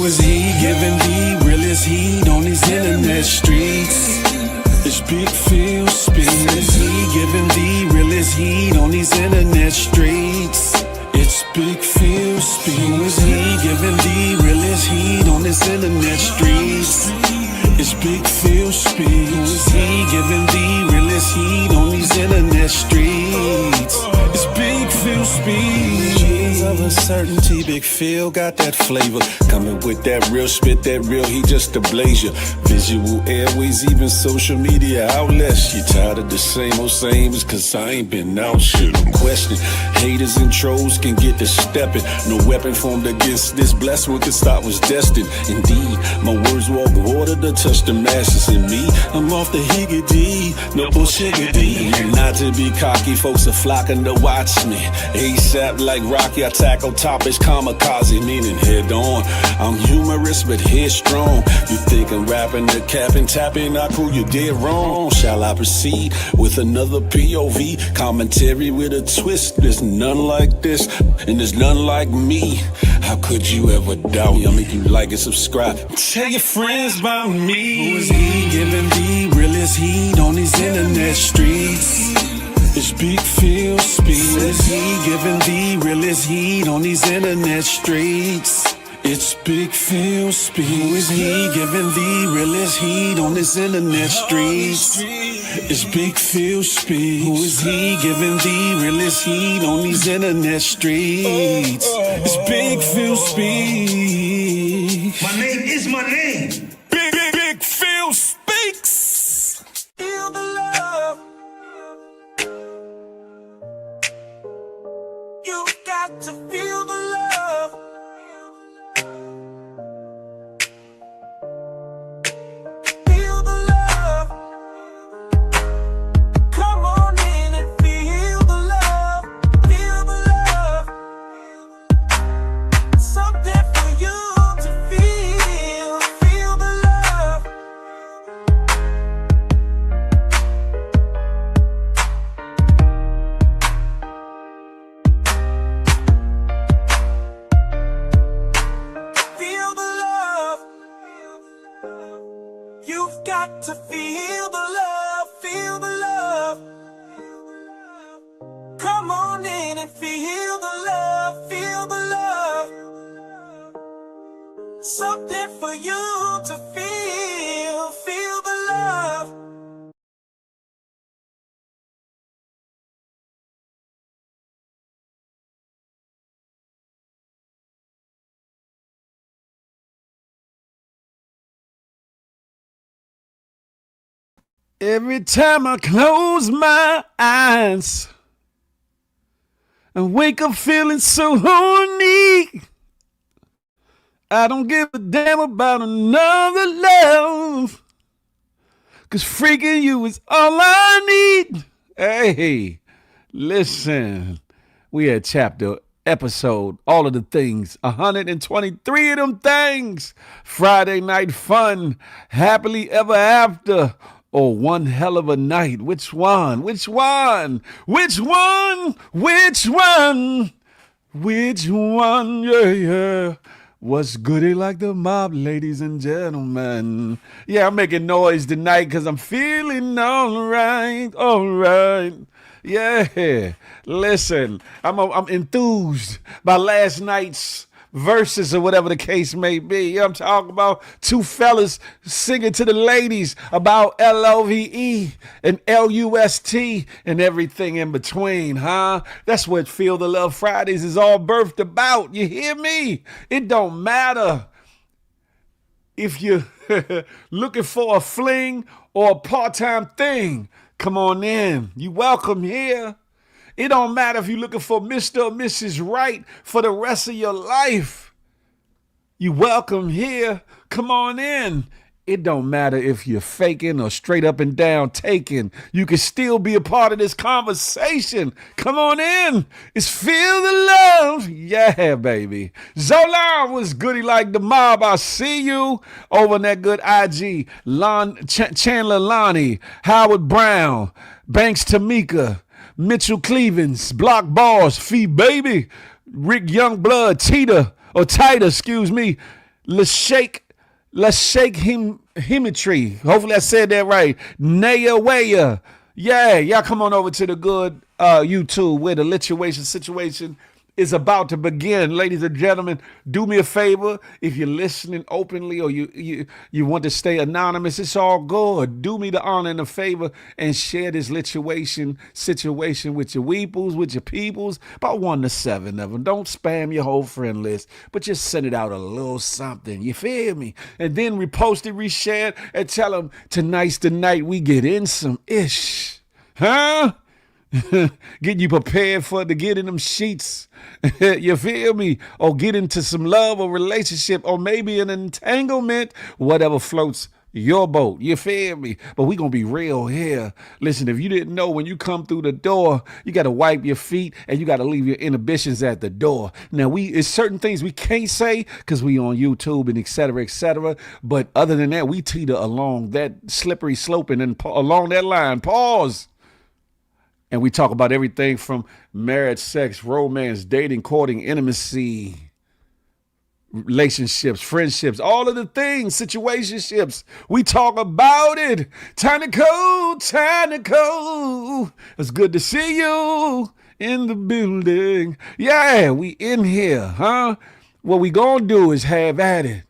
Who is he giving the realest heat on these internet streets? It's Big Phil Speed. Who is he giving the realest heat on these internet streets? It's Big Phil Speed. Who is he giving the realest heat on these internet streets? It's Big Phil Speed. Who is he giving the realest heat on these internet streets? It's Big Phil Speed. Of a certainty, Big Phil got that flavor. Coming with that real spit, that real heat just to blaze you. Visual airways, even social media outlets. You tired of the same old same? It's cause I ain't been out shit. No question. Haters and trolls can get to stepping. No weapon formed against this blessed one can stop was destined. Indeed, my words walk water to touch the masses. In me, I'm off the higgity, no bullshit-a-dee. Not to be cocky, folks are flocking to watch me. ASAP like Rocky, I tackle topics kamikaze, meaning head on. I'm humorous but headstrong. You think I'm rapping the cap and tapping, I cool you dead wrong. Shall I proceed with another POV commentary with a twist? There's none like this, and there's none like me. How could you ever doubt me? I'll make you like and subscribe. Tell your friends about me. Who is he giving the realest heat on these internet streets? It's Big Phil Speed. Who is he giving the realest heat on these internet streets? It's Big Phil Speed. Who is he giving the realest heat on this internet streets? It's Big Phil Speed. Who is he giving the realest heat on these internet streets? It's Big Phil Speed. My name is my name. Big Phil speaks. Feel the love. You got to feel the love. Feel the love. Come on in and feel the love. Feel the love. Something for you to feel. Feel the love. Feel the love. You've got to feel the love. Feel the love. Come on in and feel the love. Feel the love. Something for you to feel. Feel the love. Every time I close my eyes, I wake up feeling so horny. I don't give a damn about another love, 'cause freaking you is all I need. Hey, listen, we had chapter, episode, all of the things, 123 of them things. Friday night fun, happily ever after, or one hell of a night. Which one? Which one? Which one? Which one? Which one? Yeah, yeah. What's goody like the mob, ladies and gentlemen? Yeah, I'm making noise tonight because I'm feeling all right, all right. Yeah, listen, I'm enthused by last night's verses or whatever the case may be. You know what I'm talking about? Two fellas singing to the ladies about LOVE and LUST and everything in between, huh? That's what Feel the Love Fridays is all birthed about. You hear me? It don't matter if you're looking for a fling or a part-time thing. Come on in. You welcome here. It don't matter if you're looking for Mr. or Mrs. Right for the rest of your life. You welcome here. Come on in. It don't matter if you're faking or straight up and down taking. You can still be a part of this conversation. Come on in. It's Feel the Love. Yeah, baby. Zolan was goody like the mob. I see you over in that good IG. Chandler Lonnie, Howard Brown, Banks Tamika, Mitchell Clevens, Block Bars, Fee Baby, Rick Youngblood, Tita, excuse me, Let's shake him Hymmetry. Hopefully I said that right. Naya Waya. Yeah, y'all come on over to the good YouTube where the lituation situation is about to begin. Ladies and gentlemen, do me a favor. If you're listening openly or you want to stay anonymous, it's all good. Do me the honor and the favor and share this lituation situation with your weeples, with your peoples, about 1 to 7 of them. Don't spam your whole friend list, but just send it out a little something. You feel me? And then repost it, reshare it, and tell them tonight's the night we get in some ish. Huh? Getting you prepared for to get in them sheets. You feel me? Or get into some love or relationship or maybe an entanglement, whatever floats your boat. You feel me? But we gonna be real here. Listen, if you didn't know, when you come through the door, you gotta wipe your feet and you gotta leave your inhibitions at the door. Now it's certain things we can't say because we on YouTube and et cetera, et cetera. But other than that, we teeter along that slippery slope and then along that line. Pause. And we talk about everything from marriage, sex, romance, dating, courting, intimacy, relationships, friendships, all of the things, situationships. We talk about it. Time to go, time to go. It's good to see you in the building. Yeah, we in here, huh? What we gonna do is have at it,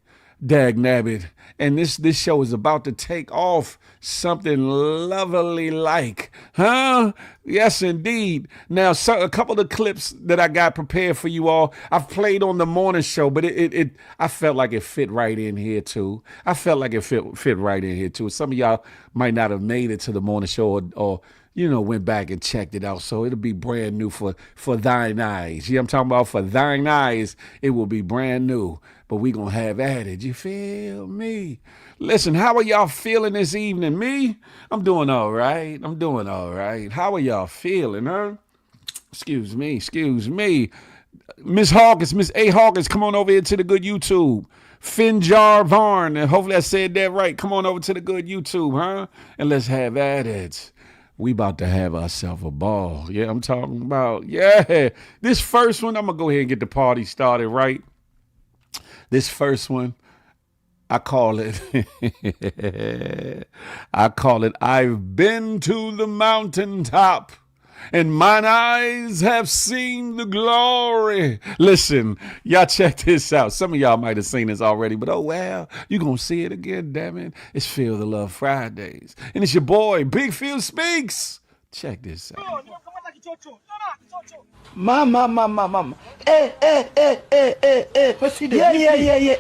dag nabbit. And this show is about to take off something lovely like, huh? Yes, indeed. Now, a couple of clips that I got prepared for you all, I've played on the morning show, but I felt like it fit right in here too. I felt like it fit right in here too. Some of y'all might not have made it to the morning show or went back and checked it out. So it'll be brand new for thine eyes. I'm talking about for thine eyes, it will be brand new. But we gonna have at it. You feel me? Listen, how are y'all feeling this evening? Me? I'm doing all right. How are y'all feeling, huh? Excuse me. Miss Hawkins, Miss A. Hawkins, come on over here to the good YouTube. Finjar Varn, and hopefully I said that right. Come on over to the good YouTube, huh? And let's have at it. We about to have ourselves a ball. Yeah, I'm talking about, yeah. This first one, I'm going to go ahead and get the party started, right? This first one, I call it, I've been to the mountaintop and mine eyes have seen the glory. Listen, y'all check this out. Some of y'all might have seen this already, but oh well, you gonna see it again, damn it. It's Feel the Love Fridays. And it's your boy, Big Phil Speaks. Check this out. Mama. What's he doing? Yeah. Oh, yeah.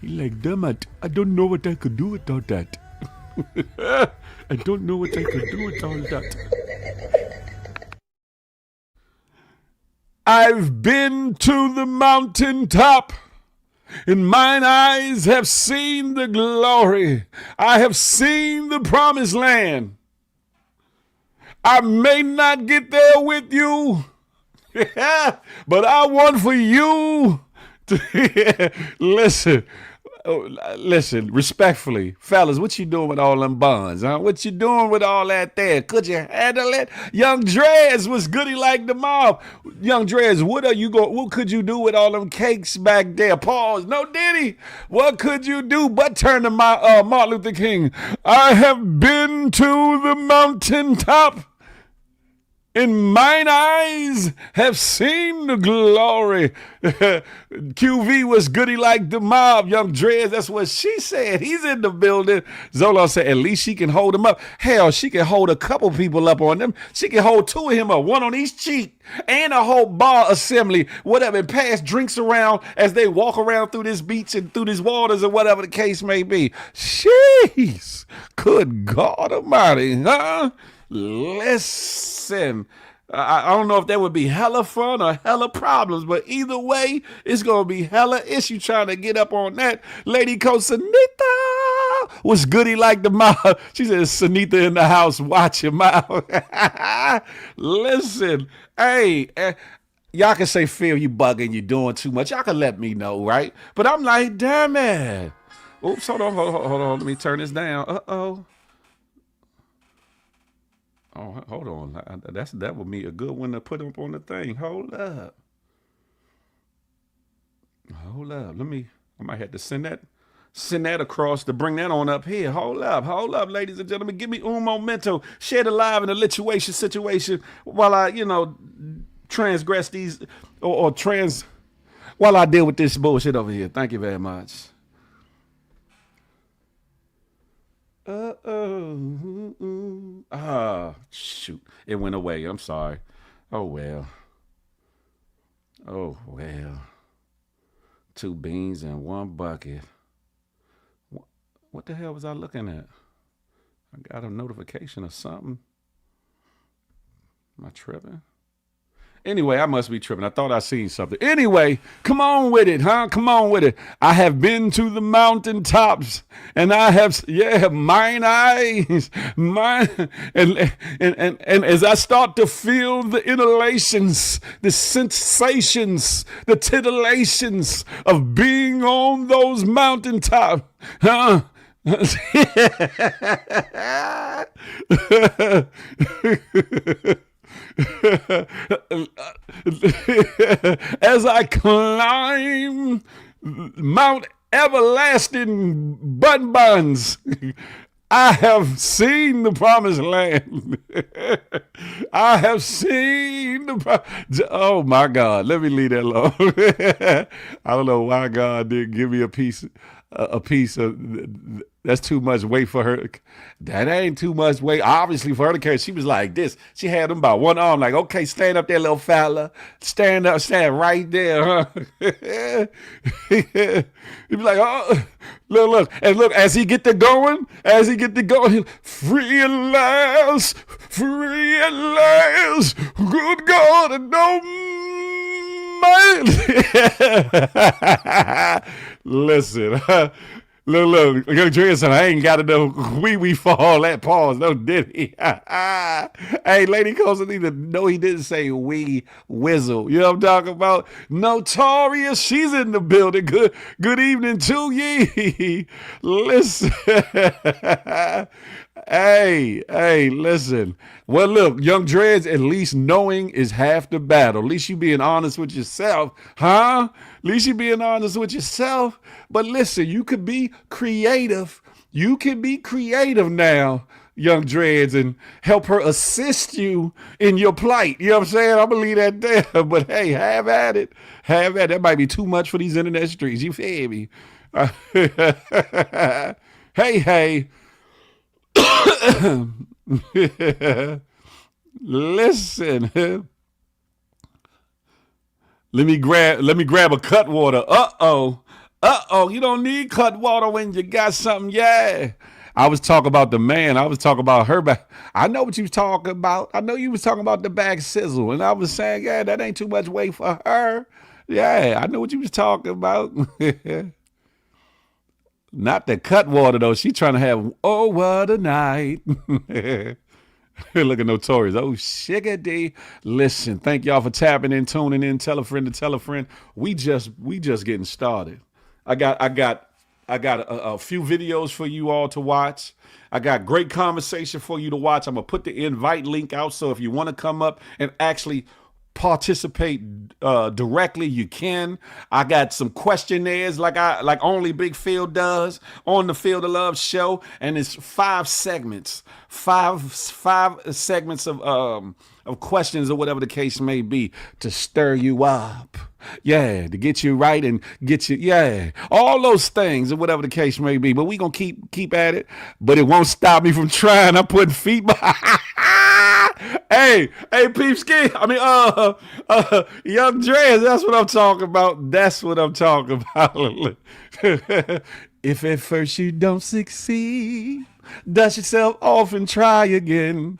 He like, damn it, I don't know what I could do without that. I don't know what I could do without that. I've been to the mountaintop, and mine eyes have seen the glory. I have seen the promised land. I may not get there with you, but I want for you to listen, respectfully, fellas, what you doing with all them buns, huh? What you doing with all that there? Could you handle it? Young Drez was goody like the mob. Young Drez, what could you do with all them cakes back there? Pause. No Diddy. What could you do but turn to my Martin Luther King? I have been to the mountaintop, and mine eyes have seen the glory. QV was goody like the mob. Young Drez, that's what she said. He's in the building. Zola said, at least she can hold him up. Hell, she can hold a couple people up on them. She can hold 2 of him up, 1 on each cheek, and a whole bar assembly, whatever, and pass drinks around as they walk around through this beach and through these waters or whatever the case may be. Jeez, good God Almighty, huh? Listen, I don't know if that would be hella fun or hella problems, but either way, it's going to be hella issue trying to get up on that. Lady Coach Sanita was goody like the mouth. She said, Sanita in the house, watch your mouth. Listen, hey, y'all can say, Phil, you bugging, you doing too much. Y'all can let me know, right? But I'm like, damn it. Oops, hold on. Let me turn this down. Uh-oh. Oh, hold on. That would be a good one to put up on the thing. Hold up. Hold up. I might have to send that across to bring that on up here. Hold up, ladies and gentlemen. Give me un momento. Share the live in a lituation situation while I, transgress these or while I deal with this bullshit over here. Thank you very much. Shoot. It went away. I'm sorry. Oh, well. 2 beans in 1 bucket. What the hell was I looking at? I got a notification or something. Am I tripping? Anyway, I must be tripping. I thought I seen something. Anyway, come on with it, huh? Come on with it. I have been to the mountaintops, and I have, mine eyes, and as I start to feel the inhalations, the sensations, the titillations of being on those mountaintops, huh? As I climb Mount Everlasting Buns, I have seen the promised land. I have seen oh my God, let me leave that alone. I don't know why God didn't give me a piece of that's too much weight for her. That ain't too much weight. Obviously for her to carry, she was like this. She had him by one arm, like, okay, stand up there, little fella. Stand right there, huh? He'd be like, oh, look, and look, as he get to going, free at last, good God, and no man. Listen, look, young Dresden, I ain't got enough wee for all that pause, no, did he? Hey, Lady Costa need to know he didn't say wee whizzle. You know what I'm talking about? Notorious, she's in the building. Good evening to ye. Listen. Hey, listen. Well, look, young Dreads, at least knowing is half the battle. At least you being honest with yourself, huh? At least you being honest with yourself. But listen, you could be creative. You can be creative now, young Dreads, and help her assist you in your plight. You know what I'm saying? I'm going to leave that there. But hey, have at it. That might be too much for these internet streets. You feel me? Hey. Listen. Let me grab a cut water. You don't need cut water when you got something. Yeah. I was talking about the man. I was talking about her back. I know what you was talking about. I know you was talking about the back sizzle. And I was saying, yeah, that ain't too much weight for her. Yeah, I know what you was talking about. Not the cut water, though. She trying to have, oh, what a night. Look at Notorious. Oh, shiggity. Listen, thank y'all for tapping in, tuning in, tell a friend to tell a friend. We just getting started. I got a few videos for you all to watch. I got great conversation for you to watch. I'm going to put the invite link out. So if you want to come up and actually participate directly, you can. I got some questionnaires like only Big Phil does on the Feel the Love show, and it's 5 segments, five segments of questions or whatever the case may be to stir you up. Yeah, to get you right and get you, all those things or whatever the case may be. But we gonna keep at it. But it won't stop me from trying. I'm putting feet behind. Hey, Peepski. Young Dreads, that's what I'm talking about. That's what I'm talking about. If at first you don't succeed, dust yourself off and try again.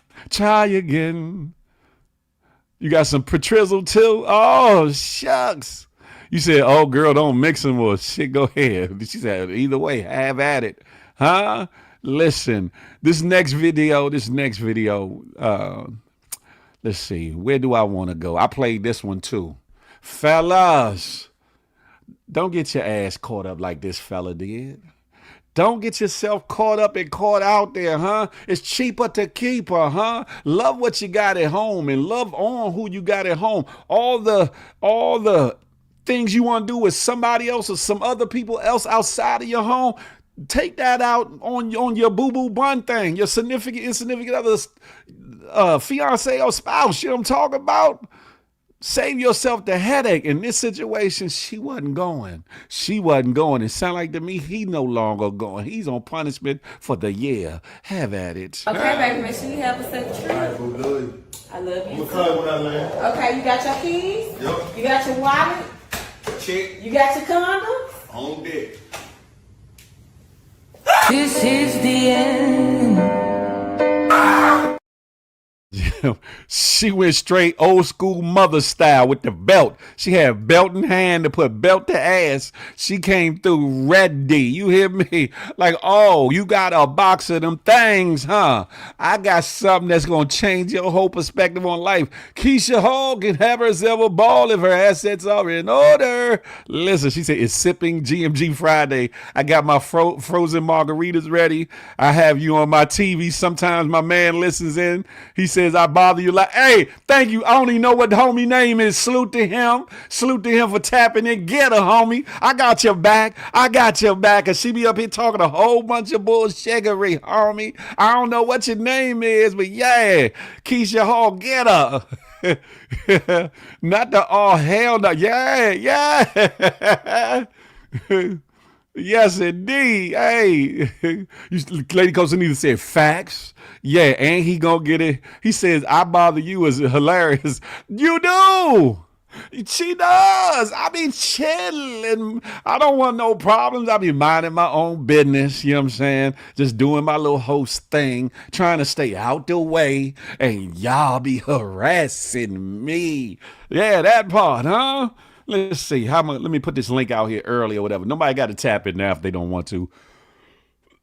You got some Patrizzle too? Oh, shucks. You said, oh, girl, don't mix them. Well, shit, go ahead. She said, either way, have at it. Huh? Listen, this next video, let's see, where do I want to go? I played this one too. Fellas, don't get your ass caught up like this fella did. Don't get yourself caught up and caught out there, huh? It's cheaper to keep her, huh? Love what you got at home and love on who you got at home. All the things you want to do with somebody else or some other people else outside of your home, take that out on your boo-boo bun thing, your insignificant other, fiance or spouse. You know what I'm talking about? Save yourself the headache. In this situation, she wasn't going. It sounded like to me he no longer going. He's on punishment for the year. Have at it. Okay, baby, make sure you have a safe trip. All right, boo, love you. I love you. I'm gonna call you when I land. Okay, you got your keys? Yep. You got your wallet? Check. You got your condoms? On deck. This is the end. She went straight old school mother style with the belt. She had belt in hand to put belt to ass. She came through ready. You hear me? Like, oh, you got a box of them things, huh? I got something that's going to change your whole perspective on life. Keisha Hall can have herself a ball if her assets are in order. Listen, she said, it's sipping GMG Friday. I got my frozen margaritas ready. I have you on my TV. Sometimes my man listens in. He says, I bother you like, hey, thank you. I don't even know what the homie name is. Salute to him. Salute to him for tapping in. Get her, homie. I got your back. Cause she be up here talking a whole bunch of bullshiggery, homie. I don't know what your name is, but yeah, Keisha Hall, get her. Not the all hell no. Yeah. Yes, indeed. Hey, Lady Costanita said facts. Yeah, and he gonna get it. He says, I bother you is hilarious. You do. She does. I be chilling. I don't want no problems. I be minding my own business. You know what I'm saying? Just doing my little host thing, trying to stay out the way. And y'all be harassing me. Yeah, that part, huh? Let's see. Let me put this link out here early or whatever. Nobody got to tap it now if they don't want to.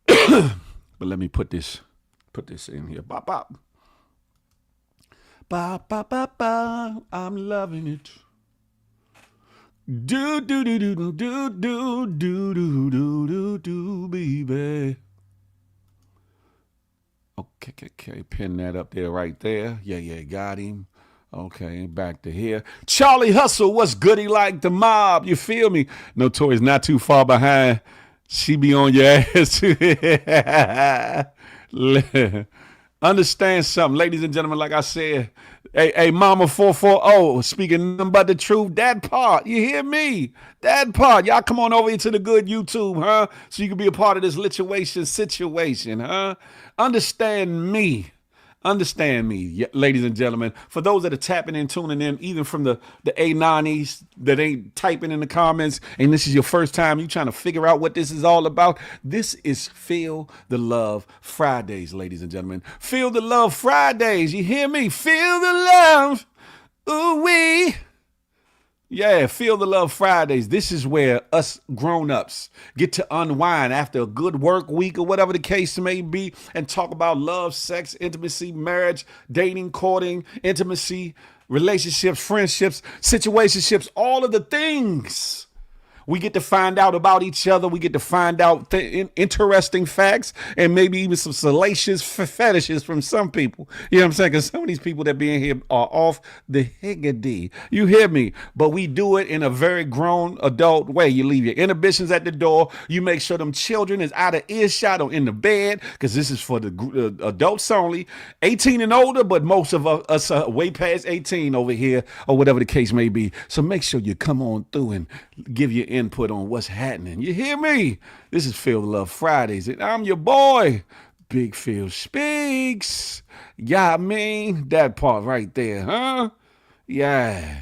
But let me put this in here. Bop, bop. Bop, bop, bop, bop. I'm loving it. Do, do, do, do, do, do, do, do, do, do, do, baby. Okay. Pin that up there right there. Yeah, got him. Okay, back to here. Charlie Hustle, what's goody like the mob? You feel me? Notorious not too far behind. She be on your ass too. Understand something, ladies and gentlemen, like I said. Hey, Mama 440, speaking nothing but the truth. That part, you hear me? That part. Y'all come on over here to the good YouTube, huh? So you can be a part of this situation, huh? Understand me, ladies and gentlemen. For those that are tapping in, tuning in, even from the A90s that ain't typing in the comments, and this is your first time, you trying to figure out what this is all about, this is Feel the Love Fridays, ladies and gentlemen. Feel the Love Fridays. You hear me? Feel the love. Ooh-wee. Yeah, Feel the Love Fridays. This is where us grown-ups get to unwind after a good work week or whatever the case may be and talk about love, sex, intimacy, marriage, dating, courting, intimacy, relationships, friendships, situationships, all of the things. We get to find out about each other. We get to find out interesting facts and maybe even some salacious fetishes from some people. You know what I'm saying? Because some of these people that be in here are off the higgity. You hear me? But we do it in a very grown adult way. You leave your inhibitions at the door. You make sure them children is out of earshot or in the bed, because this is for the adults only. 18 and older, but most of us are way past 18 over here or whatever the case may be. So make sure you come on through and give your input on what's happening. You hear me? This is Feel the Love Fridays, and I'm your boy, Big Phil Speaks. Yeah, I mean, that part right there, huh? Yeah.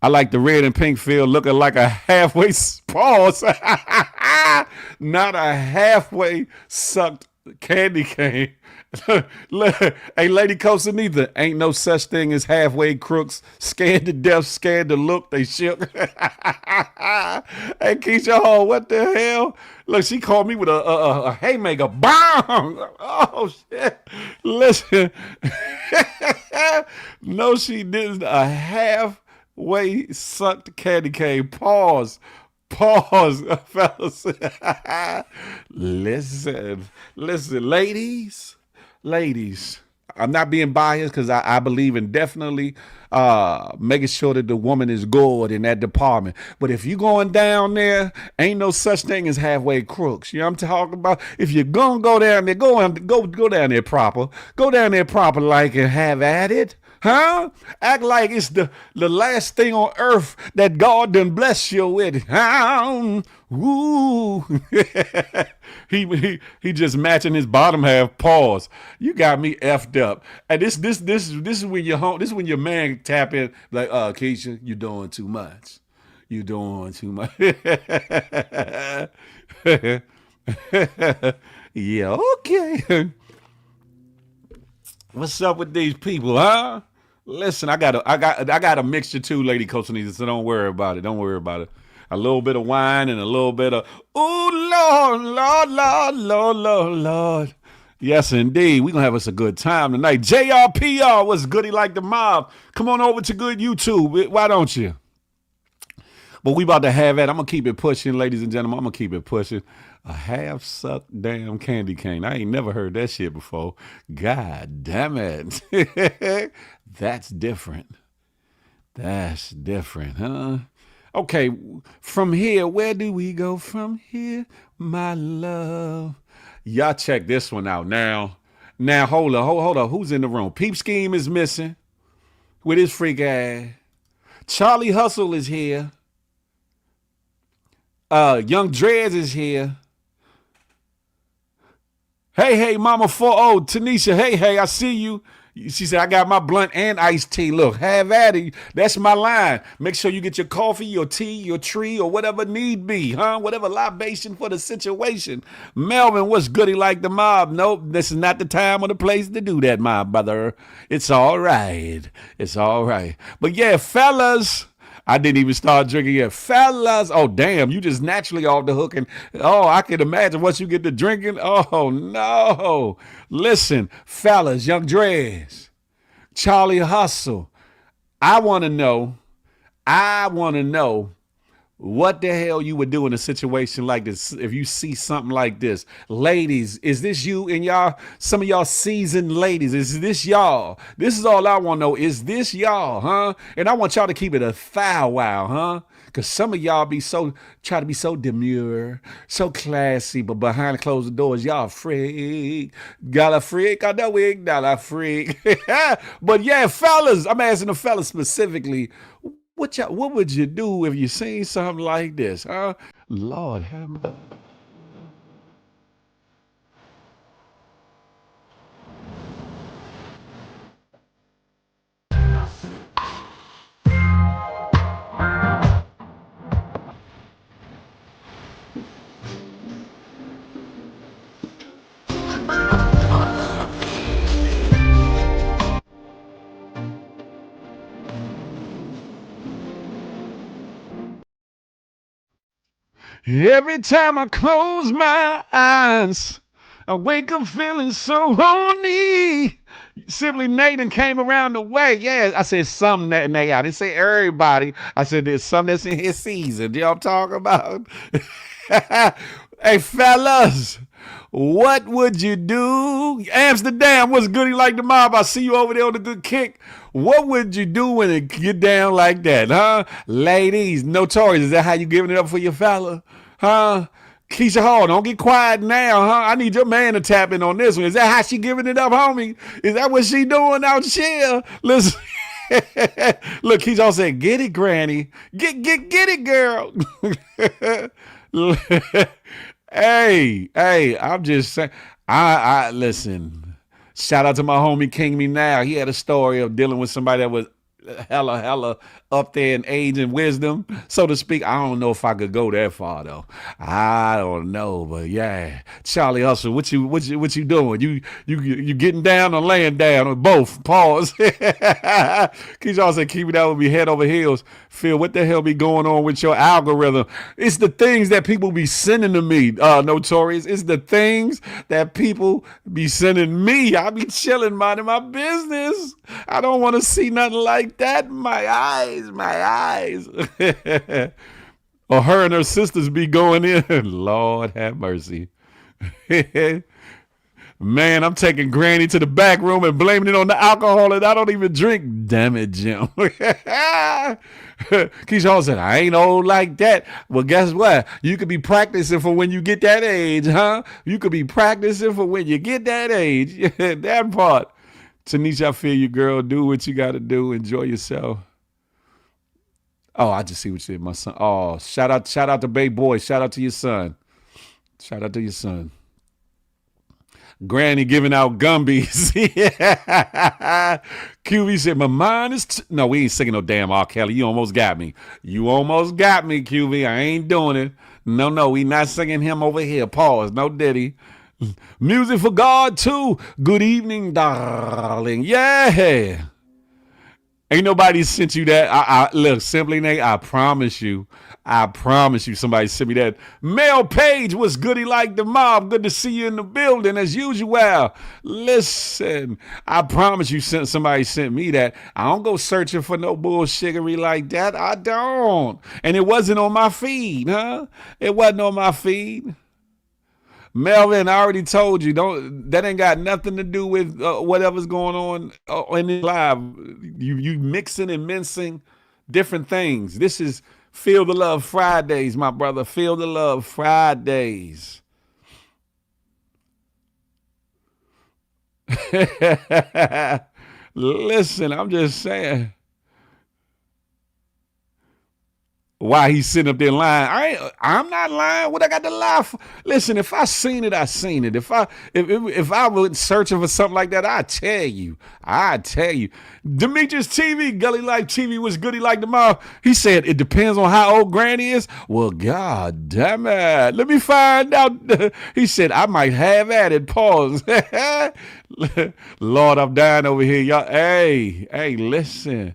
I like the red and pink Phil looking like a halfway pause. Not a halfway sucked candy cane. Hey, Lady Costanita, ain't no such thing as halfway crooks. Scared to death, scared to look, they shook. Hey, Keisha Hall, what the hell? Look, she called me with a haymaker. Bang! Oh, shit. Listen. No, she didn't. A halfway sucked candy cane. Pause. Pause, fellas. Listen, ladies. I'm not being biased because I believe in definitely making sure that the woman is good in that department. But if you're going down there, ain't no such thing as halfway crooks. You know what I'm talking about? If you're gonna go down there, go down there proper. Go down there proper like and have at it. Huh? Act like it's the last thing on earth that God done bless you with. Woo. he just matching his bottom half. Pause. You got me effed up. And this is when your home. This is when your man tap in like, Keisha, you doing too much. You doing too much. Yeah. Okay. What's up with these people, huh? Listen, I got a mixture too, Lady Costanisa, so don't worry about it. Don't worry about it. A little bit of wine and a little bit of, oh, Lord. Yes, indeed. We're going to have us a good time tonight. JRPR, what's goody like the mob? Come on over to good YouTube. Why don't you? But we about to have that. I'm going to keep it pushing, ladies and gentlemen. I'm going to keep it pushing. A half-sucked damn candy cane. I ain't never heard that shit before. God damn it. That's different. That's different, huh? Okay, from here, where do we go from here, my love? Y'all check this one out now. Now, hold up. Who's in the room? Peep Scheme is missing with his freak ass. Charlie Hustle is here. Young Dreads is here. Hey, Mama 4-0, Tanisha, hey, I see you. She said, I got my blunt and iced tea. Look, have at it. That's my line. Make sure you get your coffee, your tea, your tree, or whatever need be, huh? Whatever libation for the situation. Melvin, what's goody like the mob? Nope, this is not the time or the place to do that, my brother. It's all right. It's all right. But yeah, fellas, I didn't even start drinking yet. Fellas, oh, damn, you just naturally off the hook. And, oh, I can imagine once you get to drinking. Oh, no. Listen, fellas, Young Dreads, Charlie Hustle, I want to know what the hell you would do in a situation like this if you see something like this. Ladies, is this you and y'all, some of y'all seasoned ladies? Is this y'all? This is all I want to know. Is this y'all, huh? And I want y'all to keep it a thou wow, huh? Because some of y'all try to be so demure, so classy, but behind closed doors, y'all freak. Got a freak? I know we ain't got a freak. But yeah, fellas, I'm asking the fellas specifically, what would you do if you seen something like this, huh? Lord have mercy. Every time I close my eyes, I wake up feeling so horny. Simply Nathan came around the way. Yeah, I said some Nate. I didn't say everybody. I said there's some that's in his season. Do y'all talk about? Hey, fellas, what would you do? Amsterdam, what's goody like the mob? I see you over there on the good kick. What would you do when it get down like that, huh? Ladies, Notorious, is that how you giving it up for your fella? Huh? Keisha Hall, don't get quiet now, huh? I need your man to tap in on this one. Is that how she giving it up, homie? Is that what she doing out here? Listen. Look, Keisha Hall said, get it, granny. Get it, girl. Hey, I'm just saying, I listen, shout out to my homie King Me Now. He had a story of dealing with somebody that was hella up there in age and wisdom, so to speak. I don't know if I could go that far though. I don't know, but yeah, Charlie Hustle, what you doing? You getting down or laying down or both? Pause. Keisha said, keep it out with me head over heels. Phil, what the hell be going on with your algorithm? It's the things that people be sending to me, Notorious. It's the things that people be sending me. I be chilling, minding my business. I don't want to see nothing like that. My eyes. or her and her sisters be going in. Lord have mercy. Man, I'm taking Granny to the back room and blaming it on the alcohol, and I don't even drink. Damn it, Jim. Keisha Hall said, I ain't old like that. Well, guess what? You could be practicing for when you get that age, huh? You could be practicing for when you get that age. That part. Tanisha, I feel you, girl. Do what you got to do. Enjoy yourself. Oh, I just see what you did, my son. Oh, shout out to Babe Boy. Shout out to your son. Shout out to your son. Granny giving out Gumbies. QB said, my mind is... No, we ain't singing no damn R. Kelly. You almost got me. You almost got me, QB. I ain't doing it. No, we not singing him over here. Pause. No Diddy. Music for God, too. Good evening, darling. Yeah. Ain't nobody sent you that. Look, Simply Nate, I promise you, somebody sent me that. Mel Page was goody like the mob. Good to see you in the building as usual. Listen, I promise you, somebody sent me that. I don't go searching for no bullshittery like that. I don't. And it wasn't on my feed, huh? It wasn't on my feed. Melvin, I already told you, that ain't got nothing to do with whatever's going on in the live. You mixing and mincing different things. This is Feel the Love Fridays, my brother. Feel the Love Fridays. Listen, I'm just saying. Why he's sitting up there lying? I'm not lying. What I got to lie for? Listen, if I seen it, I seen it. If I was searching for something like that, I tell you. Demetrius TV, Gully Life TV was goody like the mom. He said it depends on how old Granny is. Well, God damn it. Let me find out. He said I might have at it. Pause. Lord, I'm dying over here, y'all. Hey, listen.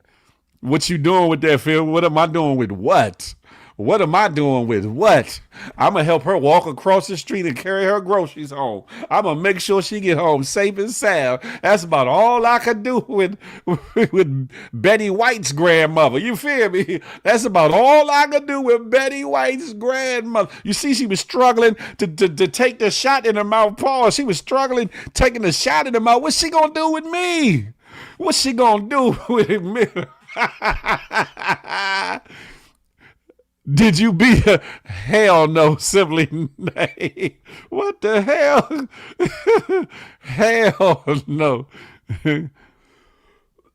What you doing with that, Phil? What am I doing with what? What am I doing with what? I'm going to help her walk across the street and carry her groceries home. I'm going to make sure she get home safe and sound. That's about all I could do with Betty White's grandmother. You feel me? That's about all I could do with Betty White's grandmother. You see, she was struggling to take the shot in her mouth. Paul, she was struggling taking the shot in her mouth. What's she going to do with me? What's she going to do with me? Did you beat her? Hell no, Simply Nate. What the hell? Hell no.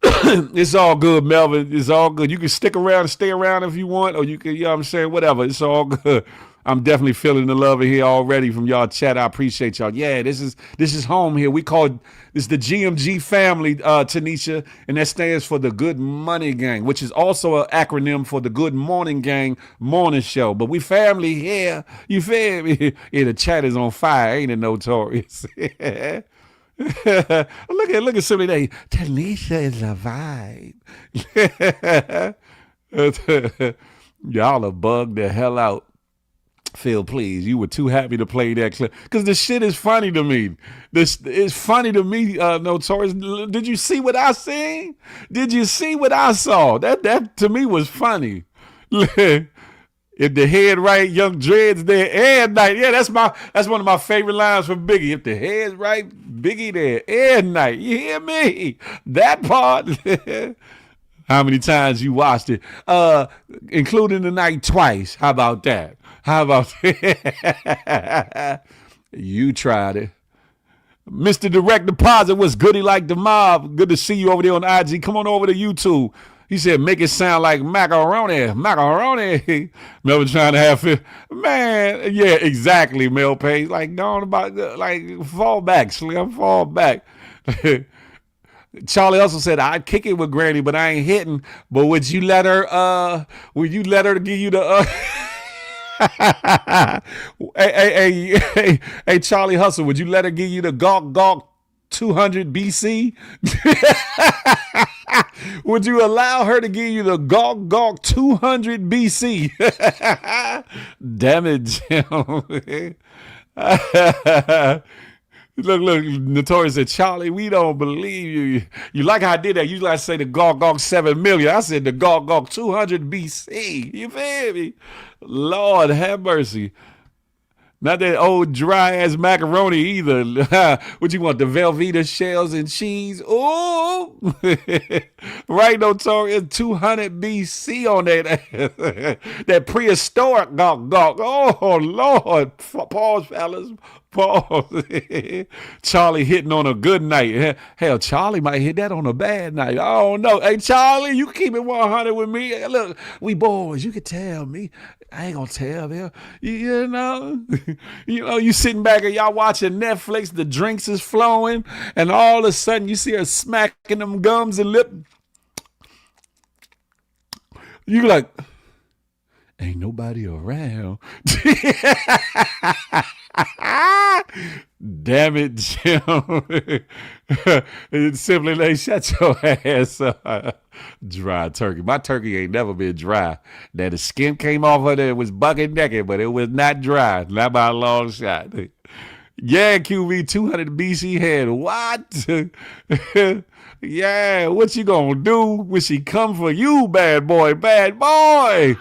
It's all good, Melvin. It's all good. You can stick around and stay around if you want, or you can, you know what I'm saying, whatever. It's all good. I'm definitely feeling the love in here already from y'all chat. I appreciate y'all. Yeah, this is home here. We call this the GMG family, Tanisha, and that stands for the Good Money Gang, which is also an acronym for the Good Morning Gang morning show. But we family here. You feel me? Yeah, the chat is on fire, ain't it, Notorious? Look at Simply Nate. Tanisha is a vibe. Y'all are bugged the hell out. Phil, please, you were too happy to play that clip because the shit is funny to me. This is funny to me, Notorious. Did you see what I seen? Did you see what I saw? That to me was funny. If the head right, Young Dread's there and night. Yeah, that's one of my favorite lines from Biggie. If the head's right, Biggie there and night. You hear me? That part. How many times you watched it? Including the night twice. How about that? How about that? You tried it. Mr. Direct Deposit was goody like the mob. Good to see you over there on IG. Come on over to YouTube. He said, make it sound like macaroni. Melvin trying to have it. Man, yeah, exactly, Mel Page. Like, don't about, like, fall back, Slim, fall back. Charlie also said, I'd kick it with Granny, but I ain't hitting. But would you let her give you the, hey, Charlie Hustle, would you let her give you the Gawk 200 BC? Would you allow her to give you the Gawk 200 BC? Damn it, Jim. Look, Notorious said, Charlie, we don't believe you. You like how I did that. You like to say the Gog 7 million. I said the Gog 200 BC. You feel me? Lord have mercy. Not that old dry ass macaroni either. What you want? The Velveeta shells and cheese? Oh, right, Notorious 200 BC on that that prehistoric gawk. Oh Lord, pause, fellas, pause. Charlie hitting on a good night. Hell, Charlie might hit that on a bad night. I don't know. Hey, Charlie, you keep it 100 with me. Look, we boys. You can tell me. I ain't gonna tell them. You know, you sitting back and y'all watching Netflix, the drinks is flowing, and all of a sudden you see her smacking them gums and lip. You like, ain't nobody around. Damn it, Jim. It's simply like, shut your ass up. Dry turkey. My turkey ain't never been dry. Now the skin came off of it, it was bucket naked, but it was not dry. Not by a long shot. Yeah, QV 200 BC head. What? Yeah, what you gonna do when she come for you, bad boy? Bad boy.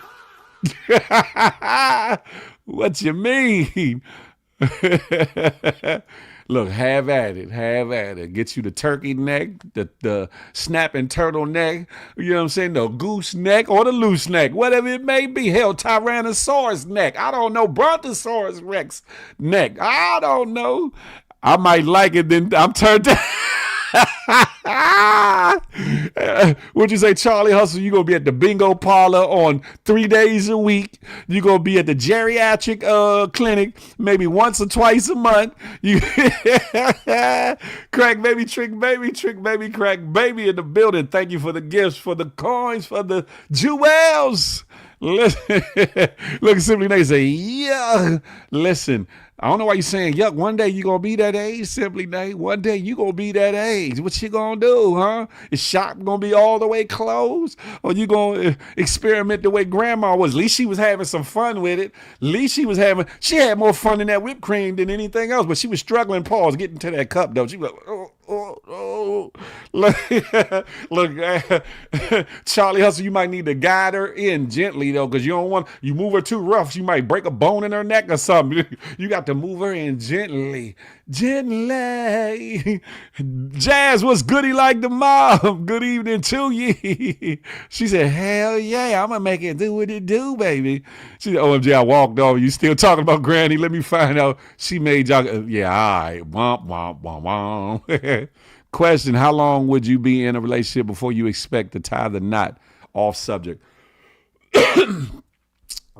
What you mean? Look, have at it. Get you the turkey neck, the snapping turtle neck, you know what I'm saying? The goose neck or the loose neck, whatever it may be. Hell, Tyrannosaurus neck. I don't know. Brontosaurus Rex neck. I don't know. I might like it, then I'm turned down. What'd you say, Charlie Hustle? You gonna be at the bingo parlor on 3 days a week. You gonna be at the geriatric clinic maybe once or twice a month. You crack baby, trick baby, crack baby in the building. Thank you for the gifts, for the coins, for the jewels. Listen, look, Simply Nate say, yeah. Listen, I don't know why you're saying yuck. One day you gonna be that age, Simply Nate. One day you gonna be that age. What you gonna do, huh? Is shop gonna be all the way closed? Or you gonna experiment the way grandma was? At least she was having some fun with it. At least she had more fun in that whipped cream than anything else, but she was struggling, pause, getting to that cup though. She was like, oh. Look, Charlie Hustle, you might need to guide her in gently though, because you move her too rough, she might break a bone in her neck or something. You got to move her in gently. Jazz, what's goody like the mom? Good evening to you. She said, hell yeah, I'm gonna make it do what it do, baby. She said, OMG, I walked over. You still talking about Granny? Let me find out. She made y'all, yeah, all right. Womp, womp, womp, womp. Question, how long would you be in a relationship before you expect to tie the knot? Off subject. I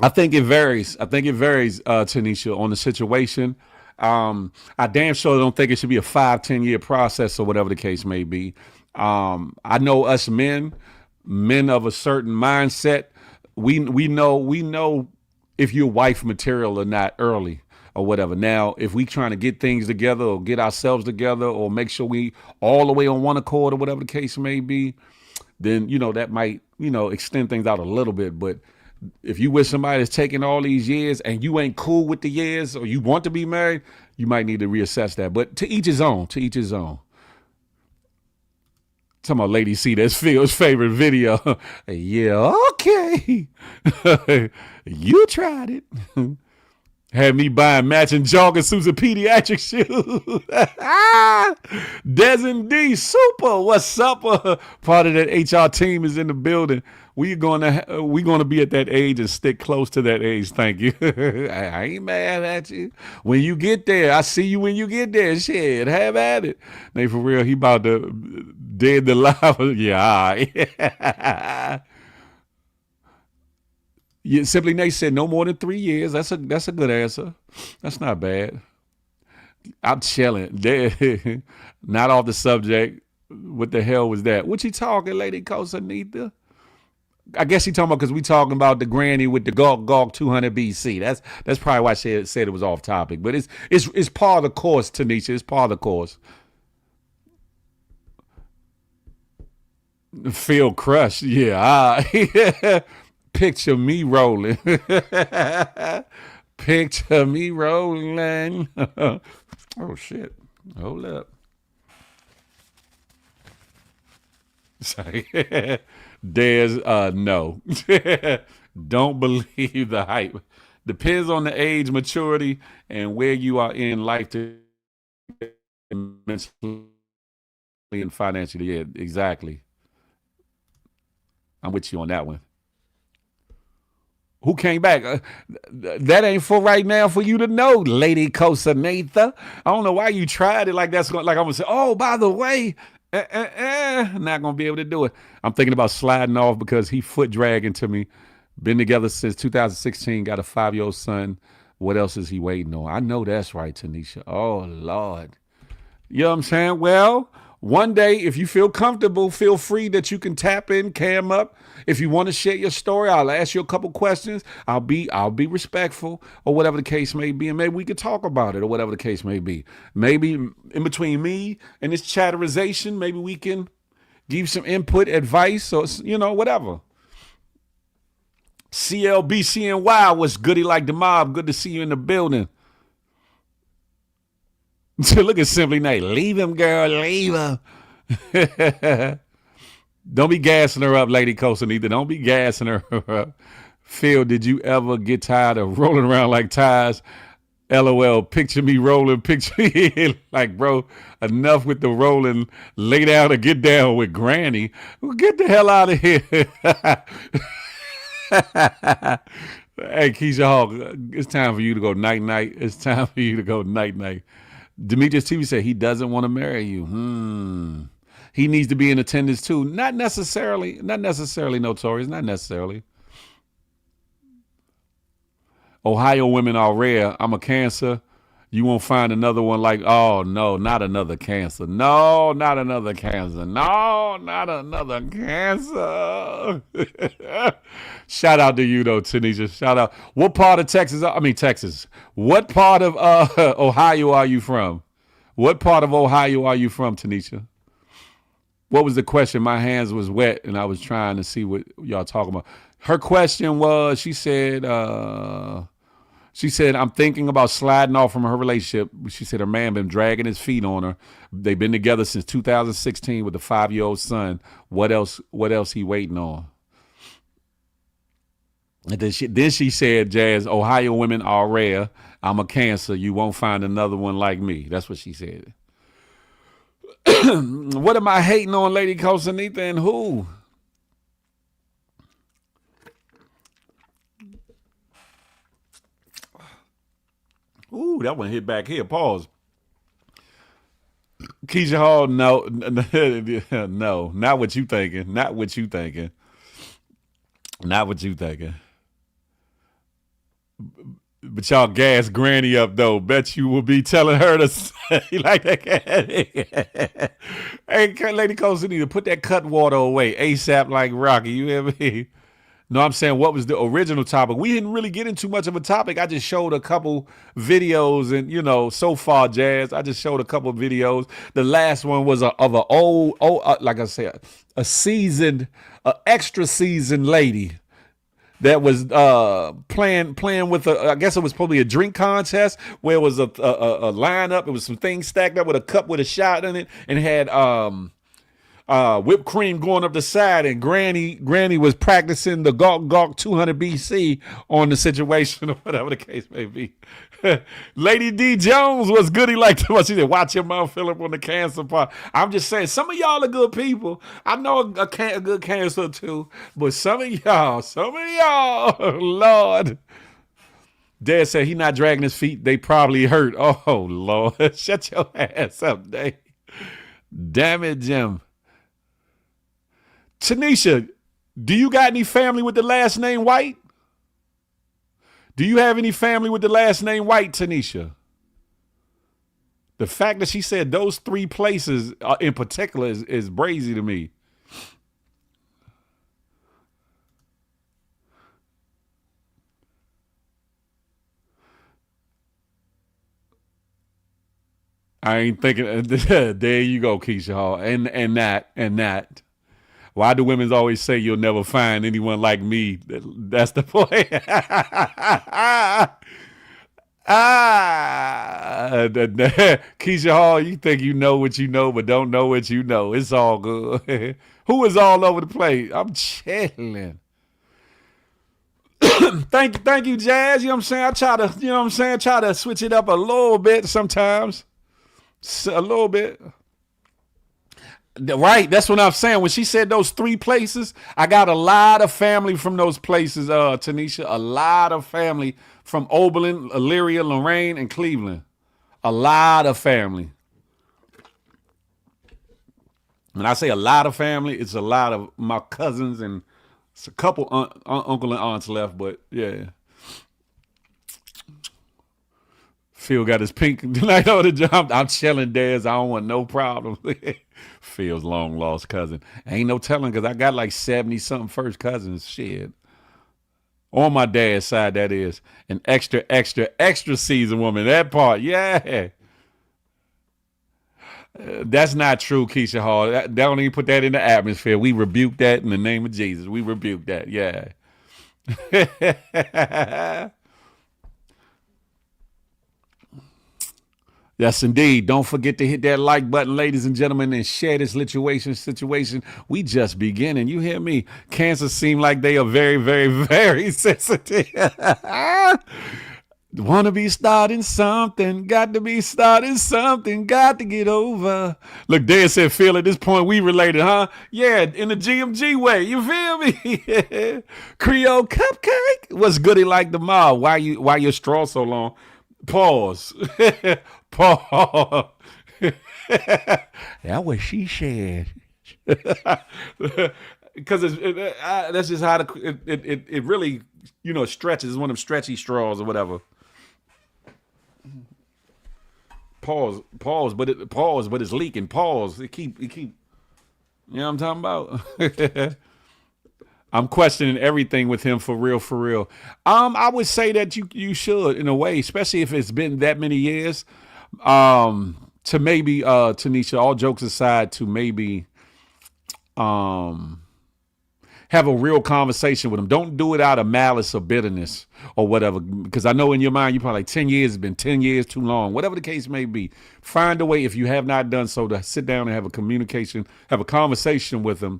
think it varies. Tanisha, on the situation. I damn sure don't think it should be a 5-10 year process or whatever the case may be. I know us men of a certain mindset, we know if you're wife material or not early or whatever. Now, if we trying to get things together or get ourselves together or make sure we all the way on one accord or whatever the case may be, then, that might, extend things out a little bit. But if you with somebody that's taking all these years and you ain't cool with the years or you want to be married, you might need to reassess that. But to each his own. Talking about Lady C, that's Phil's favorite video. Yeah, okay. You tried it. Had me buying matching jogging suits and pediatric shoes. Des and D, super. What's up? Part of that HR team is in the building. We're gonna be at that age and stick close to that age. Thank you. I ain't mad at you. When you get there, I see you when you get there. Shit, have at it. Nay, for real, he about to dead the live. Yeah. Yeah, Simply Nate said no more than 3 years. That's a good answer. That's not bad. I'm chilling. Not off the subject. What the hell was that? What you talking, Lady Cosanita? I guess he talking about because we talking about the granny with the Gog 200 BC. That's probably why she said it was off topic. But it's part of the course, Tanisha. It's part of the course. Feel crushed. Yeah. Picture me rolling. Picture me rolling. Oh, shit. Hold up. Sorry. There's no. Don't believe the hype. Depends on the age, maturity, and where you are in life to mentally and financially. Yeah, exactly. I'm with you on that one. Who came back? That ain't for right now for you to know, Lady Cosanatha. I don't know why you tried it like that's like I'm gonna say, oh, by the way, not gonna be able to do it. I'm thinking about sliding off because he foot dragging to me. Been together since 2016, got a 5-year-old son. What else is he waiting on? I know that's right, Tanisha. Oh, Lord. You know what I'm saying? Well, one day, if you feel comfortable, feel free that you can tap in, cam up. If you want to share your story, I'll ask you a couple questions. I'll be respectful, or whatever the case may be, and maybe we could talk about it, or whatever the case may be. Maybe in between me and this chatterization, maybe we can give some input, advice, or whatever. CLBCNY, what's goody like the mob? Good to see you in the building. Look at Simply Nate. Leave him, girl. Leave him. Don't be gassing her up, Lady Cosanatha. Don't be gassing her up. Phil, did you ever get tired of rolling around like tires? LOL, picture me rolling, picture me. Like, bro, enough with the rolling. Lay down or get down with Granny. Well, get the hell out of here. Hey, Keisha Hawk, it's time for you to go night-night. It's time for you to go night-night. Demetrius TV said he doesn't want to marry you. He needs to be in attendance too. Not necessarily, Notorious, not necessarily. Ohio women are rare. I'm a Cancer. You won't find another one like, oh, no, not another Cancer. No, not another Cancer. No, not another Cancer. Shout out to you, though, Tanisha. Shout out. What part of Texas? What part of Ohio are you from? What part of Ohio are you from, Tanisha? What was the question? My hands was wet, and I was trying to see what y'all talking about. Her question was, she said, I'm thinking about sliding off from her relationship. She said her man been dragging his feet on her. They've been together since 2016 with a 5-year-old son. What else he waiting on? And then she said, Jazz, Ohio women are rare. I'm a Cancer. You won't find another one like me. That's what she said. What am I hating on, Lady Cosanatha, and who? Ooh, that one hit back here. Pause. Keisha Hall, no, no, not what you thinking. Not what you thinking. Not what you thinking. But y'all gas Granny up, though. Bet you will be telling her to say like that. Hey, Lady Cosanatha, put that cut water away ASAP like Rocky. You hear me? No, I'm saying, what was the original topic? We didn't really get into much of a topic. I just showed a couple videos, and so far, Jazz, I just showed a couple videos. The last one was of an old, like I said, a extra seasoned lady that was playing with I guess it was probably a drink contest where it was a lineup. It was some things stacked up with a cup with a shot in it, and it had whipped cream going up the side, and Granny was practicing the Gawk 200 BC on the situation, or whatever the case may be. Lady D Jones was goody like that. She said, watch your mouth, Philip, on the Cancer part. I'm just saying, some of y'all are good people. I know a good Cancer too, but some of y'all, Lord. Dad said he not dragging his feet. They probably hurt. Oh, Lord. Shut your ass up, Dave. Damn it, Jim. Tanisha, do you got any family with the last name White? Do you have any family with the last name White, Tanisha? The fact that she said those 3 places in particular is brazy to me. I ain't thinking. There you go, Keisha Hall, and that. Why do women always say you'll never find anyone like me? That's the point. Keisha Hall, you think you know what you know, but don't know what you know. It's all good. Who is all over the place? I'm chilling. Thank you, Jazz. You know what I'm saying? I try to, try to switch it up a little bit sometimes. A little bit. Right, that's what I'm saying. When she said those 3 places, I got a lot of family from those places, Tanisha. A lot of family from Oberlin, Elyria, Lorraine, and Cleveland. A lot of family. When I say a lot of family, it's a lot of my cousins and it's a couple uncle and aunts left, but yeah. Phil got his pink tonight on the job. I'm chilling, Daz. I don't want no problems. Phil's long lost cousin. Ain't no telling because I got like 70 something first cousins. Shit. On my dad's side, that is. An extra seasoned woman. That part, yeah. That's not true, Keisha Hall. Don't even put that in the atmosphere. We rebuke that in the name of Jesus. We rebuke that, yeah. Yes, indeed. Don't forget to hit that like button, ladies and gentlemen, and share this situation. We just beginning. You hear me? Cancer seem like they are very, very, very sensitive. Want to be starting something, got to be starting something, got to get over. Look, Dan said, Phil, at this point, we related, huh? Yeah, in the GMG way. You feel me? Creole cupcake? What's goody like the mob? Why your straw so long? Pause. Pause. That's what she said. Because that's just how it really, stretches. It's one of them stretchy straws or whatever. Pause, but it's leaking. Pause. It keep. You know what I'm talking about? I'm questioning everything with him for real. I would say that you should in a way, especially if it's been that many years. To maybe Tanisha, all jokes aside, to maybe have a real conversation with him. Don't do it out of malice or bitterness or whatever, because I know in your mind you're probably like 10 years has been 10 years too long. Whatever the case may be, find a way, if you have not done so, to sit down and have a conversation with him,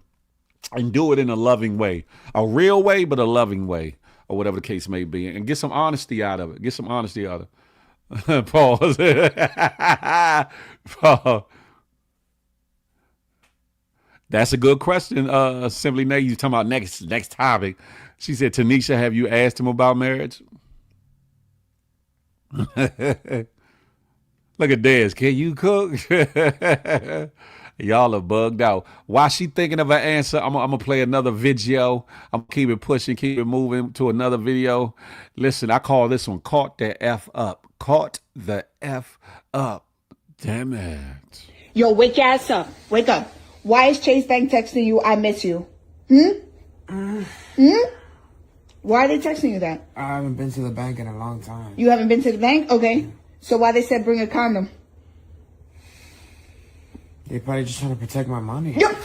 and do it in a loving way, a real way, but a loving way, or whatever the case may be, and get some honesty out of it. Pause. Pause. That's a good question. Simply Nate, you talking about next topic. She said, Tanisha, have you asked him about marriage? Look at this. Can you cook? Y'all are bugged out. While she thinking of an answer, I'm gonna play another video. I'm gonna keep it pushing, keep it moving to another video. Listen, I call this one Caught the F Up. Caught the F Up. Damn it. Yo, wake your ass up. Wake up. Why is Chase Bank texting you, I miss you? Why are they texting you that? I haven't been to the bank in a long time. You haven't been to the bank? Okay. So why they said bring a condom? They probably just trying to protect my money. Yep.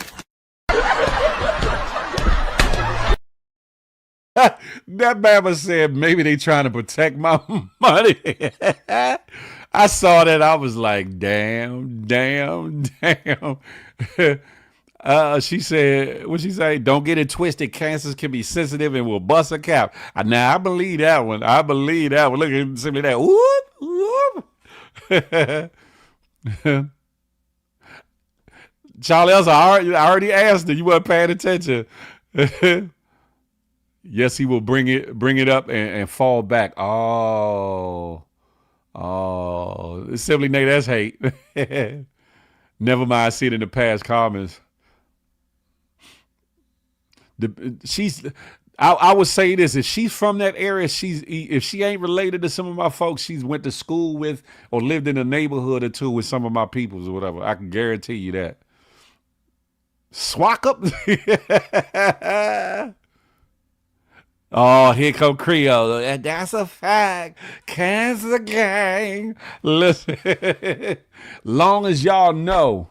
That Bama said maybe they trying to protect my money. I saw that. I was like, damn. She said, what she say? Don't get it twisted. Cancers can be sensitive and will bust a cap. Now, I believe that one. Look at simply that. Whoop. Charlie Elsa, I already asked her. You weren't paying attention. Yes, he will bring it up and fall back. Oh, Simply Nate, that's hate. Never mind, I see it in the past comments. I would say this: if she's from that area, if she ain't related to some of my folks she's went to school with or lived in a neighborhood or two with some of my peoples or whatever, I can guarantee you that. Swak up. Oh, here come Creole. And that's a fact. Cancer gang. Listen. Long as y'all know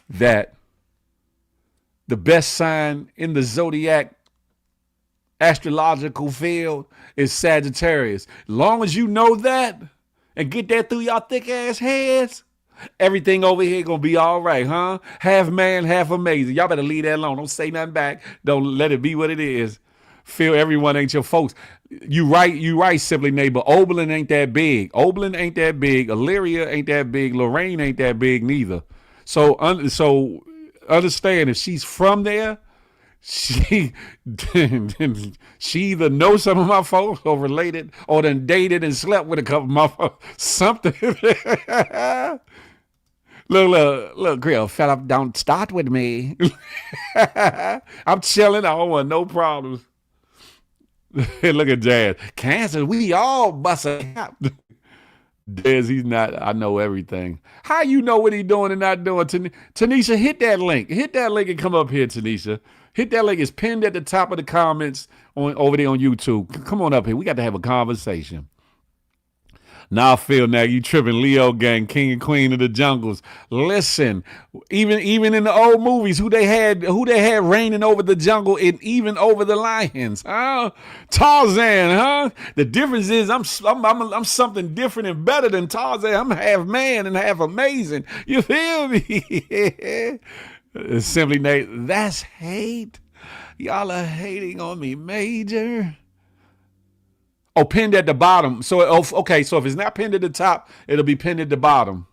that the best sign in the zodiac astrological field is Sagittarius. As long as you know that and get that through y'all thick ass heads, everything over here gonna be all right, huh? Half man, half amazing. Y'all better leave that alone. Don't say nothing back. Don't let it be what it is. Feel everyone ain't your folks. You right, Simply Neighbor. Oberlin ain't that big. Oberlin ain't that big. Illyria ain't that big. Lorraine ain't that big neither. So understand, if she's from there, she either knows some of my folks or related or done dated and slept with a couple of my folks. Something. Look, girl, fella, don't start with me. I'm chilling. I don't want no problems. Look at Jazz. Cancer, we all busting up. Dez, he's not. I know everything. How you know what he doing and not doing? Tanisha, hit that link. Hit that link and come up here, Tanisha. Hit that link. It's pinned at the top of the comments over there on YouTube. Come on up here. We got to have a conversation. Now I feel now you tripping, Leo gang, king and queen of the jungles. Listen, even in the old movies, who they had reigning over the jungle and even over the lions, huh? Tarzan, huh? The difference is I'm something different and better than Tarzan. I'm half man and half amazing. You feel me? Simply Nate, that's hate. Y'all are hating on me, major. Oh, pinned at the bottom. So, okay, so if it's not pinned at the top, it'll be pinned at the bottom.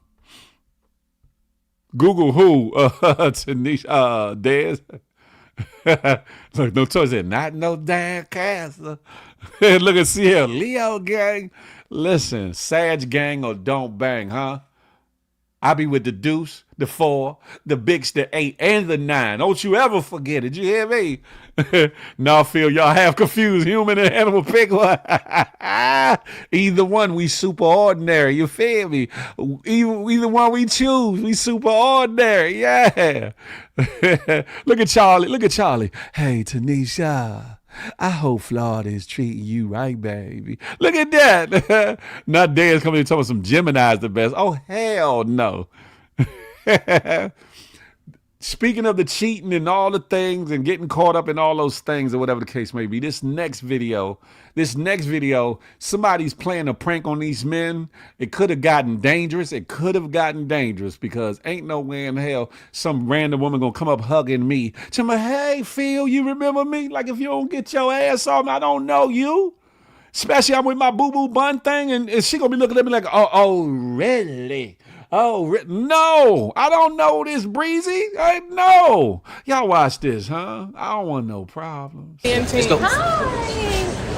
Google who? Tanisha, Dez. Look, no choice. Not no damn Castle. Look at CL. Leo gang. Listen, Sag gang or don't bang, huh? I be with the deuce, the 4, the bigs, the 8, and the 9. Don't you ever forget it. You hear me? Now I feel y'all half confused. Human and animal pickle. Either one, we super ordinary. You feel me? Either one we choose, we super ordinary. Yeah. Look at Charlie. Look at Charlie. Hey, Tanisha. I hope Florida is treating you right, baby. Look at that. Not Dan's coming in talking about some Gemini's the best. Oh, hell no. Speaking of the cheating and all the things and getting caught up in all those things or whatever the case may be, this next video, somebody's playing a prank on these men. It could have gotten dangerous. Because ain't no way in hell some random woman gonna come up hugging me. Tell me, hey, Phil, you remember me? Like if you don't get your ass off, I don't know you. Especially I'm with my boo-boo bun thing and she gonna be looking at me like, oh, really? Oh, no, I don't know this, Breezy. No. Y'all watch this, huh? I don't want no problems. Let's go. Hi.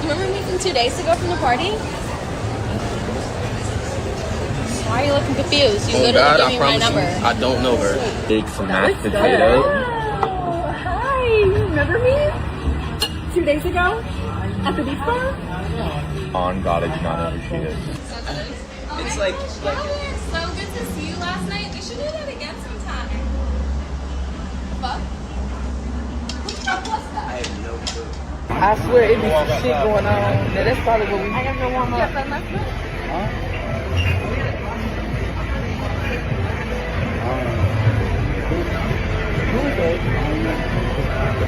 You remember me from 2 days ago from the party? Why are you looking confused? You literally gave me my number. I don't know her. Big mashed potato. Oh, hi. You remember me? 2 days ago? At the beach bar? On God, I do not know who she is. It's like so good to see you last night. We should do that again sometime. Fuck? What the fuck was that? I have no clue. I swear it be some shit going on. Now, that's probably what we. I gotta go warm up. Who is that?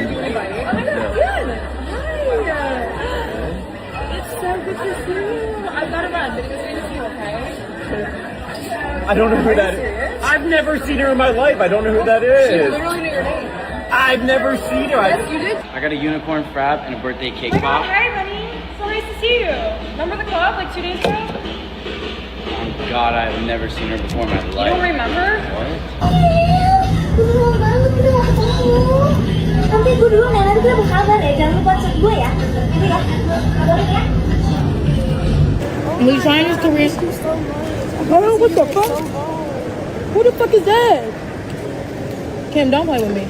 Oh my god, good! Hi! It's so good to see you. I've got to run, but it was great to see you, okay? I don't know who that is. I've never seen her in my life. I don't know who that is. She literally knew your name. I've never seen her. Yes, you did. I got a unicorn frap and a birthday cake pop. Hi, buddy. So nice to see you. Remember the club like 2 days ago? Oh God, I've never seen her before in my life. You don't remember? Nanti gue dulu nanti kita berkabar ya, jangan lupa chat gue ya. Nanti ya, kabarin ya. We trying his career. Oh, what the fuck? Who the fuck is that? Kim, don't play with me.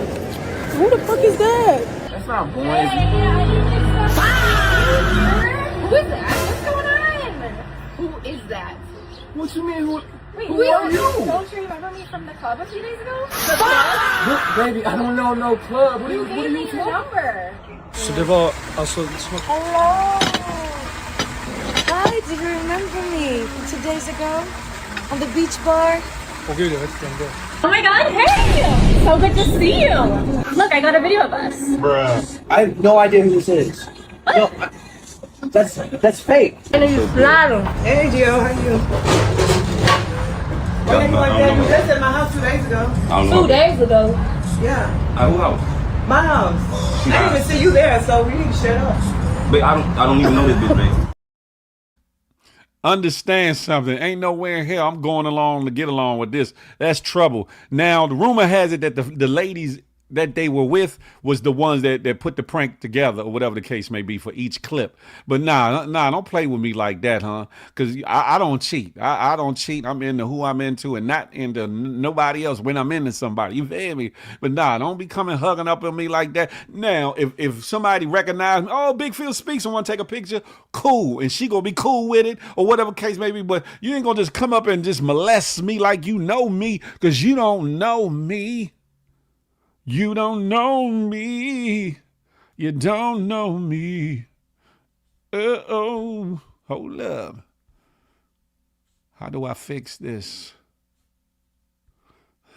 Who the fuck is that? That's not boys. Who is that? What's going on? Who is that? What you mean? Wait, Who are you? Don't you remember me from the club a few days ago? Look, baby, I don't know no club. What are You you gave me your number. Hello. Hi, do you remember me from 2 days ago on the beach bar? Oh my god, hey! So good to see you! Look, I got a video of us. Bruh. I have no idea who this is. That's fake. And then you slide them. Hey, Jill, how you? Okay, you want that? You just at my house 2 days ago. 2 days ago. Yeah. Who house? My house. I didn't even see you there, so we need to shut up. But I don't even know this bitch, man. Understand something. Ain't nowhere in hell I'm going along to get along with this. That's trouble. Now, the rumor has it that the ladies that they were with was the ones that put the prank together or whatever the case may be for each clip. But nah, don't play with me like that, huh? Because I don't cheat. I don't cheat. I'm into who I'm into and not into nobody else when I'm into somebody. You feel me? But nah, don't be coming hugging up on me like that. Now, if somebody recognize me, oh, Big Phil speaks and want to take a picture, cool. And she gonna be cool with it or whatever case may be. But you ain't gonna just come up and just molest me like you know me because you don't know me. You don't know me. You don't know me. Uh-oh. Hold up. How do I fix this?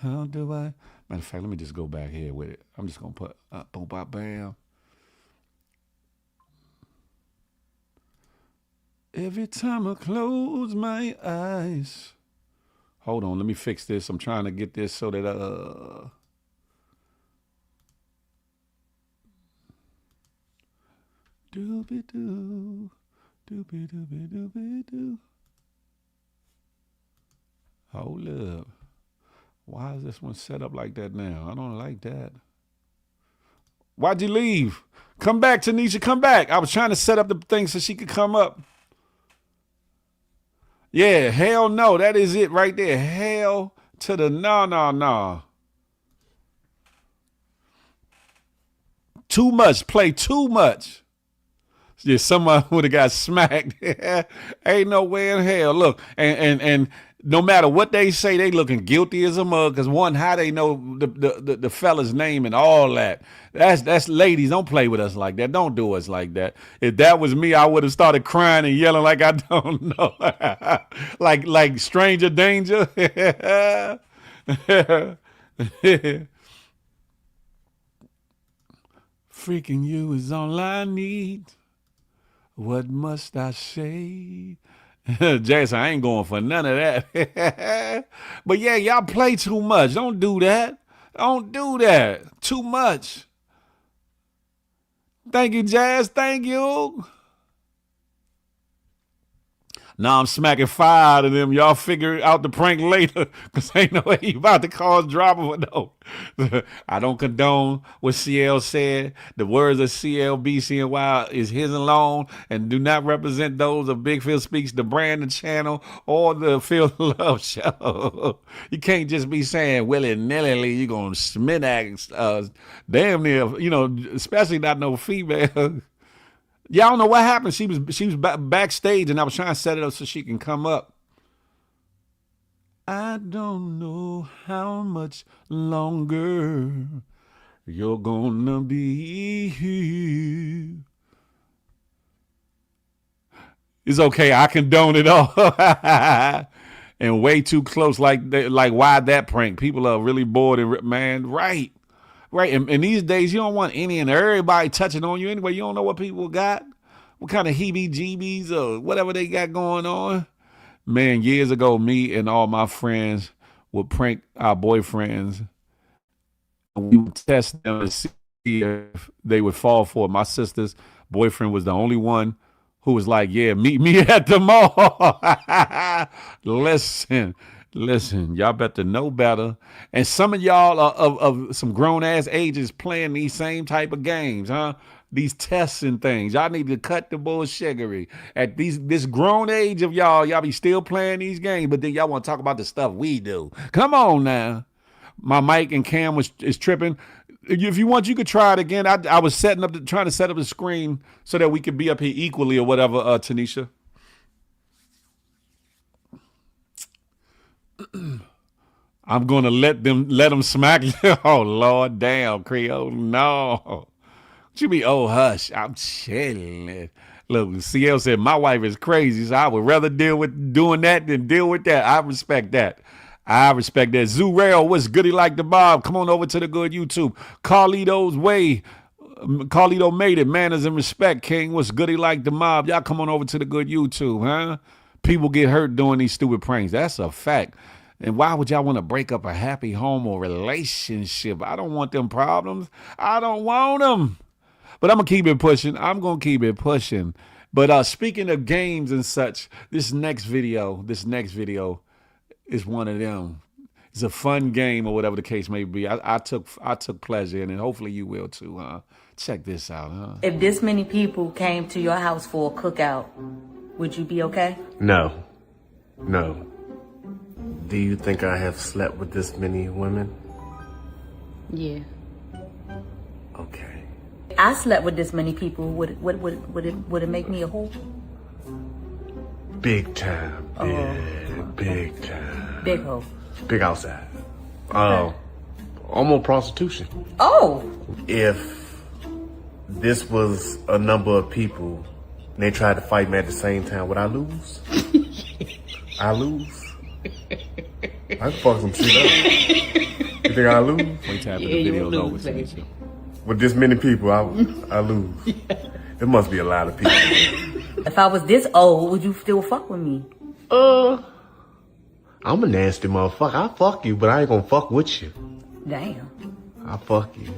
How do I? Matter of fact, let me just go back here with it. I'm just going to put boom, bop, bam. Every time I close my eyes. Hold on, let me fix this. I'm trying to get this so that Doobie-doo, doobie-doobie-doobie-doo. Hold up. Why is this one set up like that now? I don't like that. Why'd you leave? Come back, Tanisha, come back. I was trying to set up the thing so she could come up. Yeah, hell no. That is it right there. Hell to the no. Too much. Play too much. Yeah, someone would have got smacked. Ain't no way in hell. Look, and no matter what they say, they looking guilty as a mug. Because one, how they know the fella's name and all that. That's ladies. Don't play with us like that. Don't do us like that. If that was me, I would have started crying and yelling like I don't know, like stranger danger. Freaking you is all I need. What must I say? Jason, I ain't going for none of that. But yeah, y'all play too much. Don't do that. Don't do that. Too much. Thank you, Jazz. Thank you. Now I'm smacking 5 of them. Y'all figure out the prank later because ain't no way you about to cause drama. But no, I don't condone what CL said. The words of CLBCNY is his alone and do not represent those of Big Phil Speaks, the brand, the channel, or the Phil Love Show. You can't just be saying willy-nilly you're going to sminax damn near, especially not no female. Y'all know what happened. She was backstage, and I was trying to set it up so she can come up. I don't know how much longer you're gonna be here. It's okay. I condone it all. And way too close. Like why that prank? People are really bored and man. Right. And these days, you don't want any and everybody touching on you anyway. You don't know what people got, what kind of heebie-jeebies or whatever they got going on. Man, years ago, me and all my friends would prank our boyfriends. We would test them to see if they would fall for it. My sister's boyfriend was the only one who was like, yeah, meet me at the mall. Listen, y'all better know better. And some of y'all are of some grown-ass ages playing these same type of games, huh? These tests and things. Y'all need to cut the bullshiggery. At this grown age of y'all be still playing these games, but then y'all want to talk about the stuff we do. Come on now. My mic and cam is tripping. If you want, you could try it again. I was trying to set up the screen so that we could be up here equally or whatever, Tanisha. I'm gonna let them smack you. Oh Lord, damn, Creole, no. What you mean? Oh hush, I'm chilling. Look, CL said my wife is crazy, so I would rather deal with doing that than deal with that. I respect that. Zurail, what's goody like the Bob? Come on over to the good YouTube. Carlito's Way. Carlito made it. Manners and respect, King. What's goody like the mob? Y'all come on over to the good YouTube, huh? People get hurt doing these stupid pranks. That's a fact. And why would y'all want to break up a happy home or relationship? I don't want them problems. I don't want them. But I'm going to keep it pushing. I'm going to keep it pushing. But speaking of games and such, this next video is one of them. It's a fun game or whatever the case may be. I took pleasure in it. Hopefully you will too. Check this out. If this many people came to your house for a cookout, would you be okay? No. No. Do you think I have slept with this many women? Yeah. Okay. If I slept with this many people, would it make me a whore? Big time. Big time. Big hoe. Big outside. Almost prostitution. Oh. If this was a number of people and they tried to fight me at the same time, would I lose? I lose? I can fuck some shit up. You think I lose? Wait till after the video's over, Tanisha. With this many people, I lose. There must be a lot of people. If I was this old, would you still fuck with me? I'm a nasty motherfucker. I fuck you, but I ain't gonna fuck with you. Damn. I fuck you.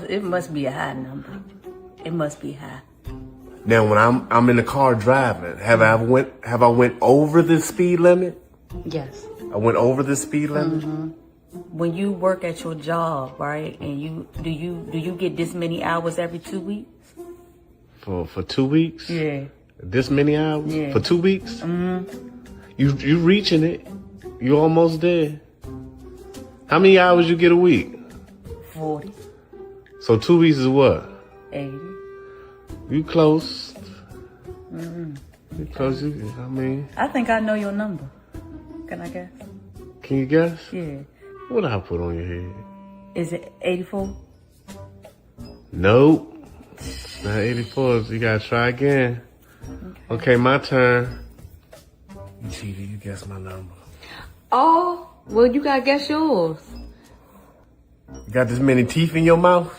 It must be a high number. It must be high. Now, when I'm in the car driving, have I went over the speed limit? Yes. I went over the speed limit. Mm-hmm. When you work at your job, right, and do you get this many hours every 2 weeks? For 2 weeks? Yeah. This many hours? Yeah. For 2 weeks? Mm-hmm. You reaching it. You almost there. How many hours you get a week? 40. So 2 weeks is what? 80. You close. Mm-hmm. You close. I think I know your number. Can I guess? Can you guess? Yeah. What did I put on your head? Is it 84? Nope. Not 84. You gotta try again. Okay, my turn. You cheated. You guessed my number. Oh, well, you gotta guess yours. You got this many teeth in your mouth?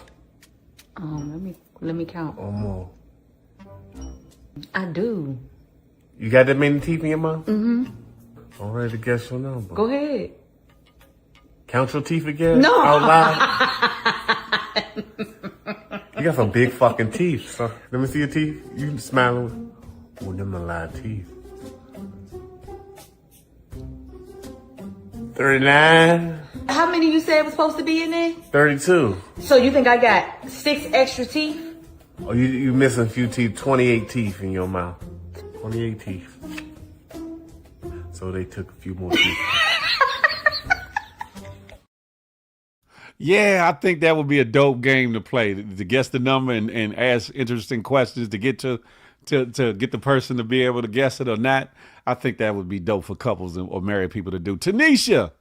Let me count. Or more? I do. You got that many teeth in your mouth? Mm-hmm. I'm ready to guess your number. Go ahead. Count your teeth again? No. Out loud? You got some big fucking teeth. So let me see your teeth. You smiling. Oh, them a lot of teeth. 39. How many you said was supposed to be in there? 32. So you think I got 6 extra teeth? Oh, you missing a few teeth. 28 teeth in your mouth. 28 teeth. So they took a few more teeth. Yeah, I think that would be a dope game to play, to guess the number and ask interesting questions to get to get the person to be able to guess it or not. I think that would be dope for couples or married people to do. Tanisha,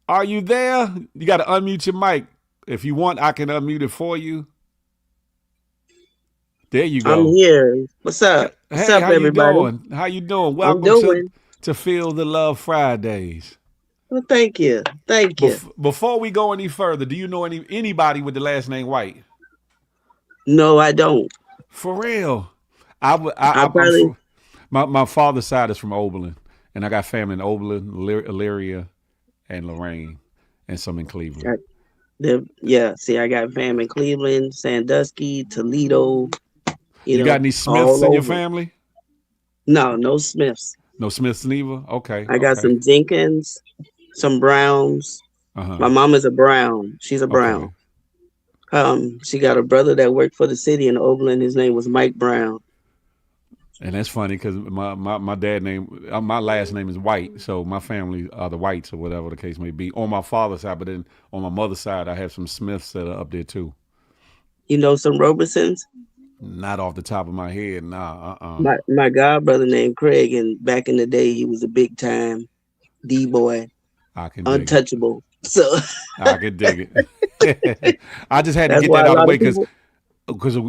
are you there? You got to unmute your mic. If you want, I can unmute it for you. There you go. I'm here. What's up? What's up, how everybody? You doing? How you doing? Welcome to Feel the Love Fridays. Well, thank you. Thank you. Before we go any further, do you know anybody with the last name White? No, I don't. For real? My father's side is from Oberlin, and I got family in Oberlin, Elyria, and Lorraine, and some in Cleveland. See, I got family in Cleveland, Sandusky, Toledo. You got any Smiths in your family? No, no Smiths. No Smiths neither? Okay. I got some Jenkins, some Browns. My mom is a Brown. She's a Brown. She got a brother that worked for the city in Oberlin. His name was Mike Brown. And that's funny because my dad name, my last name is White, so my family are the Whites or whatever the case may be on my father's side. But then on my mother's side, I have some Smiths that are up there too. You know some Robersons? Not off the top of my head, nah. My godbrother named Craig, and back in the day, he was a big time D-boy, untouchable. So I can dig it. I just had to get that out of the way because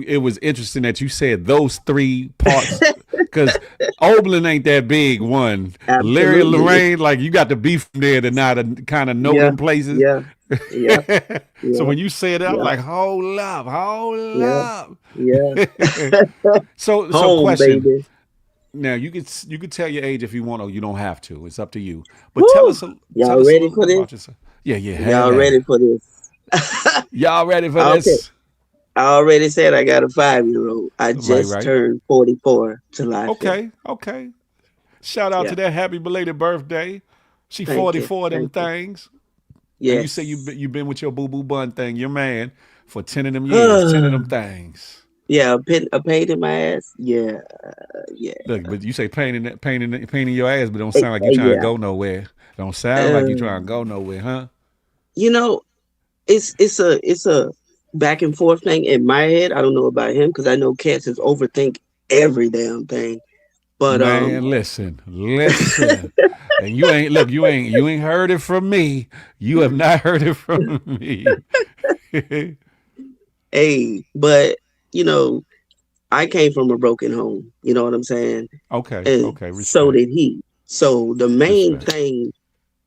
it was interesting that you said those 3 parts because Oberlin ain't that big. One, Larry and Lorraine, like you got to be from there to not kind of know them places. Yeah. So Yeah. when you said it, I'm Yeah. like, hold up, hold Yeah. up. Yeah. So Home, question. baby. Now you could tell your age if you want, or you don't have to. It's up to you. But Woo! tell Y'all us a ready little for bit this? about yourself. Yeah, Y'all ready hey. for this? Y'all ready for Okay. this? I already said I got a 5-year-old. I just Right. turned 44 July 5th. Okay. Shout out Yeah. to that happy belated birthday. She Thank you. 44 of them Thank you. things. And you say Yes. you been with your boo boo bun thing, your man, for 10 of them years, 10 of them things. Yeah, a pain in my ass. Yeah. Yeah. Look, but you say painting your ass, but don't sound like you trying to Yeah. go nowhere. Don't sound like you trying to go nowhere, huh? You know, it's a back and forth thing in my head. I don't know about him because I know cats is overthink every damn thing. But Man, listen. And you ain't heard it from me. You have not heard it from me. hey, but you know, I came from a broken home. You know what I'm saying? Okay. And so Respect. did he. So the main thing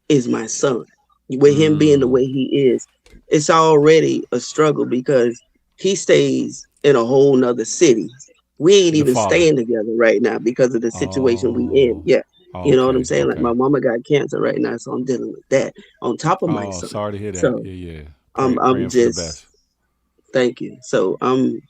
is my son. With him being the way he is, it's already a struggle because he stays in a whole nother city. We ain't The even father. staying together right now because of the situation we in. Yeah. You know what I'm saying? Like my mama got cancer right now, so I'm dealing with that on top of my Oh, son. sorry to hear that. So Yeah. I'm Praying for the just best. thank you. So I'm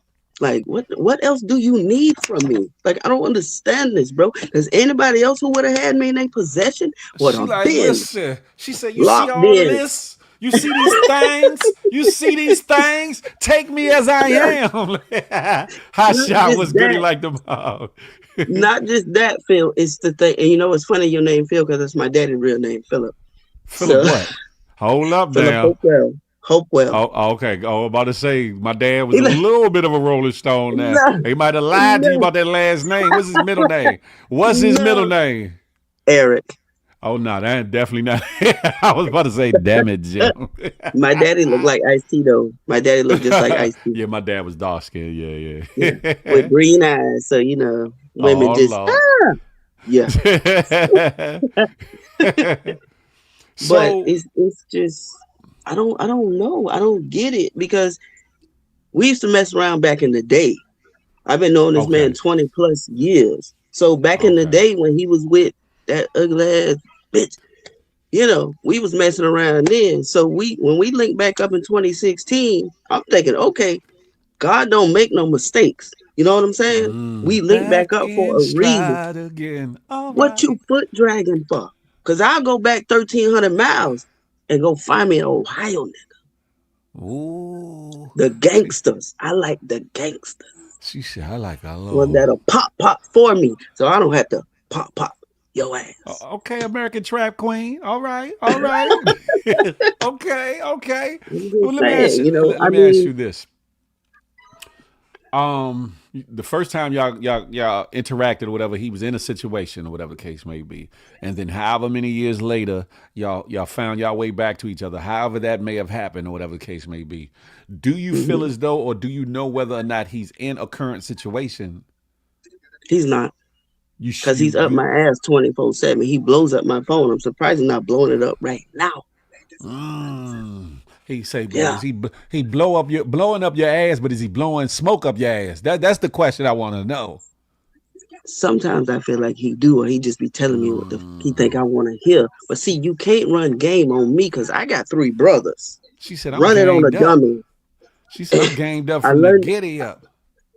like, what else do you need from me? Like I don't understand this, bro. Because anybody else who would have had me in their possession would She have like, been listen. She said, you see locked all of in. this? You see these things? You see these things? Take me as I am. How Not shot just was goody that. like the mom. Not just that, Phil. It's the thing. And you know, it's funny your name Phil because it's my daddy's real name, Philip. Philip So what? Hold up Philip now. Hopewell. Hopewell. Okay. Oh, about to say my dad was a little bit of a Rolling Stone now. No, He might have lied to you no, about that last name. What's his middle name? no. Eric. Oh no, that definitely not. I was about to say, damn it, Jim. My daddy looked like Ice-T though. My daddy looked just like Ice-T. Yeah, my dad was dark skinned. Yeah. Yeah. With green eyes. So, you know, women Oh just Lord. yeah. But So it's just I don't know. I don't get it because we used to mess around back in the day. I've been knowing this man 20 plus years. So back in the day when he was with that ugly ass bitch, you know, we was messing around then. So when we linked back up in 2016, I'm thinking, okay, God don't make no mistakes. You know what I'm saying? We linked back back up for in a reason. stride again. All What you right. foot dragging for? Cause I'll go back 1,300 miles and go find me an Ohio nigga. Ooh. The gangsters. I like the gangsters. She said, I like a One little. that'll pop for me. So I don't have to pop your ass. Okay, American Trap Queen. All right. Okay. Well, let me ask you. You know, Let me ask you this. The first time y'all interacted or whatever, he was in a situation or whatever the case may be, and then however many years later, y'all found y'all way back to each other. However that may have happened or whatever the case may be. Do you feel as though, or do you know whether or not he's in a current situation? He's not. Because he's up my ass 24/7. He blows up my phone. I'm surprised he's not blowing it up right now. He say, is he blowing up your ass, but is he blowing smoke up your ass? That's the question I want to know. Sometimes I feel like he do, or he just be telling me what he think I want to hear. But see, you can't run game on me because I got 3 brothers. She said, I'm run it on a dummy. She said, I'm gamed up from the giddy up.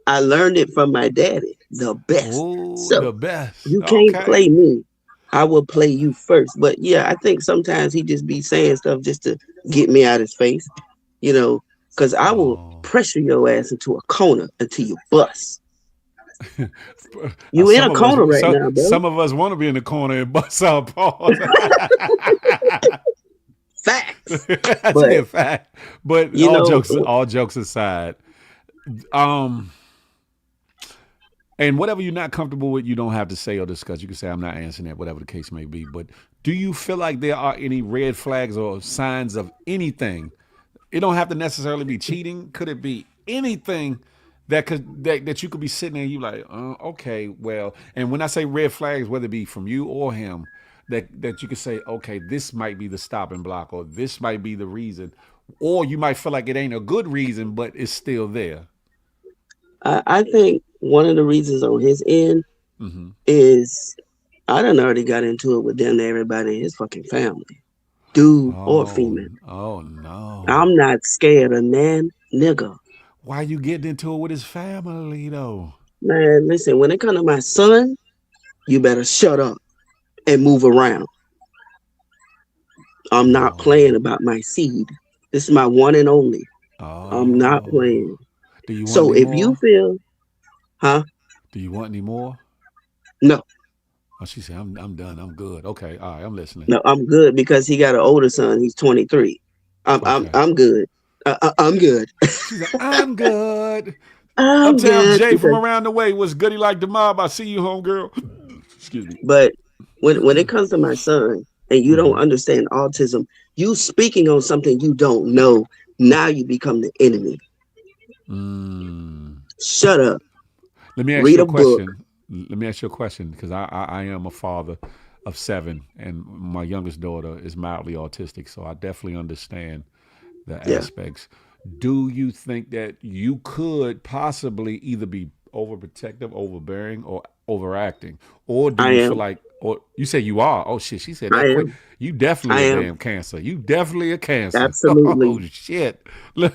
I learned it from my daddy, the best. Ooh, so the best. You can't play me. I will play you first. But yeah, I think sometimes he just be saying stuff just to get me out his face, you know, because I will pressure your ass into a corner until you bust. You in a corner right now, bro. Some of us want to be in the corner and bust our paws. Facts. But, fact. But all jokes aside, and whatever you're not comfortable with, you don't have to say or discuss. You can say, I'm not answering that, whatever the case may be. But do you feel like there are any red flags or signs of anything? It don't have to necessarily be cheating. Could it be anything that you could be sitting there and you like, okay, well, and when I say red flags, whether it be from you or him, that you could say, okay, this might be the stopping block, or this might be the reason, or you might feel like it ain't a good reason, but it's still there. I think one of the reasons on his end is I done already got into it with them everybody in his fucking family, dude or female. Oh no! I'm not scared of nan nigga. Why you getting into it with his family though? Man, listen, when it comes to my son, you better shut up and move around. I'm not playing about my seed. This is my one and only. I'm not playing. Do you want so any if more? you feel, huh? Do you want any more? No. Oh, she said, I'm done. I'm good. Okay, all right, I'm listening. No, I'm good because he got an older son. He's 23. I'm good. I'm good. She's like, I'm good. I'm Uptown good Jay from because- around the way. What's goody like the mob? I see you, homegirl. Excuse me. But when it comes to my son, and you don't understand autism, you speaking on something you don't know, now you become the enemy. Shut up. Let me ask Read you a book. question. Let me ask you a question, because I am a father of 7, and my youngest daughter is mildly autistic, so I definitely understand the aspects. Do you think that you could possibly either be overprotective, overbearing, or overacting, or do you feel like, or you say you are? Oh shit, she said that I quick. am. You definitely I a am. damn Cancer. You definitely a Cancer. Absolutely. Oh shit.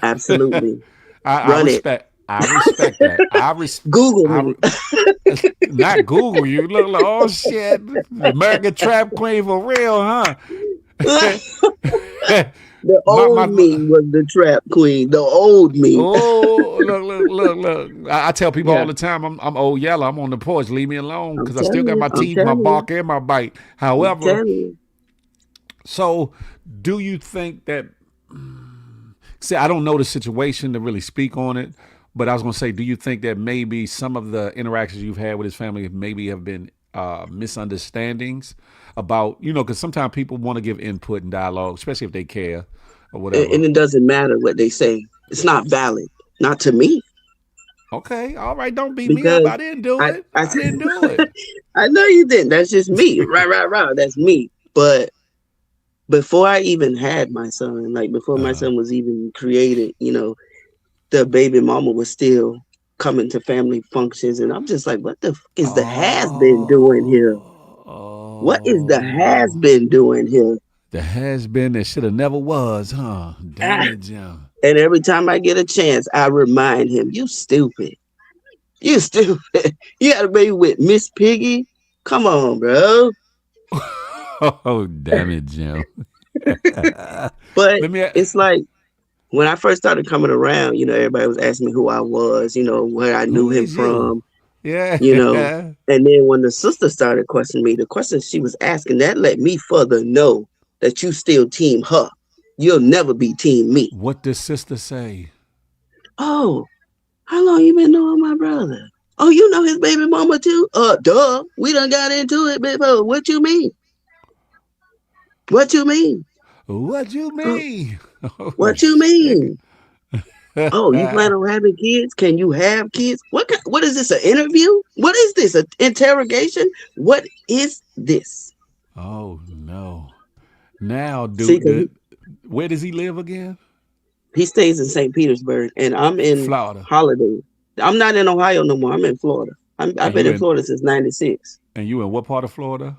Absolutely. I respect. I respect that. Google me. Not Google you. Look, oh shit. American Trap Queen for real, huh? The old me was the trap queen. The old me. Oh, look. I tell people all the time, I'm old yellow. I'm on the porch. Leave me alone, because I still got my teeth, my bark, and my bite. However, so do you think that? See, I don't know the situation to really speak on it, but I was going to say, do you think that maybe some of the interactions you've had with his family maybe have been misunderstandings about, because sometimes people want to give input and dialogue, especially if they care or whatever. And it doesn't matter what they say. It's not valid. Not to me. Okay. All right. Don't beat me up. I didn't do it. I didn't do it. I know you didn't. That's just me. Right. That's me. But before I even had my son, like before my son was even created, the baby mama was still coming to family functions. And I'm just like, what the fuck is the has been doing here? What is the has been doing here? The has been that should have never was, huh? Damn it, Jim. And every time I get a chance, I remind him, you stupid. You stupid. You got a baby with Miss Piggy? Come on, bro. Oh, damn it, Jim. But it's like, when I first started coming around, everybody was asking me who I was, where I knew him from. Yeah. And then when the sister started questioning me, the questions she was asking, that let me further know that you still team her. You'll never be team me. What does sister say? Oh, how long you been knowing my brother? Oh, you know his baby mama too? Duh. We done got into it before. What you mean? What you mean? What you mean? What you mean? Oh, you plan on having kids? Can you have kids? What is this, an interview? What is this, an interrogation? What is this? Oh, no. Now, where does he live again? He stays in St. Petersburg, and I'm in Florida. Holiday. I'm not in Ohio no more. I'm in Florida. I've been in Florida since 96. And you in what part of Florida?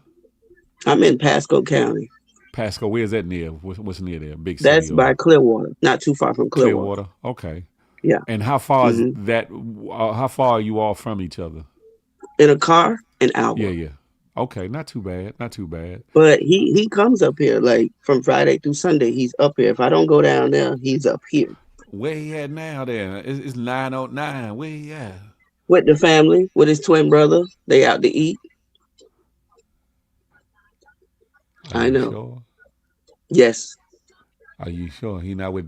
I'm in Pasco County. Pasco, where's that near? What's near there? Big city? That's by Clearwater, not too far from Clearwater. Okay. Yeah. And how far is that? How far are you all from each other? In a car, an hour. Yeah. Okay, not too bad. But he comes up here like from Friday through Sunday. He's up here. If I don't go down there, he's up here. Where he at now? Then it's 9:09. Where he at? With the family, with his twin brother. They out to eat. I know. Sure? Yes. Are you sure he not with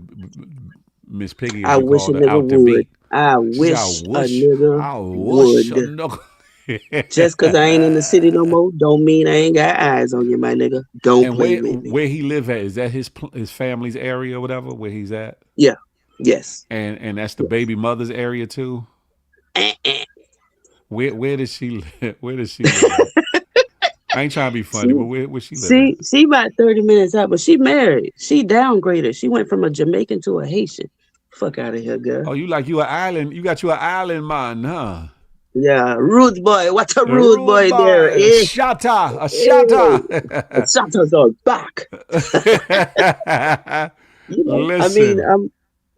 Miss Piggy? I wish a nigga would. I wish a nigga would. Just because I ain't in the city no more, don't mean I ain't got eyes on you, my nigga. Don't play with me. Where he live at? Is that his family's area or whatever? Where he's at? Yeah. Yes. And that's the baby mother's area too. Where does she live? Where does she live? I ain't trying to be funny, but where she live at? She about 30 minutes out, but she married. She downgraded. She went from a Jamaican to a Haitian. Fuck out of here, girl. Oh, you an island? You got you an island man, huh? Yeah, rude boy. What a rude Rude boy there. boy, Eh? shatter, a Eh, shatter. the shatters are back. You know, I mean, Listen,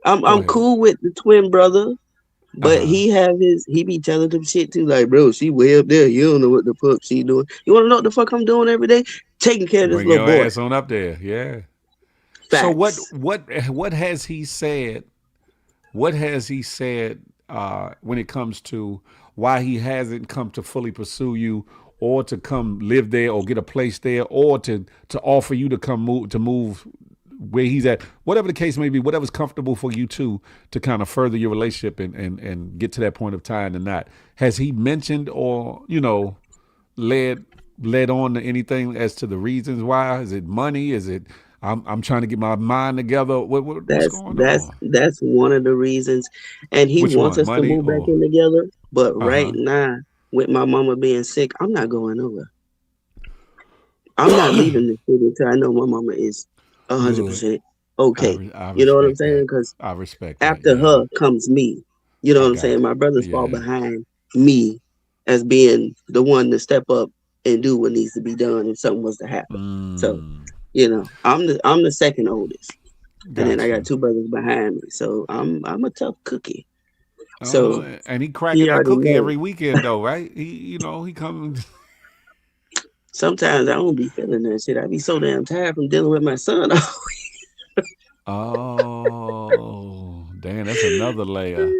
I'm cool with the twin brother, but he be telling them shit too. Like, bro, she way up there. You don't know what the fuck she doing. You want to know what the fuck I'm doing every day? Taking care of this bring little your boy. ass on up there, yeah. Facts. So what has he said? What has he said when it comes to why he hasn't come to fully pursue you, or to come live there, or get a place there, or to offer you to come move where he's at, whatever the case may be, whatever's comfortable for you two to kind of further your relationship and get to that point of tying the knot. Has he mentioned or led on to anything as to the reasons why? Is it money? Is it I'm trying to get my mind together? What's going on? That's one of the reasons, and he Which wants one? us to Money move back or in together. But right now, with my mama being sick, I'm not going nowhere. I'm not leaving the city until I know my mama is 100% okay. I You know what I'm respect saying? that. Because I respect that. after Yeah. her comes me. You know I what I'm got saying? you. My brothers fall Yeah. behind me as being the one to step up and do what needs to be done if something was to happen. So, you know, I'm the second oldest, and then I got two brothers behind me. So I'm a tough cookie. So And he he cracking that already cookie knows. every weekend though, right? He comes. Sometimes I don't be feeling that shit. I be so damn tired from dealing with my son. Oh, damn, that's another layer.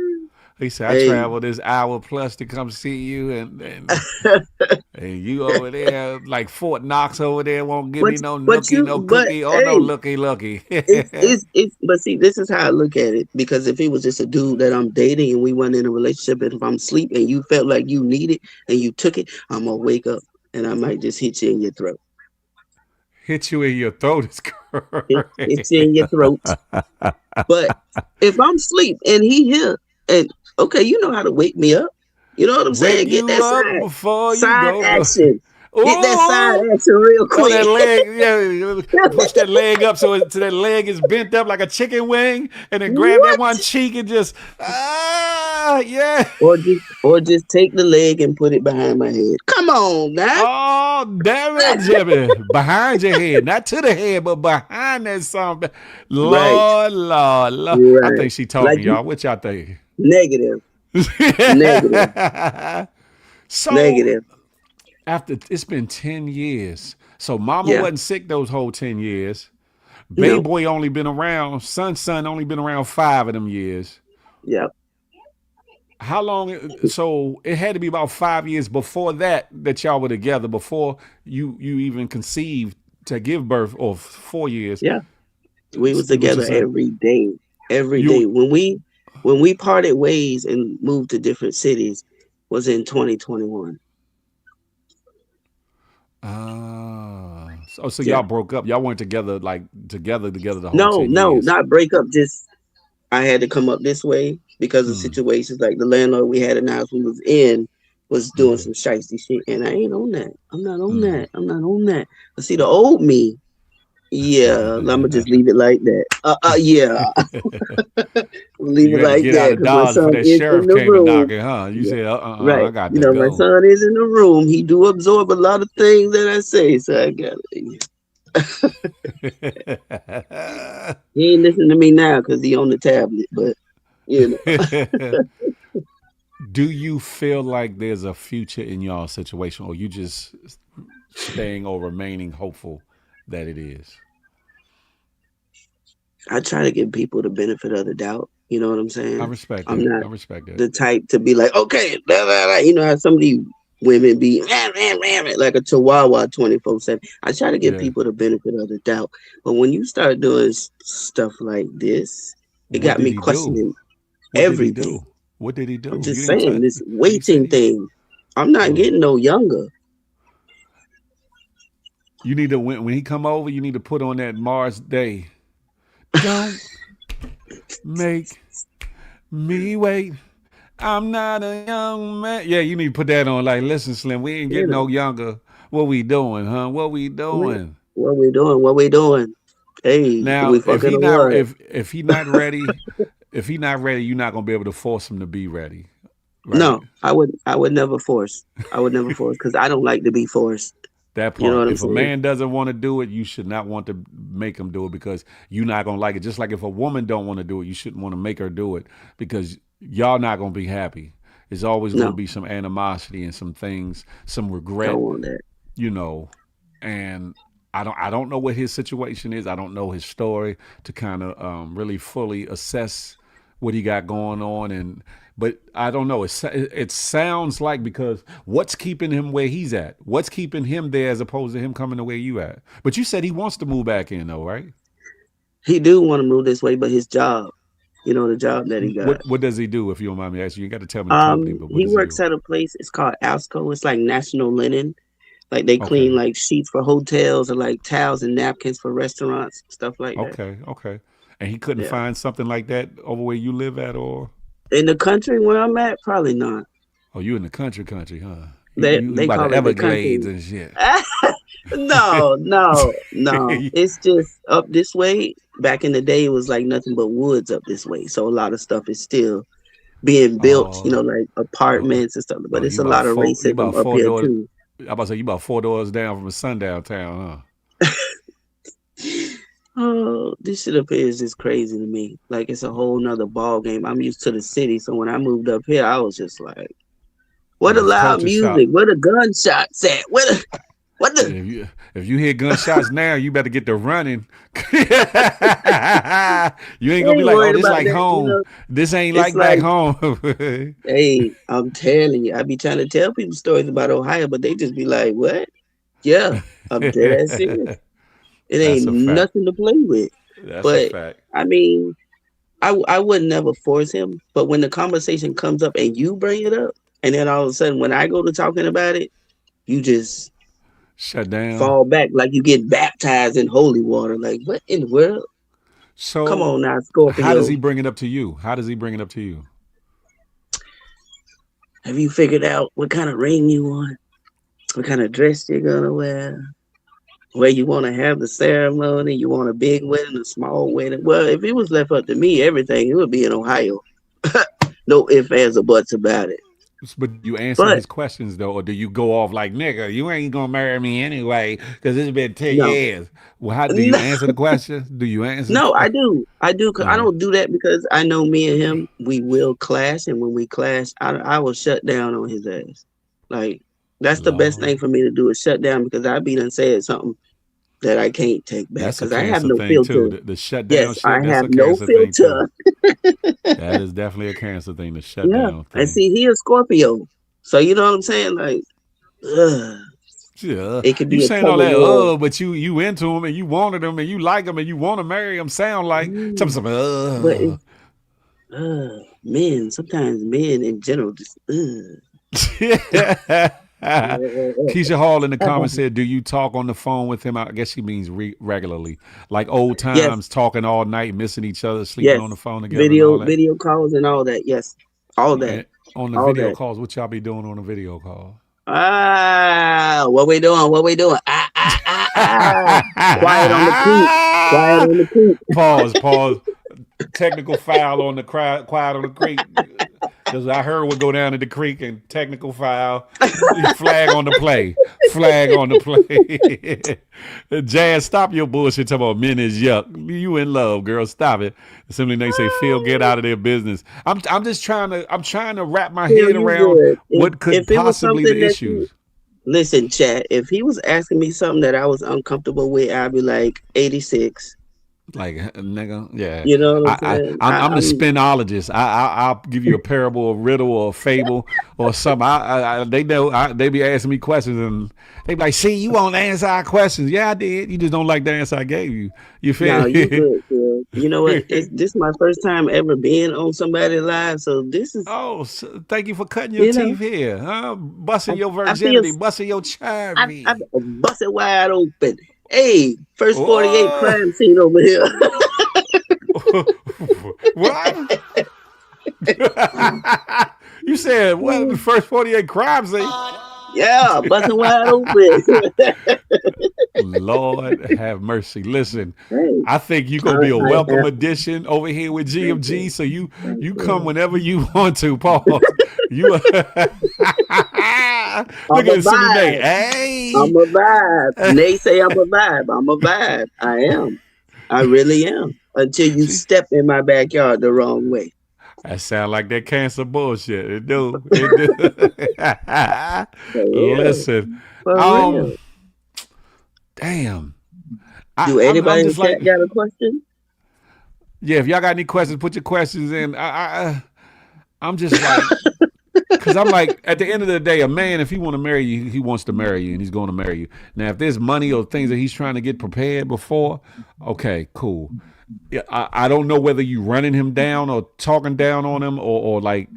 He said, I Hey, traveled this hour plus to come see you, and you over there like Fort Knox over there won't give me no but nookie, no cookie, or no hey, looky. it's but see, this is how I look at it. Because if it was just a dude that I'm dating and we weren't in a relationship, and if I'm asleep and you felt like you need it and you took it, I'm gonna wake up and I might just hit you in your throat. Hit you in your throat is It's in your throat. But if I'm asleep and he here, and okay, you know how to wake me up. You know what I'm Wake saying? Get you that up before you side go. action. Get that side Ooh! action real Oh, that quick. leg, yeah. Push that leg up so that leg is bent up like a chicken wing, and then grab that What? one cheek and just, yeah. Or just take the leg and put it behind my head. Come on, now. Oh, damn it, Jimmy. Behind your head. Not to the head, but behind that something. Right. Lord. I Right. think she talking, Like y'all. What y'all think? negative. So, Negative. after it's been 10 years. So mama Yeah. wasn't sick those whole 10 years. Baby No. boy only been around, son only been around 5 of them years. Yep. How long? So it had to be about 5 years before that y'all were together, before you even conceived to give birth, or 4 years. Yeah. We was Which together is every day. Every day. When we parted ways and moved to different cities was in 2021. So Yeah. y'all broke up. Y'all weren't together the whole No, 10 years. not break up. Just I had to come up this way because of situations like the landlord we had in the house we was in was doing some shiesty shit, and I ain't on that. I'm not on that. I'm not on that. But see, the old me, yeah, I'm gonna just leave it like that. Yeah, leave You it had to like get out that of because my Dodge son before that is in sheriff the came a room. knocking, huh? You Yeah. said, Right. I got You to know, my go. son is in the room. He do absorb a lot of things that I say, so I got it. He ain't listening to me now because he on the tablet, but you know. Do you feel like there's a future in y'all situation, or you just staying or remaining hopeful that it is? I try to give people the benefit of the doubt. You know what I'm saying? I respect I'm that. not I respect that. the type to be like, okay, blah, blah, blah. You know how some of these women be like a chihuahua 24/7. I try to give Yeah. people the benefit of the doubt. But when you start doing stuff like this, it What got did me he do? questioning What did he everything. do? What did he do? I'm You just didn't saying tell. this Did he say waiting thing. I'm not getting no younger. You need to when he come over, you need to put on that Mars Day. Don't make me wait. I'm not a young man. Yeah, you need to put that on. Like, listen, Slim, we ain't You getting know. no younger. What we doing, huh? What we doing? What we doing? What we doing? Hey, Now, we fucking or what? if he not ready, if he not ready, you're not gonna be able to force him to be ready, right? No, I would never force. I would never force because I don't like to be forced. That You know part. what I'm If a saying? man doesn't want to do it, you should not want to make him do it because you're not gonna like it. Just like if a woman don't want to do it, you shouldn't want to make her do it because y'all not gonna be happy. There's always gonna No, be some animosity and some things, some regret, don't want that. you know. And I don't know what his situation is. I don't know his story to kind of really fully assess what he got going on. But I don't know. It sounds like because what's keeping him where he's at? What's keeping him there as opposed to him coming to where you at? But you said he wants to move back in though, right? He do want to move this way, but his job, the job that he got. What does he do? If you don't mind me asking, you got to tell me the company. But what He does he works do? at a place. It's called Alsco. It's like National Linen. Like they clean Okay, like sheets for hotels or like towels and napkins for restaurants, stuff like that. okay. And he couldn't Yeah. find something like that over where you live at, or In the country where I'm at, probably not. oh, you in the country, huh? You They by the call it the Everglades country. and shit. No, no, no. It's just up this way. Back in the day, it was like nothing but woods up this way. So a lot of stuff is still being built, Oh, like oh, apartments and stuff. But oh, it's a lot of you about racism up four here doors. too. I about to say you about 4 doors down from a sundown town, Oh, this shit up here is just crazy to me. Like it's a whole nother ball game. I'm used to the city, so when I moved up here, I was just like, "What the It's loud culture shock. music? Where the gunshots at? What the?" If you hear gunshots now, you better get to running. You ain't I gonna be ain't like, oh, worried this about like that. home. This ain't It's like back like, home. hey, I'm telling you, I be trying to tell people stories about Ohio, but they just be like, "What?" Yeah, I'm dead ass serious. It That's ain't a fact. nothing to play with. That's a But fact. I mean, I would never force him. But when the conversation comes up and you bring it up, and then all of a sudden when I go to talking about it, you just Shut down. fall back like you get baptized in holy water. Like, what in the world? Come So on now, how does Scorpio. he bring it up to you? How does he bring it up to you? Have you figured out what kind of ring you want? What kind of dress you're gonna wear? Where you want to have the ceremony? You want a big wedding, a small wedding? Well, if it was left up to me, everything it would be in Ohio. No ifs, ands, or buts about it. But you answer But his questions though, or do you go off like nigga? You ain't gonna marry me anyway because it's been 10 no, years. Well, how do you answer the question? Do you answer? no, I do. Cause I Uh-huh. don't do that because I know me and him, we will clash, and when we clash, I will shut down on his ass. Like that's the best thing Lord. for me to do is shut down because I be done said something that I can't take back That's a because I have cancer no thing too. filter. The shutdown Yes, shit, I that's have a no cancer thing too. filter. That is definitely a cancer thing, the Yeah, shutdown and thing. see, he a Scorpio, so you know what I'm saying. Like, ugh, Yeah. it could You be a saying tug all of that, war. but you into him and you wanted him and you like him and you want to marry him, sound like Mm, some but it's men. Sometimes men in general just Keisha Hall in the comments said, "Do you talk on the phone with him?" I guess she means regularly, like old yes, times, talking all night, missing each other, sleeping yes, on the phone together, and all video that. video calls and all that. Yes, all that, And on the all video that. calls, what y'all be doing on the video call? What we doing? What we doing? Quiet on the creek. Quiet on the creek. Pause. Technical foul on the quiet on the creek. Because I heard what go down in the creek and technical foul. Flag on the play. Flag on the play. Jazz, stop your bullshit talking about men is yuck. You in love, girl. Stop it. Simply they say, Phil, get out of their business. I'm just trying to wrap my Feel head you around good. what could If it was possibly something the that you issues. listen, chat. If he was asking me something that I was uncomfortable with, I'd be like 86. Like nigga, yeah. You know what I'm I, saying? I I'm the spinologist. I'll give you a parable, a riddle, or a fable, or something. They know they be asking me questions, and they be like, "See, you won't answer our questions." Yeah, I did. You just don't like the answer I gave you. You feel No, you me? good, girl. You know what? This is my first time ever being on somebody's live, so this is, Oh, so thank you for cutting your you know, teeth here, huh? Busting your I feel virginity, busting your I charity. bust it wide open. Hey, first 48 Oh, crime scene over here. what? You said what? The first 48 crime scene? Yeah, busting wide open. Lord have mercy. Listen, Hey, I think you're gonna be a I welcome am. addition over here with Thank GMG. you. So you Thank come you. whenever you want to, Paul. You look at I'm a Cindy Nay. vibe. Hey, I'm a vibe. They say I'm a vibe. I'm a vibe. I am. I really am. Until you see, step in my backyard the wrong way. that sound like that cancer bullshit. It do. It do. For real. Listen, For real. damn. Do I'm anybody in just the chat like, got a question? yeah. If y'all got any questions, put your questions in. I'm just like, because I'm like, at the end of the day, a man, if he want to marry you, he wants to marry you, and he's going to marry you. Now, if there's money or things that he's trying to get prepared before, okay, cool. Yeah, I don't know whether you running him down or talking down on him or like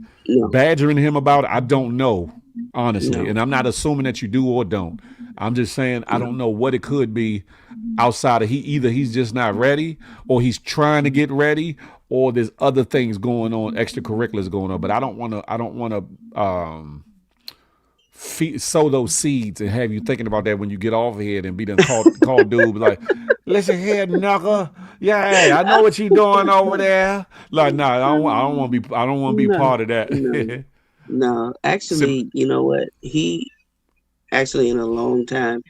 badgering him about it. I don't know, honestly. And I'm not assuming that you do or don't. I'm just saying I don't know what it could be outside of either he's just not ready or he's trying to get ready or there's other things going on, extracurriculars going on. But I don't want to sow those seeds and have you thinking about that when you get off here and be done call dude like, listen here, knuckle. Yeah, I know what you doing over there. Like, no, I don't want to be part of that. No. Actually, you know what? He actually in a long time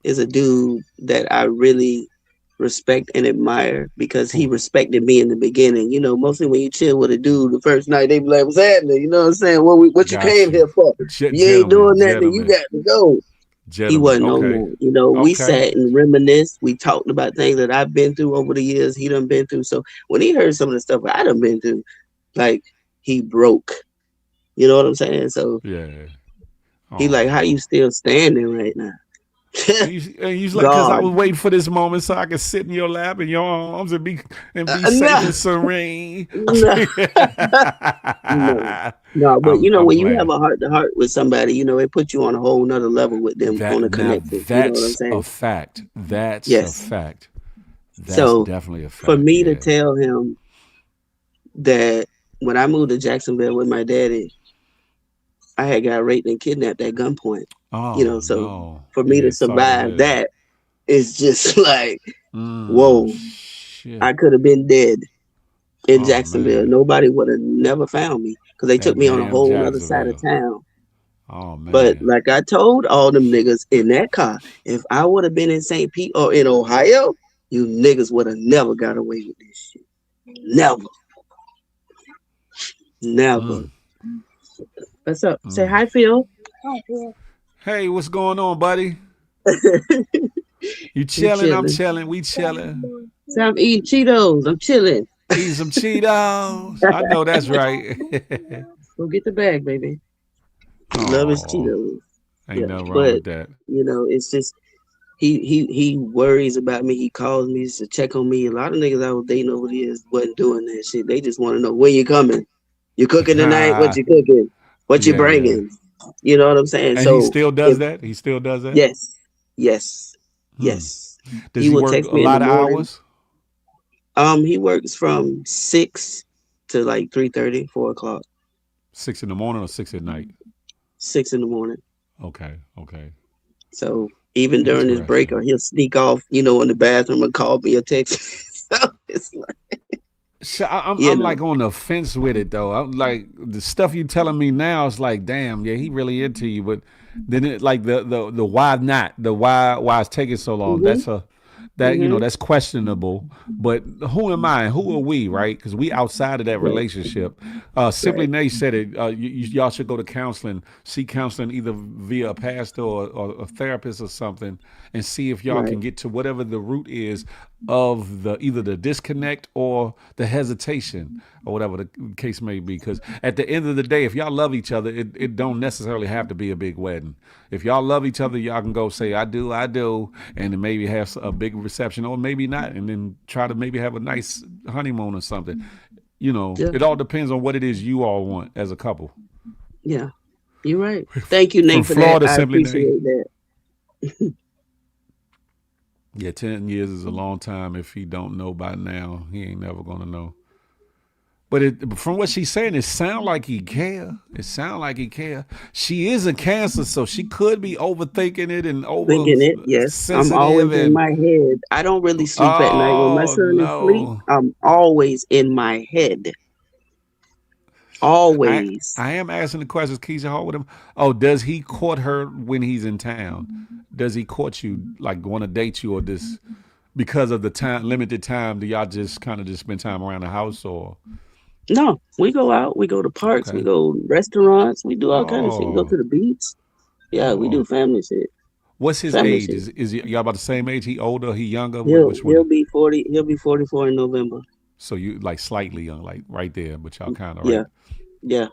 is a dude that I really respect and admire because he respected me in the beginning. You know, mostly when you chill with a dude the first night, they be like, "What's happening?" You know what I'm saying? What you came here for? You ain't doing that, then you got to go. He wasn't on that. You know, we sat and reminisced. We talked about things that I've been through over the years. He done been through. So when he heard some of the stuff I done been through, like he broke. You know what I'm saying? So yeah. He like, how you still standing right now? And he's like, because I was waiting for this moment so I could sit in your lap in your arms and be safe and serene. No, but you know, when you have a heart to heart with somebody, you know, it puts you on a whole nother level with them on a connection. That's you know what I'm saying? a fact. That's a fact. That's so definitely a fact. For me to tell him that when I moved to Jacksonville with my daddy, I had got raped and kidnapped at gunpoint. Oh, you know, so for me to survive that is just like, whoa, shit. I could have been dead in Jacksonville. Man. Nobody would have never found me because they took me on a whole other side of town. Oh man! But like I told all them niggas in that car, if I would have been in St. Pete or in Ohio, you niggas would have never got away with this shit. Never. What's up? Say hi, Phil. Hi, Phil. Hey, what's going on, buddy? You chilling? I'm chilling. We chilling. So I'm eating Cheetos. I'm chilling. Eating some Cheetos. I know that's right. Go get the bag, baby. Love his Cheetos. Ain't nothing wrong with that. You know, it's just he worries about me. He calls me to check on me. A lot of niggas I was dating over the years wasn't doing that shit. They just want to know when you coming. You cooking tonight? What you cooking? What you bringing? You know what I'm saying? And so he still does that? He still does that? Yes. Does he work a lot of hours? He works from 6 to like 3:30, 4 o'clock. 6 in the morning or 6 at night? 6 in the morning. Okay. So even during his break, or he'll sneak off, you know, in the bathroom and call me or text. So it's like. So I'm like on the fence with it though. I'm like the stuff you telling me now is like, damn, yeah, he really into you. But then it like the why not? The why it's taking so long. That's you know, that's questionable. But who am I? Who are we, right? Because we outside of that relationship. Simply Nay said it. Y'all should go to counseling, seek counseling either via a pastor or a therapist or something, and see if y'all can get to whatever the root is of either the disconnect or the hesitation or whatever the case may be. Because at the end of the day, if y'all love each other, it don't necessarily have to be a big wedding. If y'all love each other, y'all can go say, I do, and then maybe have a big reception or maybe not, and then try to maybe have a nice honeymoon or something. You know, it all depends on what it is you all want as a couple. Yeah, you're right. Thank you, Nate, for Florida, that. I appreciate that. Yeah, 10 years is a long time. If he don't know by now, he ain't never gonna know. But from what she's saying, it sounds like he care. It sounds like he care. She is a Cancer, so she could be overthinking it and Thinking it, yes. I'm always sensitive in my head. I don't really sleep at night. When my son is asleep, no. I'm always in my head. Always. I am asking the questions. Keisha Hall with him. Oh, does he court her when he's in town? Does he court you, like want to date you, or this because of the time, limited time? Do y'all just kind of just spend time around the house, or? No, we go out. We go to parks. Okay. We go restaurants. We do all kind of shit. We go Oh, to the beach. Yeah, we do oh. family shit. What's his Family age? shit. Is y'all about the same age? He older? He younger? Which He'll one? be 40. He'll be 44 in November. So you like slightly young, like right there, but y'all kind of Yeah, right. yeah,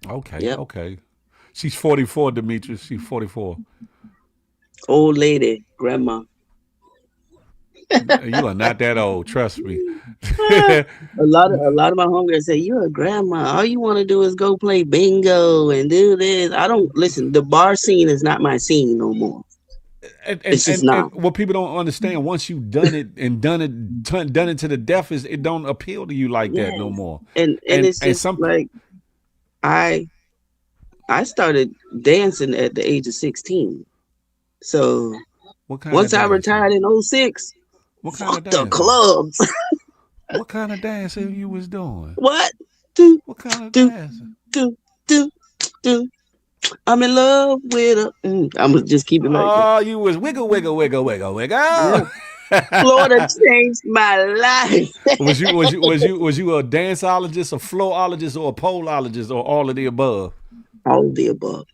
Okay, yep. okay. She's 44, Demetrius. She's 44. Old lady, grandma. You are not that old, trust me. A lot of my homegirls say, "You're a grandma. All you want to do is go play bingo and do this." I don't listen. The bar scene is not my scene no more. It's just not. And what people don't understand, once you've done it and done it to the death, is it don't appeal to you like that no more. And it's just like I started dancing at the age of 16. So once I retired in 06, what kind of the clubs. What kind of dancing you was doing? What? What kind of dancing? Do. I'm in love with her. I'm gonna just keep it like that. Oh, you was wiggle. Yeah. Florida changed my life. Was you a danceologist, a floorologist, or a poleologist, or all of the above? All of the above.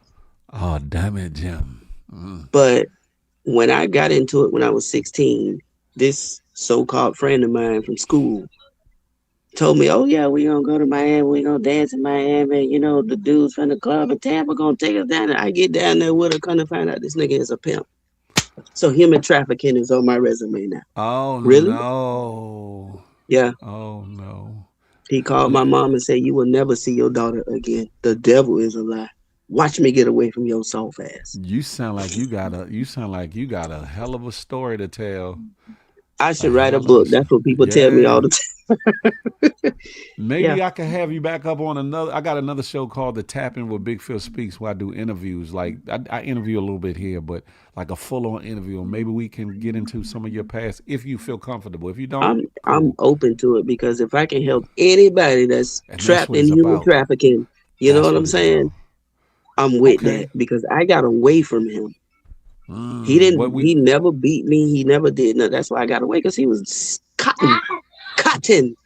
Oh, damn it, Jim. But when I got into it when I was 16, this so-called friend of mine from school told me, "Oh yeah, we gonna go to Miami. We gonna dance in Miami. You know, the dudes from the club in Tampa gonna take us down there." I get down there with her, come to find out this nigga is a pimp. So human trafficking is on my resume now. Oh, really? No. Yeah. Oh no. He called my mom and said, "You will never see your daughter again. The devil is a lie. Watch me get away from your soft ass." You sound like you got a hell of a story to tell. I should write a book. That's what people tell me all the time. Maybe I can have you back up on another. I got another show called The Tapping with Big Phil Speaks, where I do interviews. Like I interview a little bit here, but like a full-on interview. And maybe we can get into some of your past if you feel comfortable. If you don't, I'm open to it, because if I can help anybody that's trapped in human trafficking, you know what I'm saying? I'm with that, because I got away from him. He never beat me. He never did nothing. That's why I got away, because he was cotton.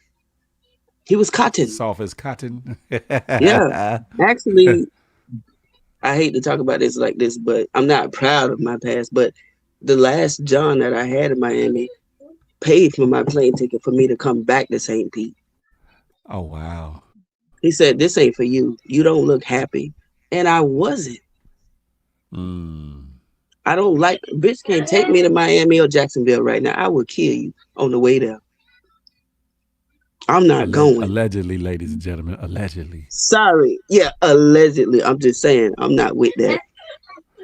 He was cotton. Soft as cotton. Yeah. Actually, I hate to talk about this like this, but I'm not proud of my past. But the last John that I had in Miami paid for my plane ticket for me to come back to St. Pete. Oh, wow. He said, "This ain't for you. You don't look happy." And I wasn't. I don't like, bitch can't take me to Miami or Jacksonville right now. I will kill you on the way there. I'm not going. Allegedly, ladies and gentlemen, allegedly. Sorry. Yeah, allegedly. I'm just saying, I'm not with that.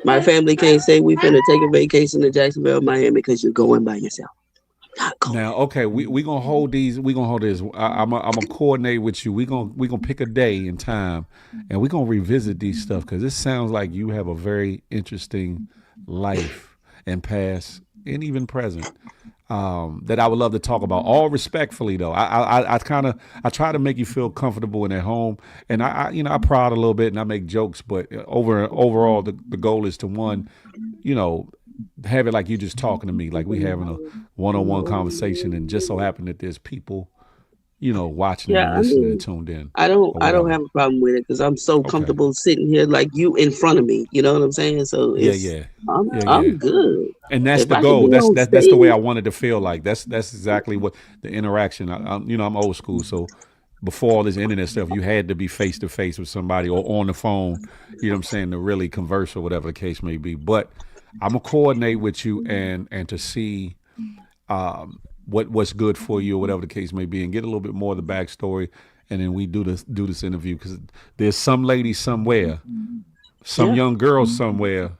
My family can't say we finna take a vacation to Jacksonville, Miami, because you're going by yourself. Now, okay, we gonna hold these. We gonna hold this. I'm gonna coordinate with you. We gonna pick a day and time, and we gonna revisit these stuff, because it sounds like you have a very interesting life and past and even present that I would love to talk about. All respectfully, though. I try to make you feel comfortable and at home, and I prod a little bit and I make jokes, but overall the goal is to, one, have it like you just talking to me, like we having a one-on-one conversation, and just so happen that there's people, watching and listening and tuned in. I don't have a problem with it, because I'm so comfortable sitting here like you in front of me. You know what I'm saying? So I'm good. And that's the goal. That's the way I wanted to feel like. That's exactly what the interaction. I'm old school, so before all this internet stuff, you had to be face to face with somebody or on the phone. You know what I'm saying, to really converse or whatever the case may be. But I'm gonna coordinate with you and to see what's good for you or whatever the case may be, and get a little bit more of the backstory, and then we do this interview, because there's some lady somewhere, some young girl somewhere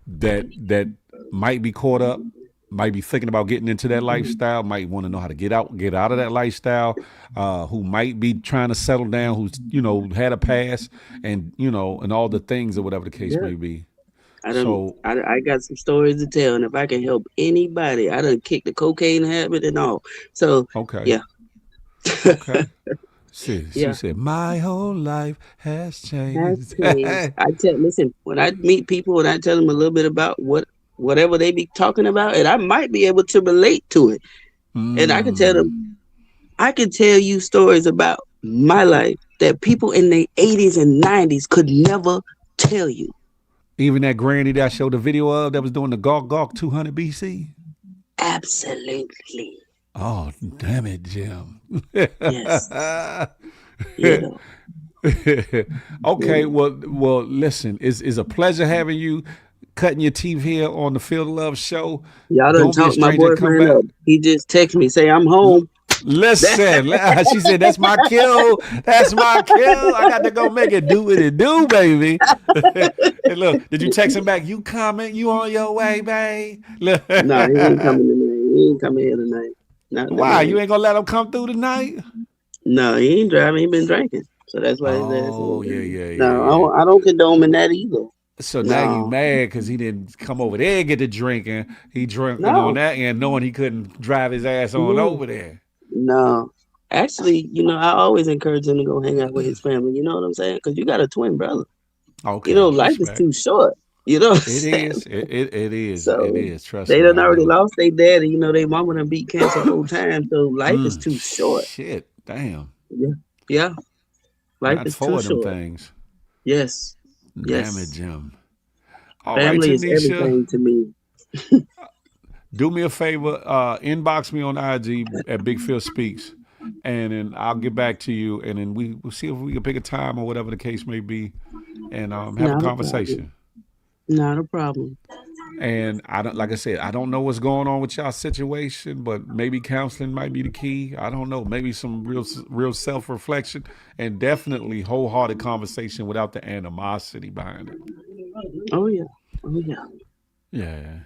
that might be caught up might be thinking about getting into that lifestyle, might want to know how to get out of that lifestyle, who might be trying to settle down, who's, had a past and, and all the things or whatever the case may be. I got some stories to tell, and if I can help anybody, I done kicked the cocaine habit and all. So, yeah. Okay. She said, my whole life has changed. Listen, when I meet people and I tell them a little bit about whatever they be talking about, and I might be able to relate to it. And I can tell them, I can tell you stories about my life that people in their 80s and 90s could never tell you. Even that granny that I showed the video of that was doing the Gawk 200 BC? Absolutely. Oh, damn it, Jim. Yes. Okay, well, listen, it's a pleasure having you cutting your teeth here on the Feel the Love show. Y'all done talked my boyfriend up. He just texted me, say I'm home. Listen, she said, that's my kill. That's my kill. I got to go make it do what it do, baby. Hey, look, did you text him back? You coming? You on your way, babe? No, he ain't coming tonight. He ain't coming here tonight. Why? You ain't gonna let him come through tonight? No, he ain't driving. He been drinking, so that's why. Yeah. I don't condone in that either. So now you mad because he didn't come over there and get the drinking. He drinking on that end, knowing he couldn't drive his ass on over there. No, actually, I always encourage him to go hang out with his family. You know what I'm saying? Because you got a twin brother. Okay. Life is too short. You know what I'm saying? It is. So it is. Trust me. They done already lost their daddy. Their mama done beat cancer the whole time. So life is too short. Shit. Damn. Yeah. Life is too short. Things. Yes. Damn it, Jim. Family is everything to me. Do me a favor. Inbox me on IG at Big Phil Speaks. And then I'll get back to you. And then we'll see if we can pick a time or whatever the case may be. And have a conversation. Not a problem. And like I said, I don't know what's going on with y'all situation, but maybe counseling might be the key. I don't know. Maybe some real self-reflection and definitely wholehearted conversation without the animosity behind it. Oh, yeah. Yeah.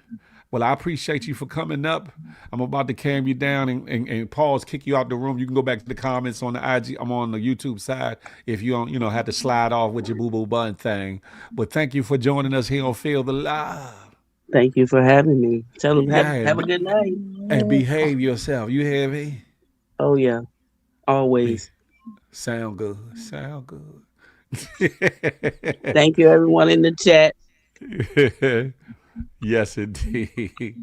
Well, I appreciate you for coming up. I'm about to calm you down and pause, kick you out the room. You can go back to the comments on the IG. I'm on the YouTube side if you don't, have to slide off with your boo-boo bun thing. But thank you for joining us here on Feel the Love. Thank you for having me. Tell them have a good night. And behave yourself. You hear me? Oh, yeah. Always. Sound good. Thank you, everyone in the chat. Yes, indeed.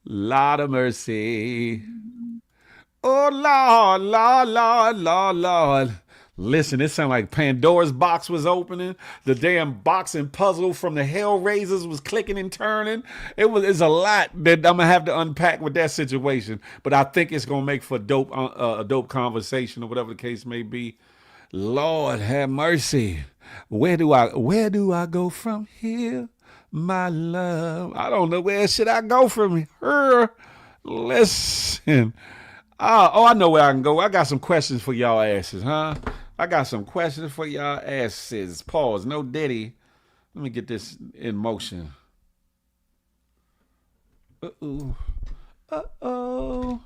Lord of mercy. Oh, Lord. Listen, it sounded like Pandora's box was opening. The damn boxing puzzle from the Hellraisers was clicking and turning. It's a lot that I'm gonna have to unpack with that situation. But I think it's gonna make for a dope conversation or whatever the case may be. Lord have mercy. Where do I go from here? My love. I don't know where should I go from here. Listen. I know where I can go. I got some questions for y'all asses, huh? I got some questions for y'all asses. Pause. No Diddy. Let me get this in motion. Uh-oh. Uh-oh.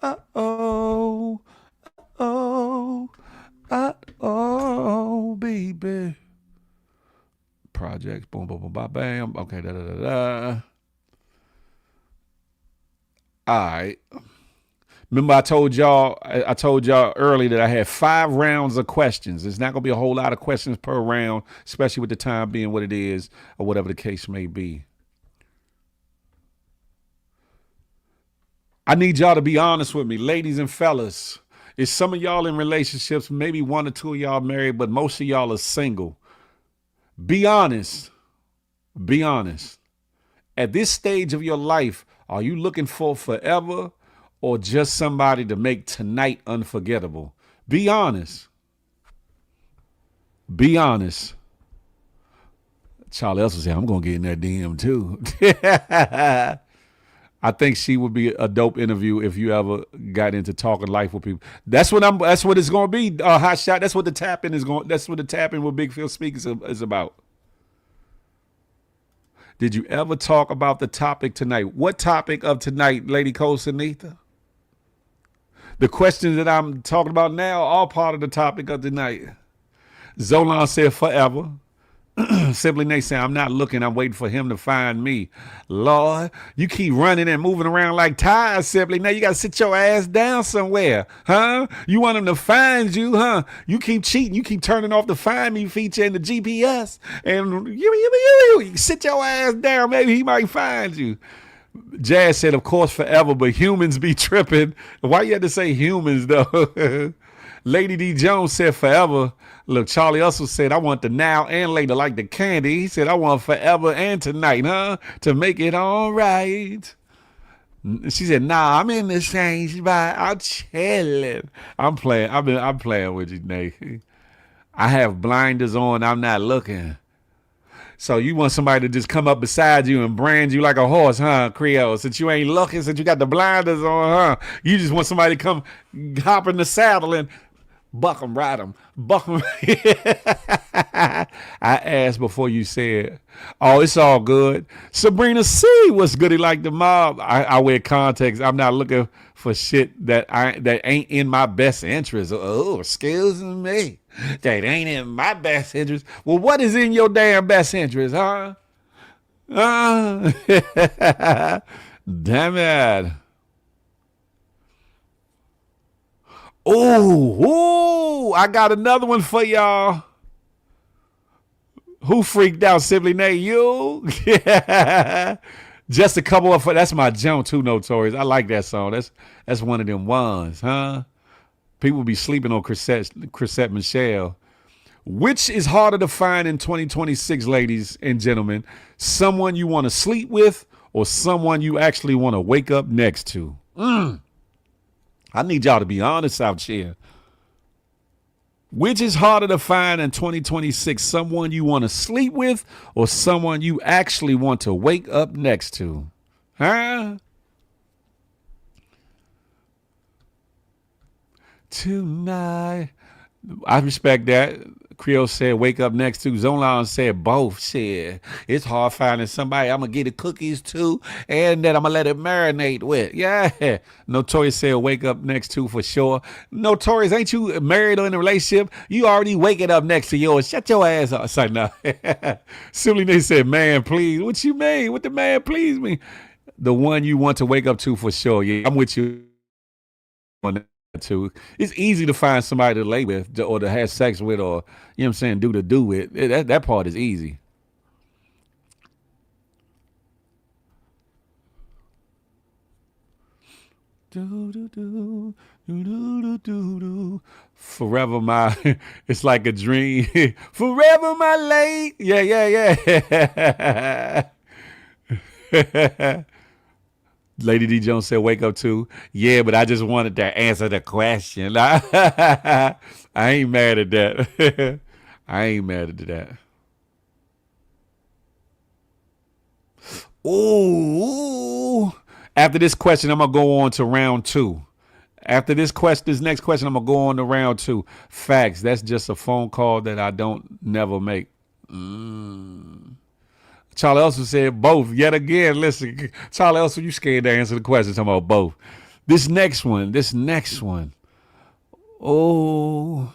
Uh-oh. Uh-oh. Uh-oh, baby. Projects, boom, boom, boom, bam, bam. Okay, da-da-da-da. All right. Remember I told y'all earlier that I had 5 rounds of questions. It's not going to be a whole lot of questions per round, especially with the time being what it is or whatever the case may be. I need y'all to be honest with me, ladies and fellas. Is some of y'all in relationships, maybe 1 or 2 of y'all married, but most of y'all are single. Be honest. Be honest. At this stage of your life, are you looking for forever or just somebody to make tonight unforgettable? Be honest. Be honest. Charlie Else said, I'm going to get in that DM too. I think she would be a dope interview if you ever got into talking life with people. That's what it's going to be. Hot shot. That's what the tapping is going. That's what the tapping with Big Phil Speaks is about. Did you ever talk about the topic tonight? What topic of tonight, Lady Kosanitha? The questions that I'm talking about now are all part of the topic of tonight. Zolan said forever. Simply Nate said, I'm not looking, I'm waiting for him to find me. Lord, you keep running and moving around like tires, Simply. Now you got to sit your ass down somewhere, huh? You want him to find you, huh? You keep cheating. You keep turning off the find me feature in the GPS. And you sit your ass down. Maybe he might find you. Jazz said, of course, forever, but humans be tripping. Why you had to say humans, though? Lady D. Jones said forever. Look, Charlie also said, I want the now and later like the candy. He said, I want forever and tonight, huh? To make it all right. She said, nah, I'm in the same spot. I'm chilling. I'm playing with you, Nate. I have blinders on. I'm not looking. So you want somebody to just come up beside you and brand you like a horse, huh, Creole? Since you ain't looking, since you got the blinders on, huh? You just want somebody to come hop in the saddle and buck 'em, ride 'em, buck 'em. I asked before you said, oh, it's all good. Sabrina C, what's goody like the mob? I wear context. I'm not looking for shit that ain't in my best interest. Oh, excuse me. That ain't in my best interest. Well, what is in your damn best interest, huh? Damn it. Oh, I got another one for y'all. Who freaked out? Simply Nate, you? Just a couple of, that's my jump too, Notorious. I like that song. That's one of them ones, huh? People be sleeping on Chrisette Michelle. Which is harder to find in 2026, ladies and gentlemen? Someone you want to sleep with or someone you actually want to wake up next to? I need y'all to be honest out here. Which is harder to find in 2026? Someone you want to sleep with or someone you actually want to wake up next to? Huh? Tonight. I respect that. Creole said wake up next to. Zolan said both. Shit. It's hard finding somebody I'm going to get the cookies to and then I'm going to let it marinate with. Yeah. Notorious said wake up next to for sure. Notorious, ain't you married or in a relationship? You already waking up next to yours. Shut your ass up. Sorry, no. Simply they said, man, please. What you mean? What the man please mean? The one you want to wake up to for sure. Yeah, I'm with you on that. Too. It's easy to find somebody to lay with or to have sex with or, you know what I'm saying, do with. That part is easy. Forever my, it's like a dream. Forever my late. Yeah. Lady D. Jones said, wake up too. Yeah, but I just wanted to answer the question. I ain't mad at that. I ain't mad at that. Ooh. After this question, I'm going to go on to round two. After this next question, I'm going to go on to round two. Facts. That's just a phone call that I don't never make. Charlie Elson said both. Yet again, listen, Charlie Elson, you scared to answer the question. Talking about both. This next one. Oh.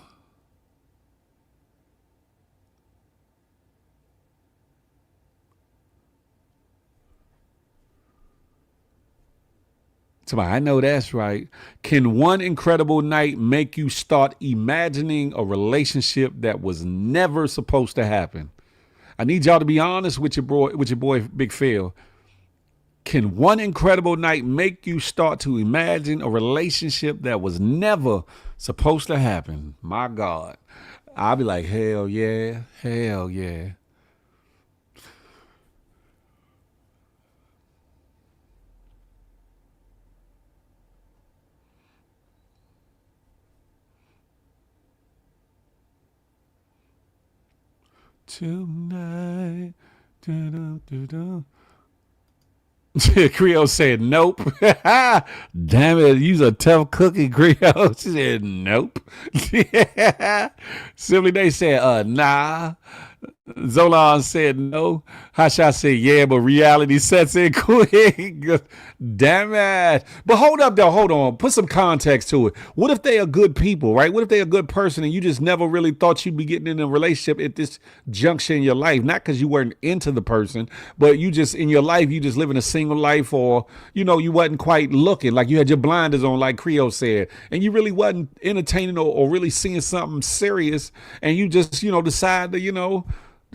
Somebody, I know that's right. Can one incredible night make you start imagining a relationship that was never supposed to happen? I need y'all to be honest with your boy, Big Phil. Can one incredible night make you start to imagine a relationship that was never supposed to happen? My God. I'll be like, hell yeah. Hell yeah. Tonight. Creole said nope. Damn it, you's a tough cookie, Creole. She said nope. Simply they said nah. Zolan said no. Hasha said yeah, but reality sets in quick. Damn it. But hold up though, hold on. Put some context to it. What if they are good people, right? What if they're a good person and you just never really thought you'd be getting in a relationship at this junction in your life? Not because you weren't into the person, but you just in your life, you just living a single life, or you wasn't quite looking, like you had your blinders on, like Creole said, and you really wasn't entertaining or really seeing something serious, and you just decide to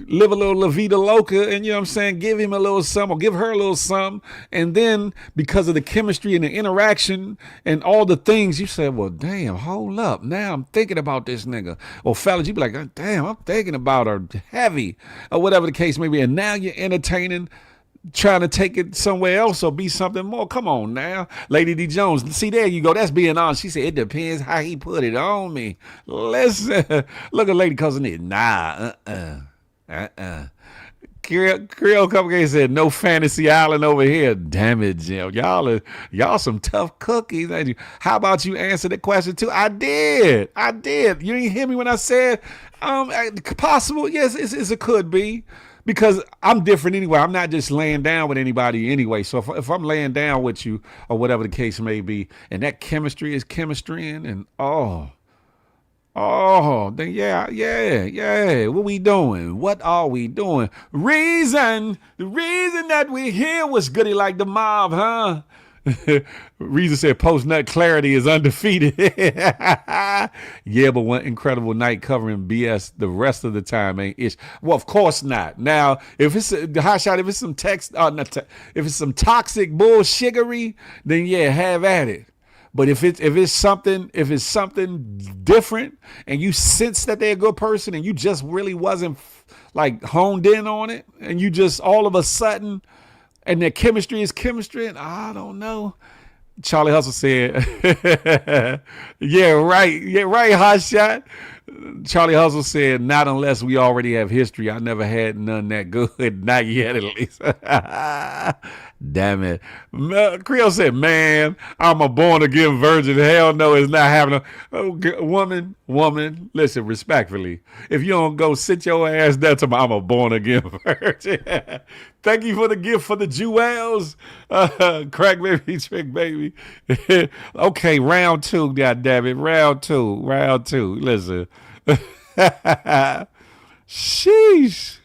live a little La Vida Loca and, you know what I'm saying, give him a little something or give her a little something. And then because of the chemistry and the interaction and all the things, you say, well, damn, hold up. Now I'm thinking about this nigga. Or fellas, you be like, damn, I'm thinking about her heavy, or whatever the case may be. And now you're entertaining, trying to take it somewhere else or be something more. Come on now. Lady D Jones. See, there you go. That's being honest. She said, it depends how he put it on me. Listen, look at Lady Cousin it. Nah, Creole Cupcake said, no fantasy island over here. Damn it, Jim. Y'all some tough cookies, ain't you? How about you answer the question too? I did. You didn't hear me when I said possible? Yes, it could be. Because I'm different anyway. I'm not just laying down with anybody anyway. So if I'm laying down with you or whatever the case may be, and that chemistry is chemistrying, and then yeah. What we doing? What are we doing? The reason that we're here was goody like the mob, huh? Reason said post-nut clarity is undefeated. Yeah, but one incredible night covering BS the rest of the time ain't ish. Well, of course not. Now, if it's if it's some if it's some toxic bullshiggery, then yeah, have at it. But if it's something different and you sense that they're a good person and you just really wasn't like honed in on it, and you just all of a sudden, and their chemistry is chemistry, and I don't know. Charlie Hustle said, yeah, right, hot shot. Charlie Hustle said, not unless we already have history. I never had none that good. Not yet, at least. Damn it. Creole said, man, I'm a born again virgin. Hell no, it's not happening. Oh, woman, listen, respectfully, if you don't go sit your ass down to I'm a born again virgin. Thank you for the gift for the jewels. Crack baby, trick baby. Okay, round two, goddammit. Round two. Listen. Sheesh.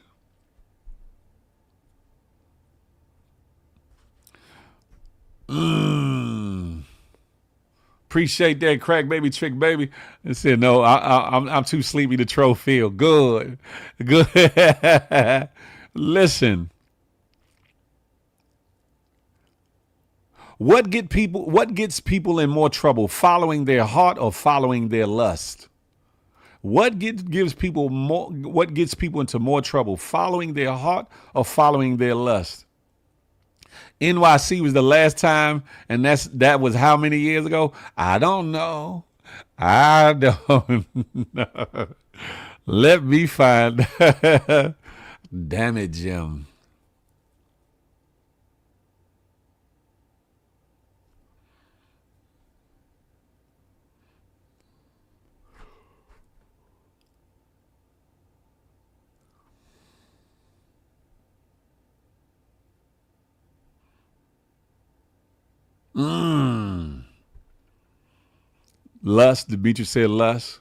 Appreciate that, crack baby, trick baby. And said, no, I'm too sleepy to troll field. Good. Listen. What gets people in more trouble? Following their heart or following their lust? What gets people into more trouble? Following their heart or following their lust? NYC was the last time, and that was how many years ago? I don't know. Let me find. Damn it, Jim. Lust, Demetrius said lust.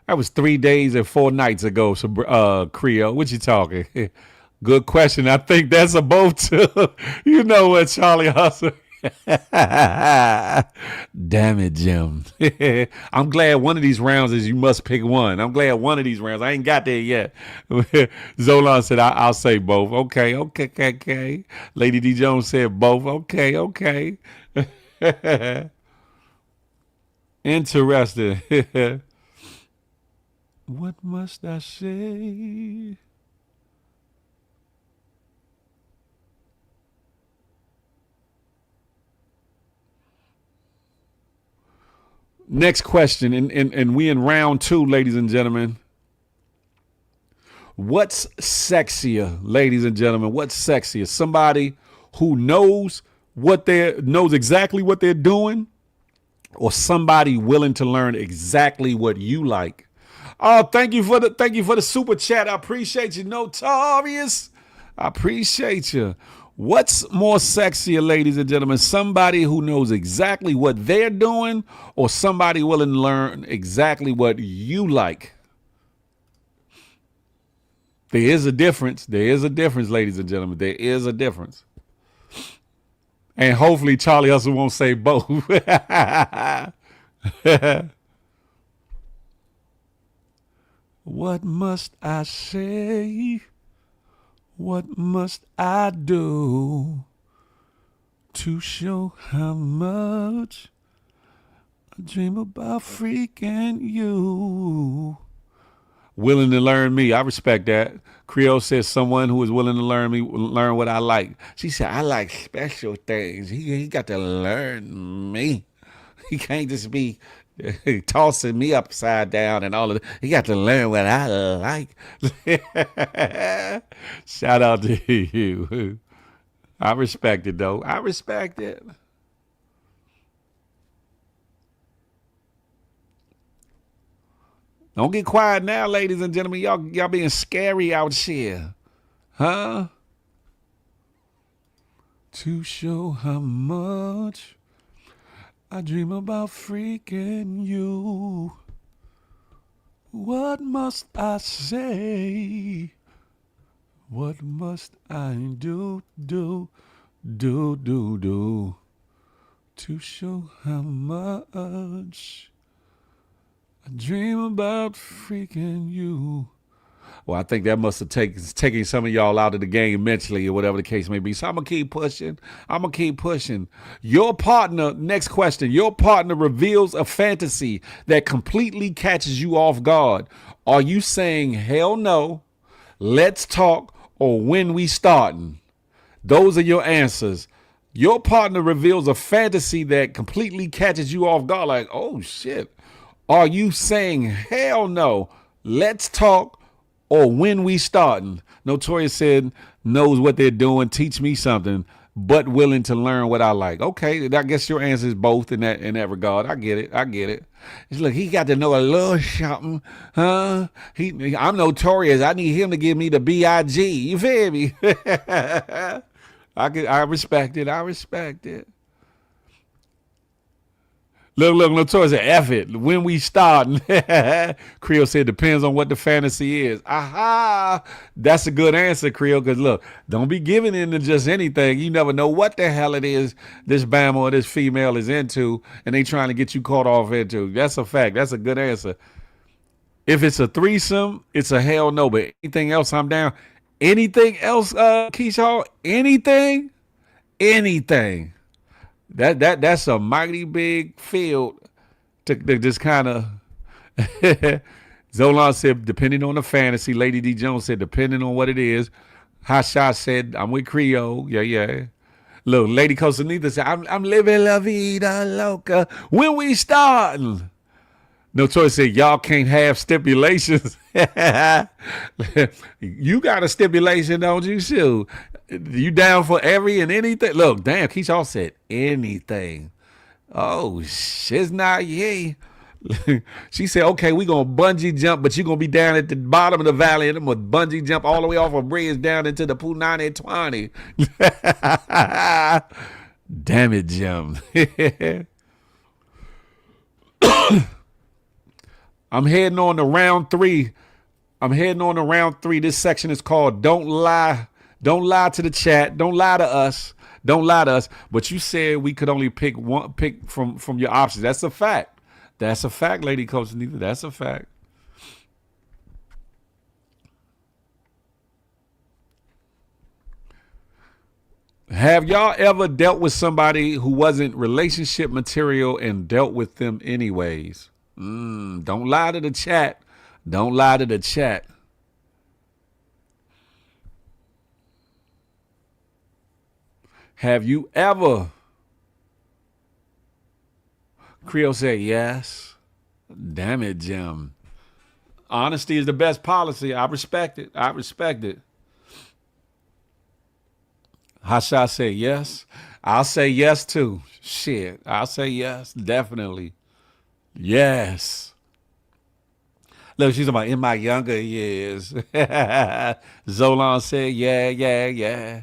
That was 3 days and 4 nights ago, so Creole. What you talking? Good question. I think that's a both too. You know what, Charlie Hustle? Damn it, Jim. I'm glad one of these rounds is you must pick one. I'm glad one of these rounds. I ain't got there yet. Zolan said, I'll say both. Okay. Lady D Jones said both. Okay. Interesting. What must I say? Next question, and we in round 2, ladies and gentlemen. What's sexier, ladies and gentlemen? What's sexier? Somebody who knows exactly what they're doing, or somebody willing to learn exactly what you like? Oh, thank you for the super chat. I appreciate you, Notorious. I appreciate you. What's more sexier, ladies and gentlemen? Somebody who knows exactly what they're doing, or somebody willing to learn exactly what you like? There is a difference. There is a difference, ladies and gentlemen. There is a difference. And hopefully Charlie Hustle won't say both. What must I say? What must I do to show how much I dream about freaking you? Willing to learn me. I respect that. Creole says someone who is willing to learn what I like. She said, I like special things. He got to learn me. He can't just be tossing me upside down and all of that. He got to learn what I like. Shout out to you. I respect it, though. I respect it. Don't get quiet now, ladies and gentlemen. Y'all being scary out here. Huh? To show how much I dream about freaking you. What must I say? What must I do to show how much I dream about freaking you? Well, I think that must have taken some of y'all out of the game mentally or whatever the case may be. So I'm going to keep pushing. Your partner, next question, your partner reveals a fantasy that completely catches you off guard. Are you saying, hell no, let's talk, or when we starting? Those are your answers. Your partner reveals a fantasy that completely catches you off guard. Like, oh, shit. Are you saying, hell no, let's talk, or when we starting? Notorious said, knows what they're doing, teach me something, but willing to learn what I like. Okay, I guess your answer is both in that regard. I get it. It's look, he got to know a little something, huh? I'm Notorious. I need him to give me the BIG. You feel me? I respect it. Look, Notorious said, F it. When we start, Creole said, depends on what the fantasy is. Aha! That's a good answer, Creole, because look, don't be giving in to just anything. You never know what the hell it is this Bama or this female is into, and they trying to get you caught off into. That's a fact. That's a good answer. If it's a threesome, it's a hell no, but anything else, I'm down. Anything else, Keisha? Anything? That's a mighty big field to just kind of. Zolan said, depending on the fantasy. Lady D Jones said, depending on what it is. Hasha said, I'm with Creole. Yeah. Look, Lady Costanita said, I'm living la vida loca. When we starting? Notorious said, y'all can't have stipulations. You got a stipulation, don't you? Shoot. You down for every and anything? Look, damn, Keisha said anything. Oh, shit's not yay. She said, okay, we going to bungee jump, but you're going to be down at the bottom of the valley, and I'm going to bungee jump all the way off a bridge down into the Punani 20. Damn it, Jim. I'm heading on to round three. This section is called Don't Lie. Don't lie to the chat. Don't lie to us. But you said we could only pick from your options. That's a fact. Lady Coach Anita. That's a fact. Have y'all ever dealt with somebody who wasn't relationship material and dealt with them anyways? Don't lie to the chat. Have you ever? Creole said yes. Damn it, Jim. Honesty is the best policy. I respect it. Hasha said yes. I'll say yes too. Shit. I'll say yes. Definitely. Yes. Look, she's about in my younger years. Zolan said, yeah, yeah, yeah.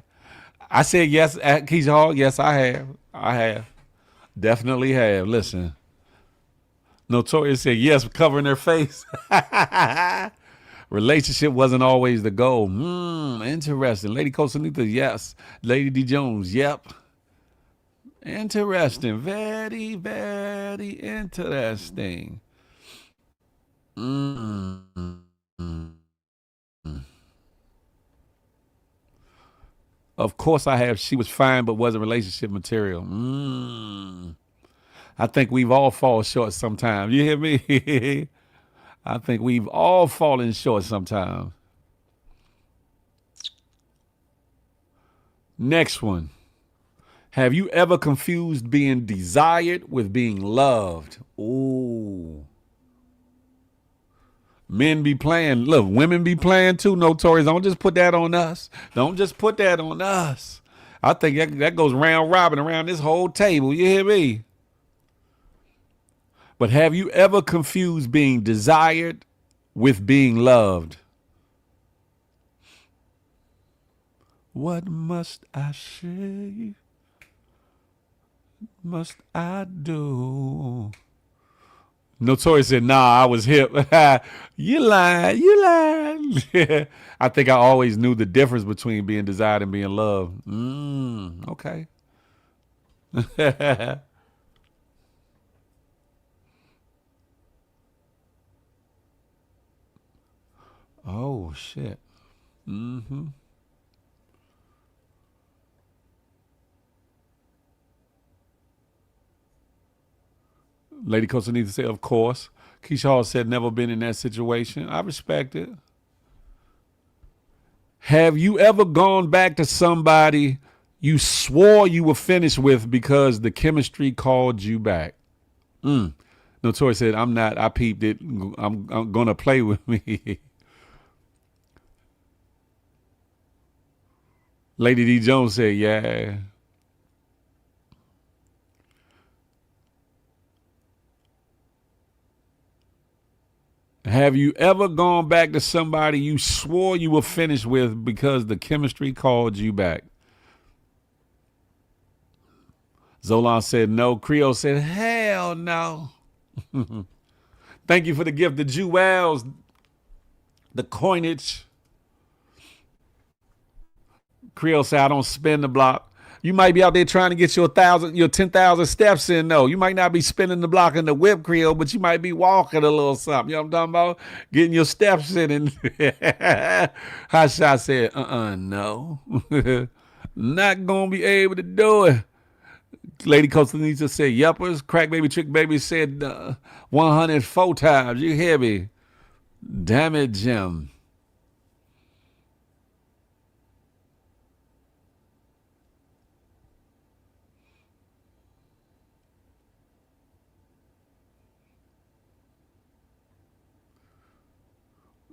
I said yes at Keisha Hall. Yes, I have. I have. Definitely have. Listen. Notorious said yes, covering her face. Relationship wasn't always the goal. Interesting. Lady Costanita, yes. Lady D Jones, yep. Interesting. Very, very interesting. Of course I have. She was fine, but wasn't relationship material. I think we've all fallen short sometimes. You hear me? I think we've all fallen short sometimes. Next one. Have you ever confused being desired with being loved? Ooh. Men be playing. Look, women be playing too, Notorious. Don't just put that on us. Don't just put that on us. I think that goes round robin around this whole table. You hear me? But have you ever confused being desired with being loved? What must I say? Must I do? Notorious said, nah, I was hip. You lying. I think I always knew the difference between being desired and being loved. Okay. Oh, shit. Lady Costanita said, of course. Keisha Hall said, never been in that situation. I respect it. Have you ever gone back to somebody you swore you were finished with because the chemistry called you back? Notorious said, I'm not. I peeped it. I'm going to play with me. Lady D Jones said, yeah. Have you ever gone back to somebody you swore you were finished with because the chemistry called you back? Zolan said no. Creole said, hell no. Thank you for the gift, the jewels, the coinage. Creole said, I don't spin the block. You might be out there trying to get your 10,000 steps in, though. You might not be spinning the block in the whip, Creole, but you might be walking a little something. You know what I'm talking about? Getting your steps in. And Hot Shot said, no. Not going to be able to do it. Lady Costanita said, yuppers. Crack Baby Trick Baby said 104 times. You hear me? Damn it, Jim.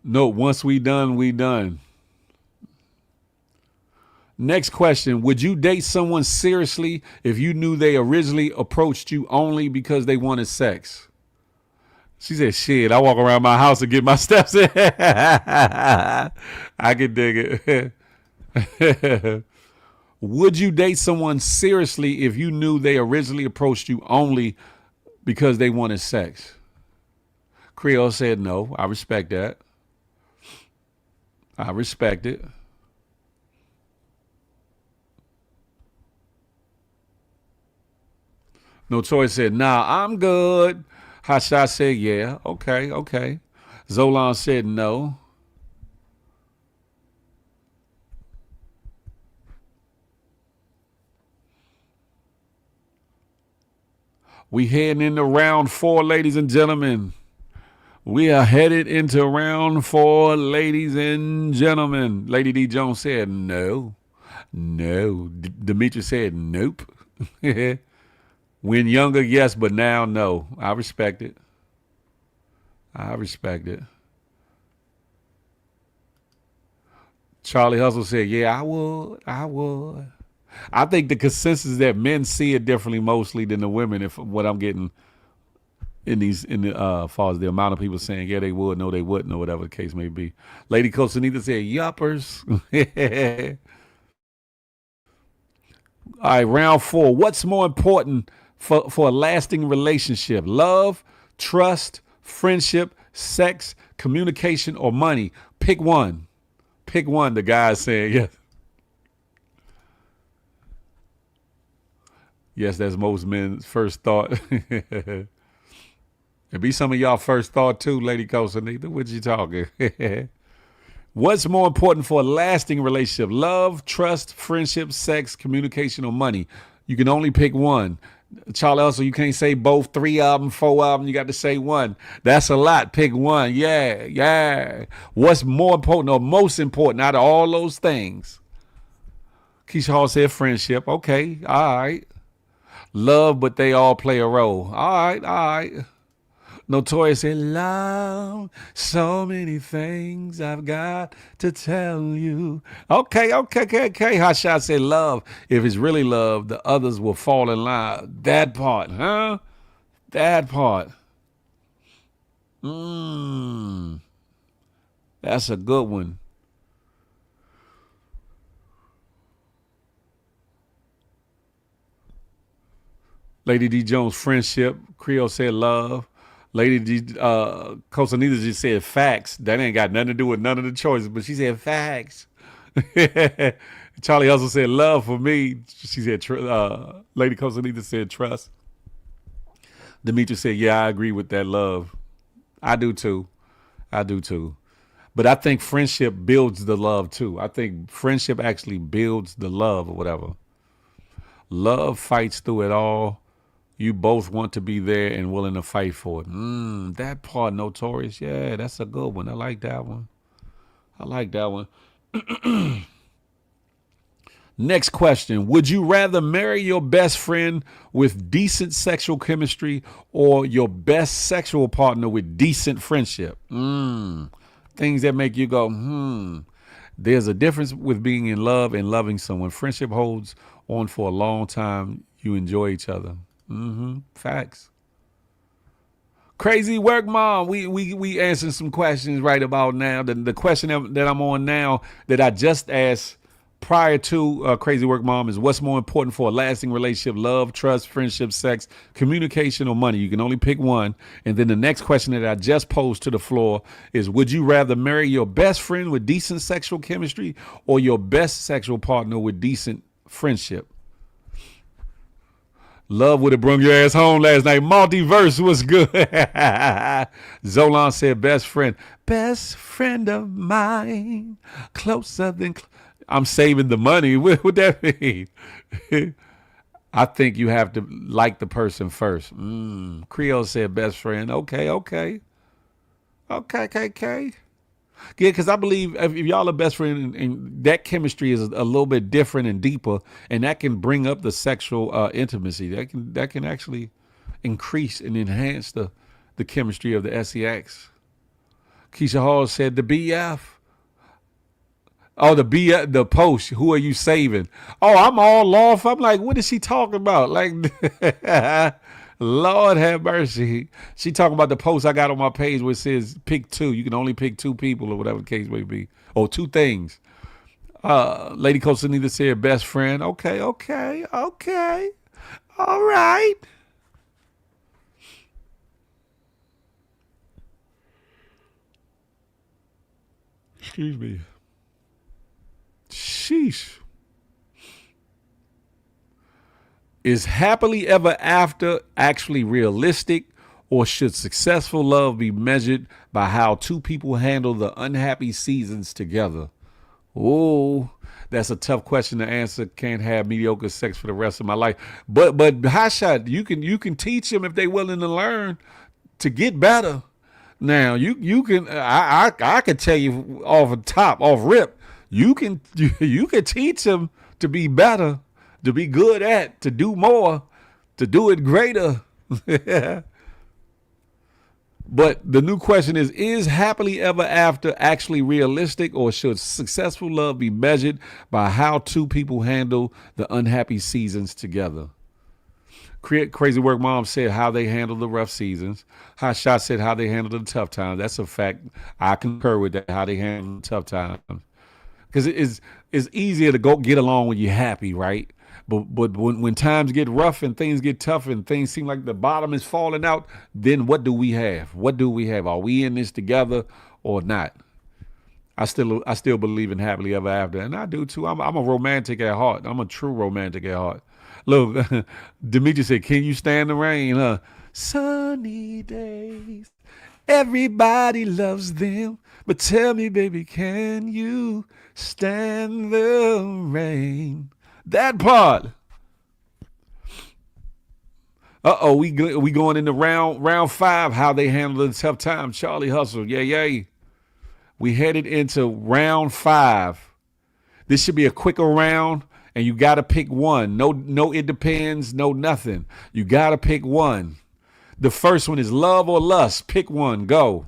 No, once we done, we done. Next question. Would you date someone seriously if you knew they originally approached you only because they wanted sex? She said, shit, I walk around my house and get my steps in. I can dig it. Would you date someone seriously if you knew they originally approached you only because they wanted sex? Creole said no. I respect that. I respect it. Notorious said, nah, I'm good. Hot Shot said, yeah, okay. Zolan said no. We heading into round 4, ladies and gentlemen. We are headed into round 4, ladies and gentlemen. Lady D Jones said no. Demetri said nope. When younger, yes, but now no. I respect it. Charlie Hustle said, yeah, I would. I think the consensus is that men see it differently mostly than the women, if what I'm getting far as the amount of people saying yeah they would, no they wouldn't, or whatever the case may be. Lady Costanita said yuppers. All right, round 4. What's more important for a lasting relationship? Love, trust, friendship, sex, communication, or money? Pick one. Pick one, the guy's saying yes. Yes, that's most men's first thought. It be some of y'all first thought too, Lady Costanita. What you talking? What's more important for a lasting relationship? Love, trust, friendship, sex, communication, or money? You can only pick one. Charlie Hustle, you can't say both, 3 of them, 4 of them. You got to say one. That's a lot. Pick one. Yeah. What's more important or most important out of all those things? Keisha Hall said friendship. Okay. All right. Love, but they all play a role. All right. Notorious said, love, so many things I've got to tell you. Okay. Hot Shot said love. If it's really love, the others will fall in line. That part, huh? That part. That's a good one. Lady D Jones, friendship. Creole said love. Lady D, Costanita just said facts. That ain't got nothing to do with none of the choices, but she said facts. Charlie Hustle said love for me. She said, Lady Costanita said trust. Demetra said, yeah, I agree with that love. I do too. But I think friendship builds the love too. I think friendship actually builds the love or whatever. Love fights through it all. You both want to be there and willing to fight for it. That part, Notorious. Yeah, that's a good one. I like that one. Next question. Would you rather marry your best friend with decent sexual chemistry or your best sexual partner with decent friendship? Things that make you go, There's a difference with being in love and loving someone. Friendship holds on for a long time. You enjoy each other. Facts. Crazy work, Mom. We answering some questions right about now. The question that I'm on now that I just asked prior to Crazy Work, Mom, is what's more important for a lasting relationship? Love, trust, friendship, sex, communication, or money? You can only pick one. And then the next question that I just posed to the floor is, would you rather marry your best friend with decent sexual chemistry or your best sexual partner with decent friendship? Love would have brung your ass home last night. Multiverse was good. Zolan said best friend. Best friend of mine. Closer than... I'm saving the money. What would that mean? I think you have to like the person first. Creole said best friend. Okay. Yeah, because I believe if y'all are best friend and that chemistry is a little bit different and deeper, and that can bring up the sexual intimacy. That can actually increase and enhance the chemistry of the sex. Keisha Hall said the BF. Oh, the post. Who are you saving? Oh, I'm all off. I'm like, what is she talking about? Like, Lord have mercy. She talking about the post I got on my page where it says pick 2. You can only pick 2 people or whatever the case may be. Or 2 things. Lady Costanita said best friend. Okay. All right. Excuse me. Sheesh. Is happily ever after actually realistic, or should successful love be measured by how 2 people handle the unhappy seasons together? Oh, that's a tough question to answer. Can't have mediocre sex for the rest of my life. But hot shot, you can teach them if they willing to learn to get better. Now you can I can tell you off rip. You can teach them to be better, to be good at, to do more, to do it greater. But the new question is happily ever after actually realistic, or should successful love be measured by how 2 people handle the unhappy seasons together? Crazy Work Mom said how they handle the rough seasons. Hot Shot said how they handle the tough times. That's a fact. I concur with that, how they handle the tough times. Because it's easier to go get along when you're happy, right? But when times get rough and things get tough and things seem like the bottom is falling out, then what do we have? What do we have? Are we in this together or not? I still believe in happily ever after, and I do too. I'm a romantic at heart. I'm a true romantic at heart. Look, Demetri said, "Can you stand the rain?" Huh? Sunny days, everybody loves them. But tell me, baby, can you stand the rain? That part. We going into round 5. How they handle the tough times. Charlie Hustle, yay. We headed into round 5. This should be a quicker round, and you got to pick one. No, it depends. No, nothing. You got to pick one. The first one is love or lust. Pick one. Go.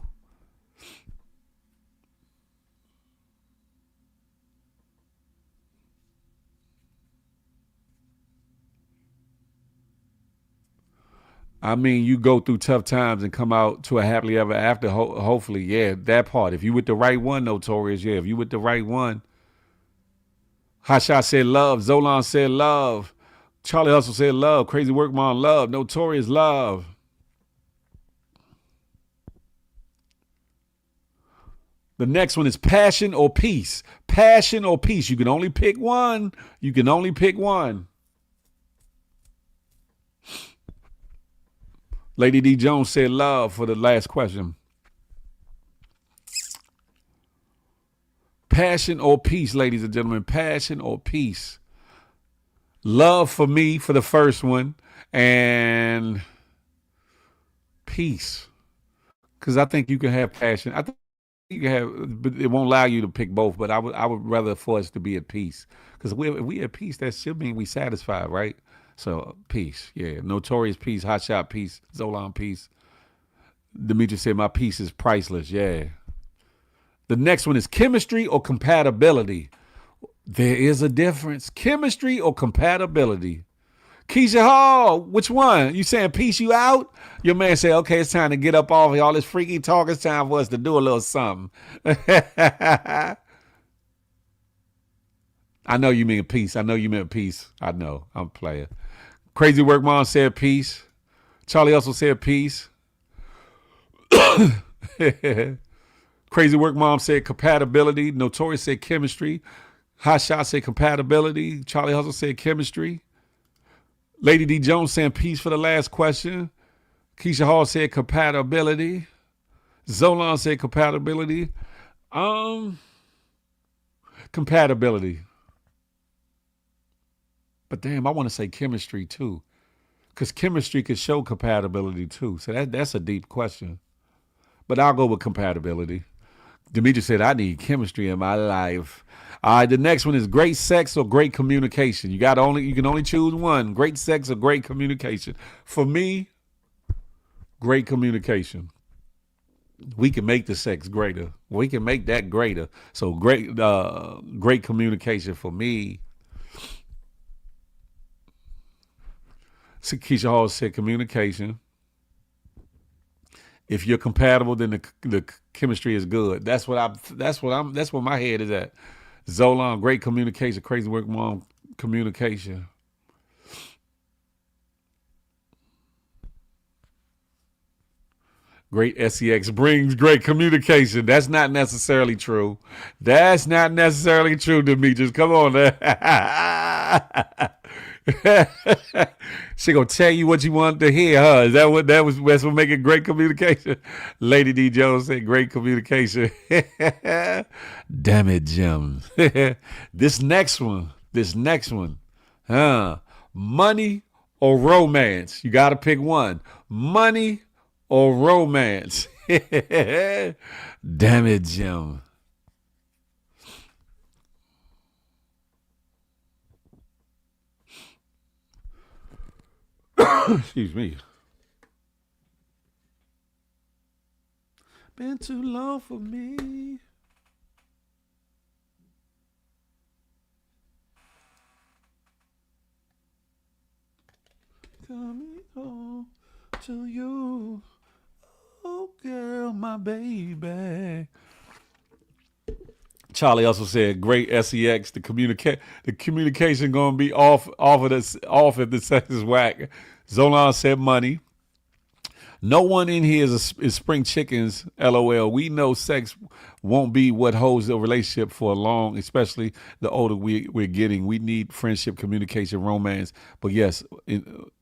I mean, you go through tough times and come out to a happily ever after. Hopefully, yeah, that part. If you with the right one, Notorious, yeah. If you with the right one. Hot Shot said love. Zolan said love. Charlie Hustle said love. Crazy Work Mom, love. Notorious, love. The next one is passion or peace. Passion or peace. You can only pick one. You can only pick one. Lady D. Jones said love for the last question. Passion or peace, ladies and gentlemen. Passion or peace. Love for me for the first one. And peace. Because I think you can have passion. I think you can have, but it won't allow you to pick both. But I would rather for us to be at peace. Because if we at peace, that should mean we satisfied, right? So peace, yeah. Notorious peace, Hot Shot peace, Zolan peace. Demetri said my peace is priceless, yeah. The next one is chemistry or compatibility. There is a difference. Chemistry or compatibility. Keisha Hall, which one? You saying peace you out? Your man said, okay, it's time to get up off all this freaky talk. It's time for us to do a little something. I know you mean peace. I know you meant peace. I know. I'm a player. Crazy Work Mom said peace. Charlie also said peace. Crazy Work Mom said compatibility. Notorious said chemistry. Hot Shot said compatibility. Charlie Hustle said chemistry. Lady D. Jones saying peace for the last question. Keisha Hall said compatibility. Zolan said compatibility. Compatibility. But damn, I want to say chemistry too. Because chemistry could show compatibility too. So that's a deep question. But I'll go with compatibility. Demetri said, I need chemistry in my life. All right, the next one is great sex or great communication. You can only choose one. Great sex or great communication. For me, great communication. We can make the sex greater. We can make that greater. So great communication for me. So Keisha Hall said communication. If you're compatible, then the chemistry is good. That's what my head is at. Zolan, great communication. Crazy Work Mom, communication. Great sex brings great communication. That's not necessarily true. That's not necessarily true, Demetrius. Come on, she gonna tell you what you want to hear, huh? Is that's what make it great communication? Lady D. Jones said great communication. Damn it, Jim. This next one, money or romance? You gotta pick one. Money or romance? Damn it, Jim. Excuse me. Been too long for me. coming home to you. Oh, girl, my baby. Charlie also said, "Great sex. The communication gonna be off if the sex is whack." Zolan said, "Money. No one in here is spring chickens. LOL. We know sex won't be what holds the relationship for long, especially the older we're getting. We need friendship, communication, romance. But yes,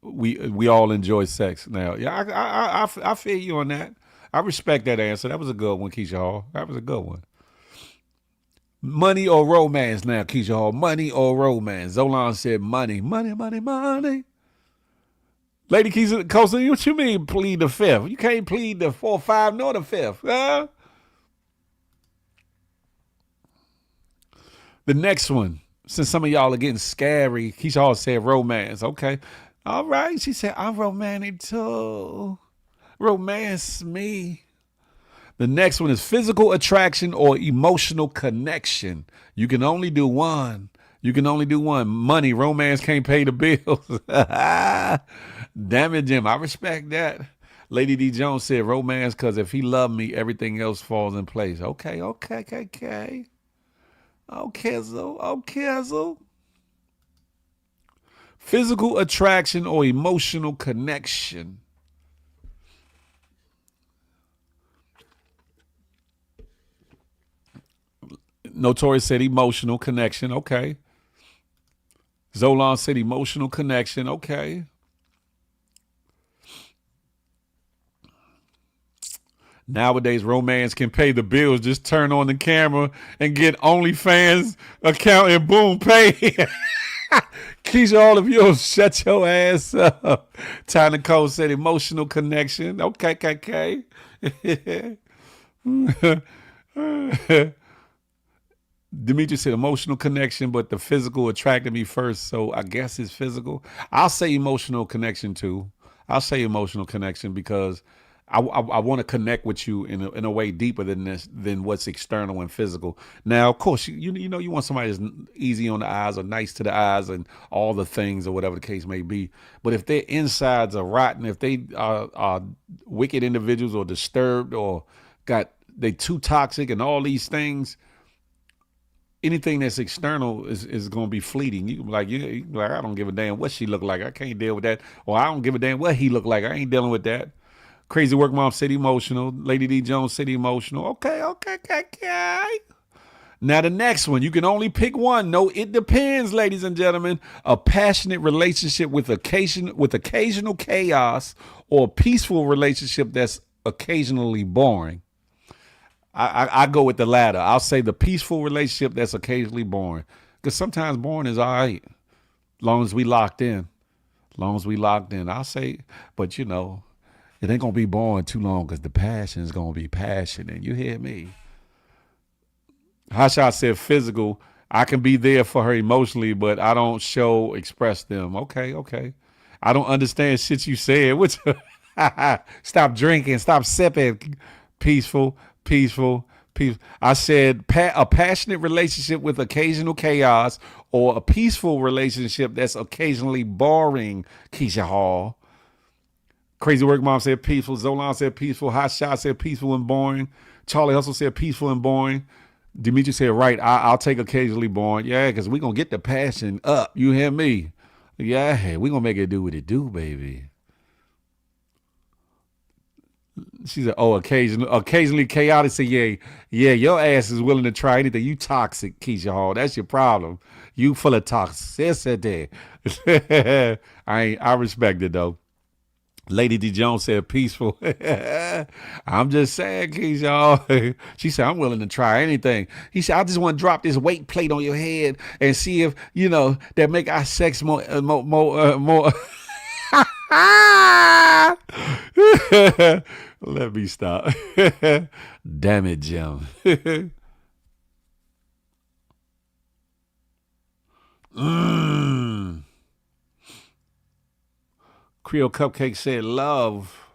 we all enjoy sex now. Yeah, I feel you on that. I respect that answer. That was a good one, Keisha Hall. That was a good one. Money or romance now, Keisha Hall. Money or romance. Zolan said, money, money, money, money. Lady Keisha Costa, what you mean plead the fifth? You can't plead the 4, 5, nor the fifth. Huh? The next one, since some of y'all are getting scary, Keisha Hall said romance. Okay. All right. She said, I'm romantic too. Romance me. The next one is physical attraction or emotional connection. You can only do one. You can only do one. Money, romance can't pay the bills. Damn it, Jim. I respect that. Lady D. Jones said romance because if he loved me, everything else falls in place. Okay. Okay, so. Physical attraction or emotional connection. Notorious said emotional connection. Okay. Zolan said emotional connection. Okay. Nowadays, romance can pay the bills. Just turn on the camera and get OnlyFans account and boom, pay. Keisha, all of you, shut your ass up. Tyler Cole said emotional connection. Okay. Demetri said emotional connection, but the physical attracted me first, so I guess it's physical. I'll say emotional connection too. I'll say emotional connection because I want to connect with you in a way deeper than this, than what's external and physical. Now, of course, you know you want somebody that's easy on the eyes or nice to the eyes and all the things or whatever the case may be. But if their insides are rotten, if they are wicked individuals or disturbed or they too toxic and all these things, anything that's external is going to be fleeting. You like, I don't give a damn what she look like. I can't deal with that. Or I don't give a damn what he look like. I ain't dealing with that. Crazy Work Mom said emotional. Lady D Jones said emotional. Okay. Now the next one, you can only pick one. No, it depends, ladies and gentlemen. A passionate relationship with occasional chaos, or a peaceful relationship that's occasionally boring. I go with the latter. I'll say the peaceful relationship that's occasionally boring. Because sometimes boring is all right. Long as we locked in. I'll say, but you know, it ain't going to be boring too long because the passion is going to be passionate. You hear me? Hashot said physical. I can be there for her emotionally, but I don't express them. Okay. I don't understand shit you said. Stop drinking. Stop sipping. Peaceful. I said a passionate relationship with occasional chaos, or a peaceful relationship that's occasionally boring, Keisha Hall. Crazy Work Mom said peaceful. Zolan said peaceful. Hot Shot said peaceful and boring. Charlie Hustle said peaceful and boring. Demetri said, right, I'll take occasionally boring. Yeah, because we're going to get the passion up. You hear me? Yeah, we're going to make it do what it do, baby. She said, oh, occasionally chaotic. Say, yeah, your ass is willing to try anything. You toxic, Keisha Hall. That's your problem. You full of toxicity. I respect it, though. Lady D. Jones said peaceful. I'm just saying, Keisha. She said, I'm willing to try anything. He said, I just want to drop this weight plate on your head and see if, that make our sex more. Let me stop. Damn it, Jim. Creole Cupcake said love.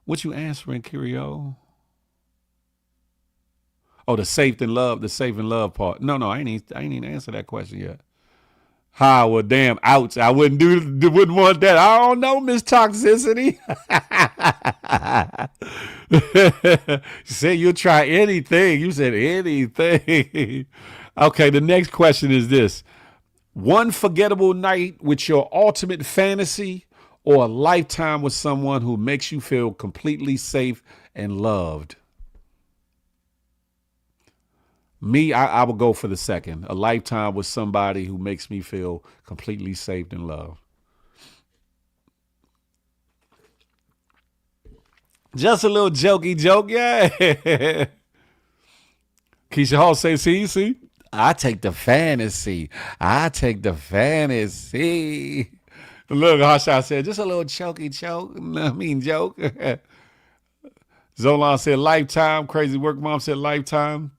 What you answering, Creole? Oh, the safe and love part. No, I ain't even answered that question yet. Ha, well, damn, ouch. I wouldn't wouldn't want that. I don't know, Miss Toxicity. You said you'll try anything. You said anything. Okay, the next question is this. One forgettable night with your ultimate fantasy or a lifetime with someone who makes you feel completely safe and loved? Me, I would go for the second. A lifetime with somebody who makes me feel completely safe and loved. Just a little jokey joke, yeah. Keisha Hall say, see, I take the fantasy. I take the fantasy. Look, Hasha said, just a little choky choke. I mean, joke. Zolan said, lifetime. Crazy Work Mom said, lifetime.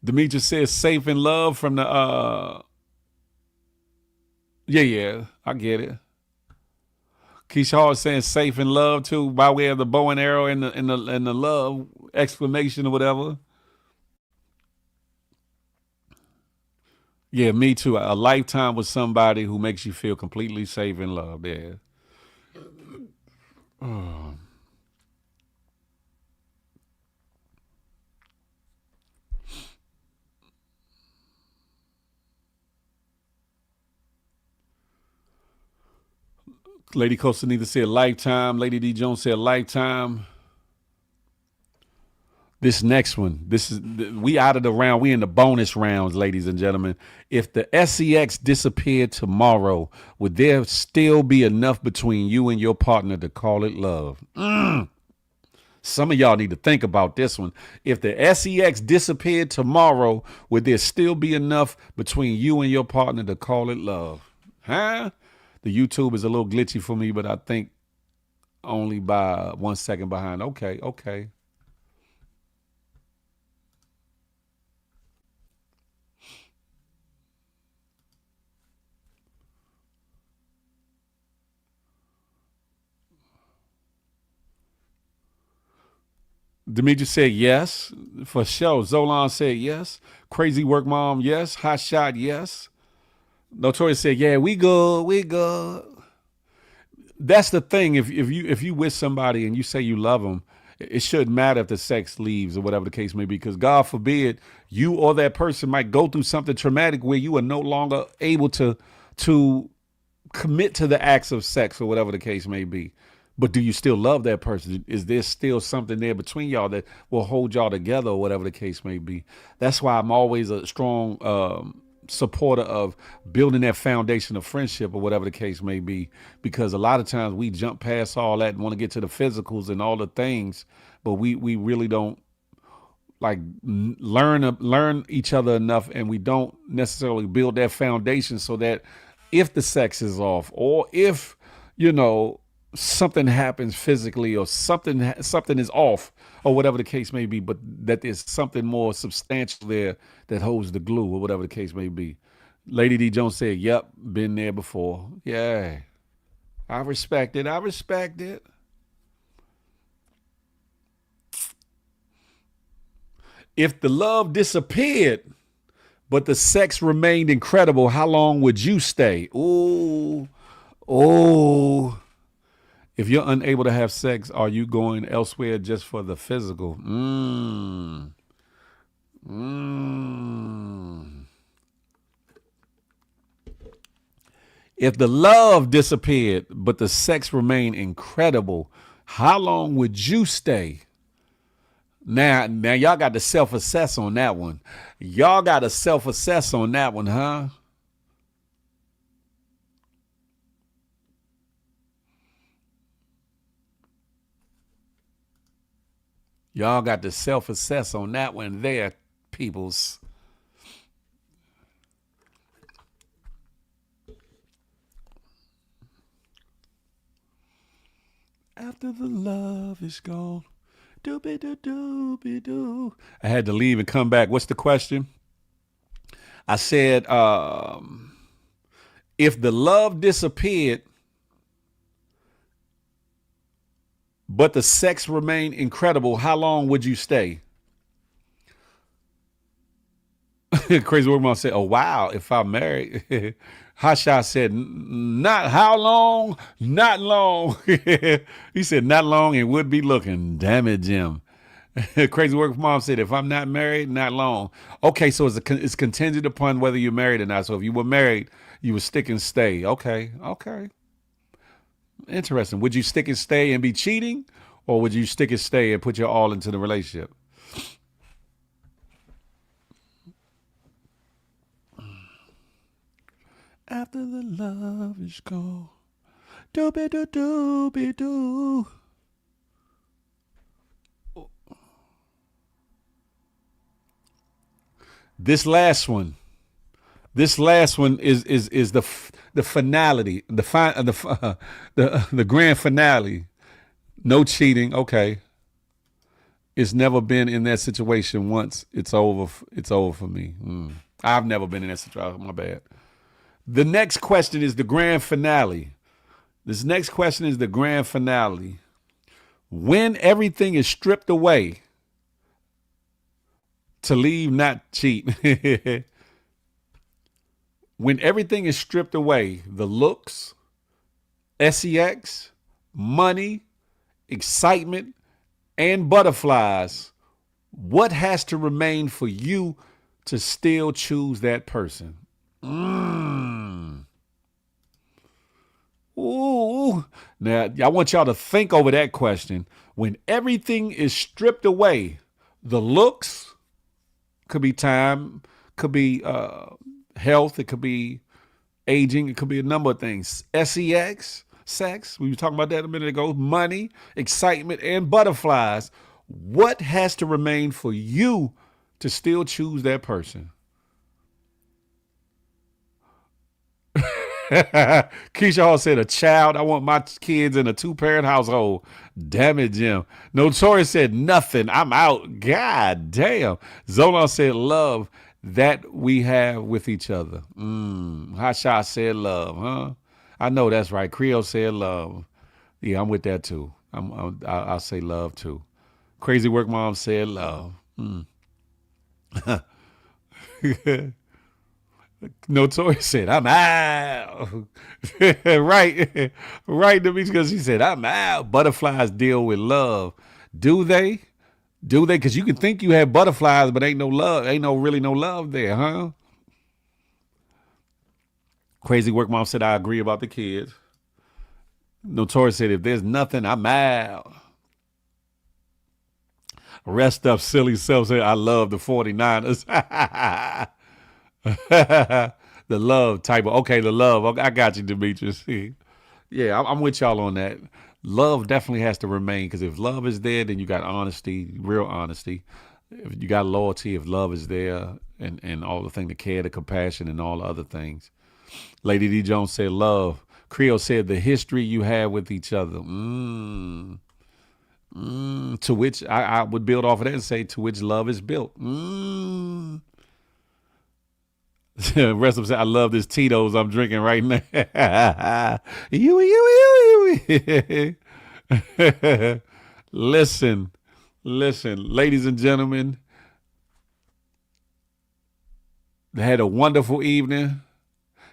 Demetra says safe and love from the yeah, I get it. Keisha Hall saying safe and love too, by way of the bow and arrow and the love exclamation or whatever. Yeah, me too. A lifetime with somebody who makes you feel completely safe and loved. Yeah. Oh. Lady Costanita said lifetime. Lady D Jones said lifetime. This next one, we out of the round. We in the bonus rounds, ladies and gentlemen. If the SEX disappeared tomorrow, would there still be enough between you and your partner to call it love? Some of y'all need to think about this one. If the SEX disappeared tomorrow, would there still be enough between you and your partner to call it love? Huh? The YouTube is a little glitchy for me, but I think only by 1 second behind. Okay. Demetrius said yes, for sure. Zolan said yes. Crazy Work Mom, yes. Hot Shot, yes. Notorious said, yeah, we good. That's the thing. If you with somebody and you say you love them, it shouldn't matter if the sex leaves or whatever the case may be, because God forbid you or that person might go through something traumatic where you are no longer able to commit to the acts of sex or whatever the case may be. But do you still love that person? Is there still something there between y'all that will hold y'all together or whatever the case may be? That's why I'm always a strong supporter of building that foundation of friendship or whatever the case may be, because a lot of times we jump past all that and want to get to the physicals and all the things, but we really don't like learn each other enough, and we don't necessarily build that foundation so that if the sex is off or if, something happens physically or something is off or whatever the case may be, but that there's something more substantial there that holds the glue or whatever the case may be. Lady D Jones said, yep, been there before. Yeah, I respect it. If the love disappeared, but the sex remained incredible, how long would you stay? Ooh. If you're unable to have sex, are you going elsewhere just for the physical? If the love disappeared, but the sex remained incredible, how long would you stay? Now y'all got to self-assess on that one. Huh? Y'all got to self-assess on that one there, peoples. After the love is gone, doobie-doo. I had to leave and come back. What's the question? I said, if the love disappeared, but the sex remained incredible, how long would you stay? Crazy Work Mom said, oh, wow, if I'm married. Hotshot said, not how long, not long. He said, not long and would be looking. Damn it, Jim. Crazy Work Mom said, if I'm not married, not long. Okay, so it's contingent upon whether you're married or not. So if you were married, you would stick and stay. Okay. Interesting. Would you stick and stay and be cheating? Or would you stick and stay and put your all into the relationship? After the love is gone, doo-be-doo-doo-be-doo. This last one is the finality, the grand finale. No cheating. Okay. It's never been in that situation once. It's over. It's over for me. I've never been in that situation. My bad. The next question is the grand finale. This next question is the grand finale. When everything is stripped away, to leave, not cheat. When everything is stripped away, the looks, sex, money, excitement, and butterflies, what has to remain for you to still choose that person? Ooh. Now, I want y'all to think over that question. When everything is stripped away, the looks, could be time, could be health, it could be aging, it could be a number of things. Sex, we were talking about that a minute ago. Money, excitement, and butterflies. What has to remain for you to still choose that person? Keisha Hall said, a child. I want my kids in a 2-parent household. Damn it, Jim. Notorious said, nothing. I'm out. God damn. Zola said, love that we have with each other. Hotshot said, love, huh? I know that's right. Creole said, love. Yeah, I'm with that too. I'll say love too. Crazy Work Mom said, love. Notorious said, I'm out. Right, because she said, I'm out. Butterflies deal with love. Do they? Because you can think you have butterflies, but ain't no love. Ain't really no love there, huh? Crazy Work Mom said, I agree about the kids. Notorious said, if there's nothing, I'm out. Rest up, silly self said, I love the 49ers. The love type of, okay, the love. I got you, Demetrius. Yeah, I'm with y'all on that. Love definitely has to remain, because if love is there, then you got honesty, real honesty. If you got loyalty, if love is there, and all the thing, the care, the compassion, and all the other things. Lady D. Jones said love. Creole said the history you have with each other. To which I would build off of that and say, to which love is built. Rest of said, I love this Tito's I'm drinking right now. Listen, ladies and gentlemen, they had a wonderful evening.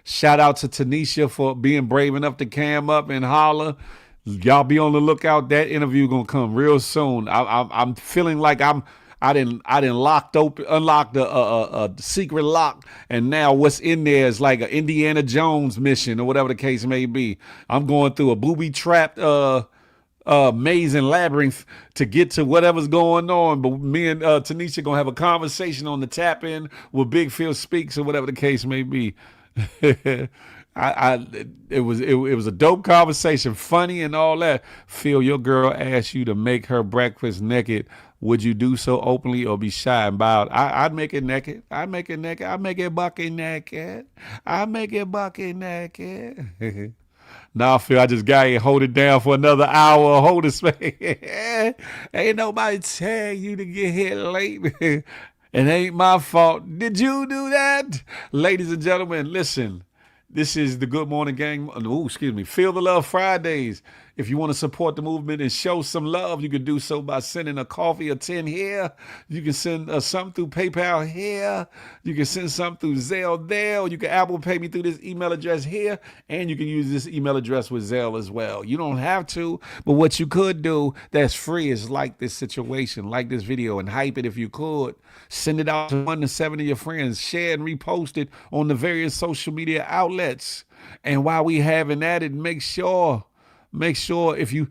Shout out to Tanisha for being brave enough to cam up and holler. Y'all be on the lookout. That interview gonna come real soon. I'm feeling like I didn't unlock a secret lock, and now what's in there is like an Indiana Jones mission or whatever the case may be. I'm going through a booby-trapped maze and labyrinth to get to whatever's going on. But me and Tanisha gonna have a conversation on the tap in with Big Phil Speaks or whatever the case may be. It was a dope conversation, funny and all that. Phil, your girl asked you to make her breakfast naked. Would you do so openly or be shy and bowed? I'd make it naked. I'd make it bucky naked. Nah, Phil, I just got here, hold it down for another hour. Hold it, man. Ain't nobody tell you to get here late. It ain't my fault. Did you do that? Ladies and gentlemen, listen. This is the Good Morning Gang. Feel the Love Fridays. If you want to support the movement and show some love, you can do so by sending a coffee or 10 here. You can send something through PayPal here. You can send something through Zelle there. Or you can Apple Pay me through this email address here. And you can use this email address with Zelle as well. You don't have to, but what you could do that's free is like this situation, like this video, and hype it if you could. Send it out to 1 to 7 of your friends. Share and repost it on the various social media outlets. And while we having at it, make sure if you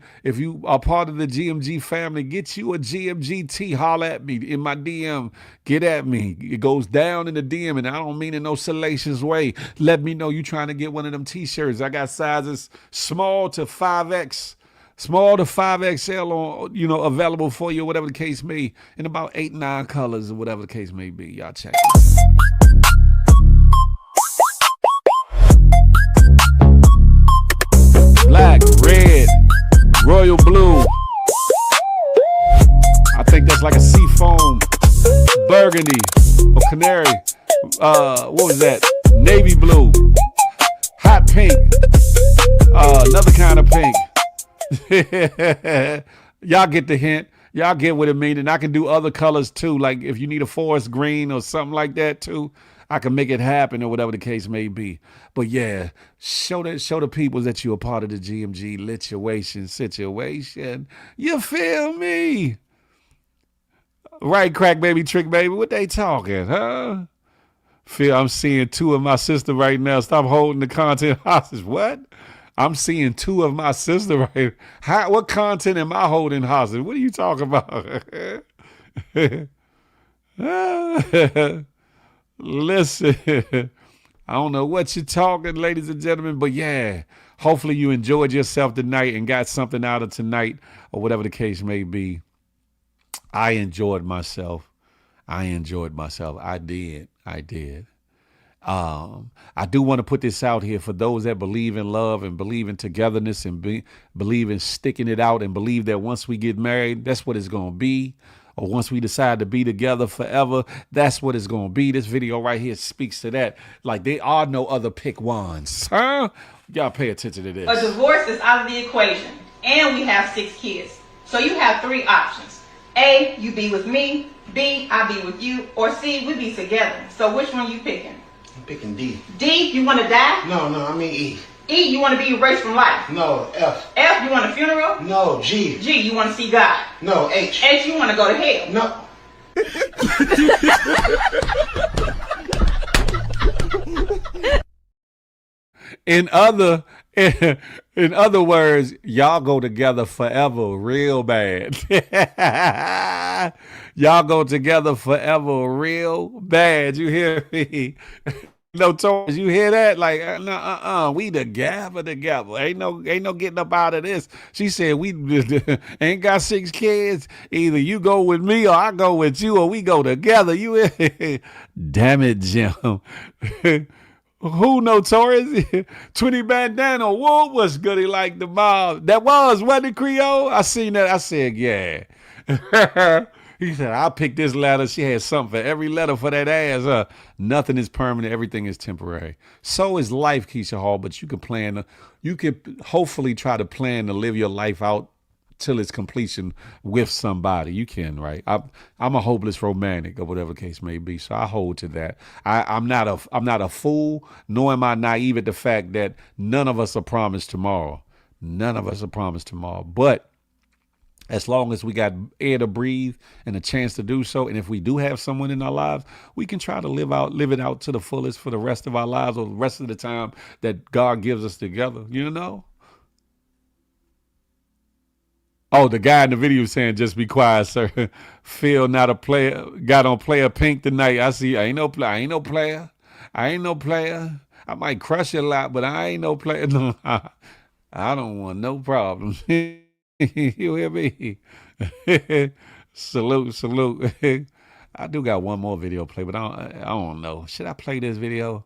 are part of the GMG family, get you a GMG tee. Holler at me in my DM. Get at me. It goes down in the DM, and I don't mean in no salacious way. Let me know you trying to get one of them t-shirts. I got sizes small to 5X. Small to 5XL on, available for you, whatever the case may, in about 8, 9 colors or whatever the case may be. Y'all check it. Black, red, royal blue. I think that's like a sea foam. Burgundy or canary. What was that? Navy blue. Hot pink. Another kind of pink. Y'all get the hint. Y'all get what it means. And I can do other colors too. Like if you need a forest green or something like that too, I can make it happen or whatever the case may be. But yeah, show the people that you're a part of the GMG situation. You feel me? Right, crack baby, trick baby. What they talking, huh? I'm seeing 2 of my sister right now. Stop holding the content hostage. What? I'm seeing 2 of my sister right now. What content am I holding hostage? What are you talking about? Listen, I don't know what you're talking, ladies and gentlemen, but yeah, hopefully you enjoyed yourself tonight and got something out of tonight or whatever the case may be. I enjoyed myself. I did. I do want to put this out here for those that believe in love and believe in togetherness and believe in sticking it out and believe that once we get married, that's what it's going to be. Or once we decide to be together forever, that's what it's going to be. This video right here speaks to that. Like there are no other pick ones. Huh? Y'all pay attention to this. A divorce is out of the equation. And we have 6 kids. So you have 3 options. A, you be with me. B, I be with you. Or C, we be together. So which one you picking? I'm picking D. D, you want to die? No, I mean E. E, you want to be erased from life? No, F. F, you want a funeral? No, G. G, you want to see God? No, H. H, you want to go to hell? No. In other words, y'all go together forever real bad. Y'all go together forever real bad. You hear me? No, Taurus, you hear that? Like, we together. Ain't no getting up out of this. She said we ain't got 6 kids. Either you go with me or I go with you or we go together. You damn it, Jim. Who know Taurus? 20 bandana. Whoa, what's goody like the mob? That wasn't it, Creole? I seen that. I said, yeah. He said, I'll pick this letter. She had something for every letter for that ass. Nothing is permanent. Everything is temporary. So is life, Keisha Hall, but you can hopefully try to plan to live your life out till its completion with somebody. You can, right? I'm a hopeless romantic or whatever the case may be. So I hold to that. I'm not a fool, nor am I naive at the fact that none of us are promised tomorrow. But as long as we got air to breathe and a chance to do so, and if we do have someone in our lives, we can try to live it out to the fullest for the rest of our lives or the rest of the time that God gives us together, Oh, the guy in the video saying, just be quiet, sir. Phil, not a player. Got on player pink tonight. I see. I ain't no player. I might crush you a lot, but I ain't no player. No, I don't want no problems. You hear me? Salute. I do got one more video play, but I don't know. Should I play this video?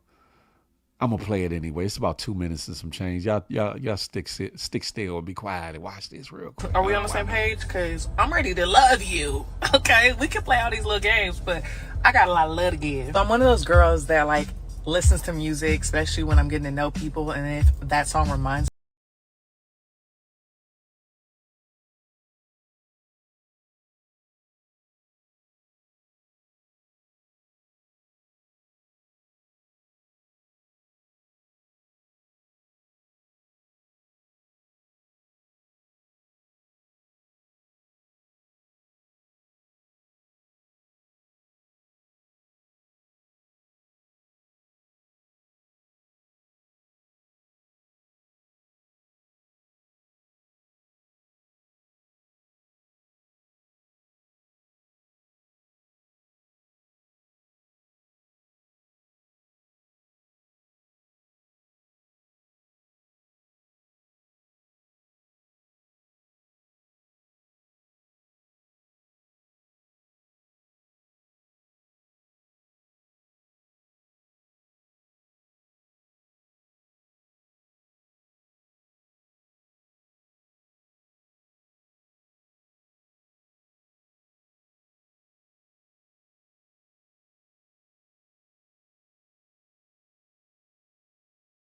I'm gonna play it anyway. It's about 2 minutes and some change. Y'all stick still and be quiet and watch this real quick. Are we on the same page? Cause I'm ready to love you. Okay, we can play all these little games, but I got a lot of love to give. So I'm one of those girls that like listens to music, especially when I'm getting to know people, and if that song reminds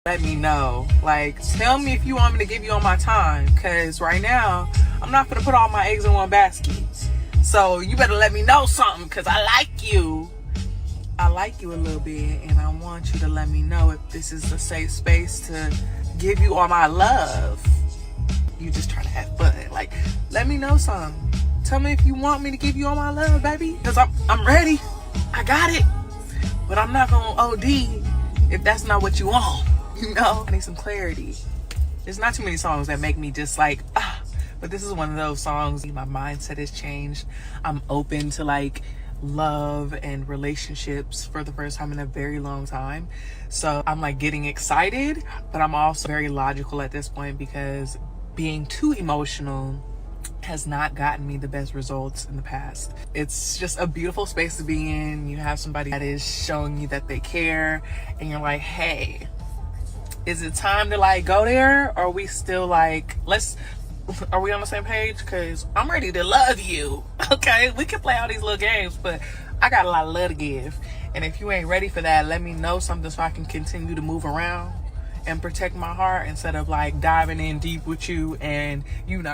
let me know. Like, tell me if you want me to give you all my time, because right now I'm not gonna put all my eggs in one basket. So you better let me know something, because I like you. I like you a little bit, and I want you to let me know if this is a safe space to give you all my love. You just trying to have fun. Like, let me know something. Tell me if you want me to give you all my love, baby, because I'm ready. I got it. But I'm not gonna OD if that's not what you want. You know, I need some clarity. There's not too many songs that make me just like, but this is one of those songs. My mindset has changed. I'm open to like love and relationships for the first time in a very long time. So I'm like getting excited, but I'm also very logical at this point, because being too emotional has not gotten me the best results in the past. It's just a beautiful space to be in. You have somebody that is showing you that they care, and you're like, hey, is it time to like go there? Or are we still like, are we on the same page? Because I'm ready to love you. Okay, we can play all these little games, but I got a lot of love to give. And if you ain't ready for that, let me know something so I can continue to move around and protect my heart, instead of like diving in deep with you and you know.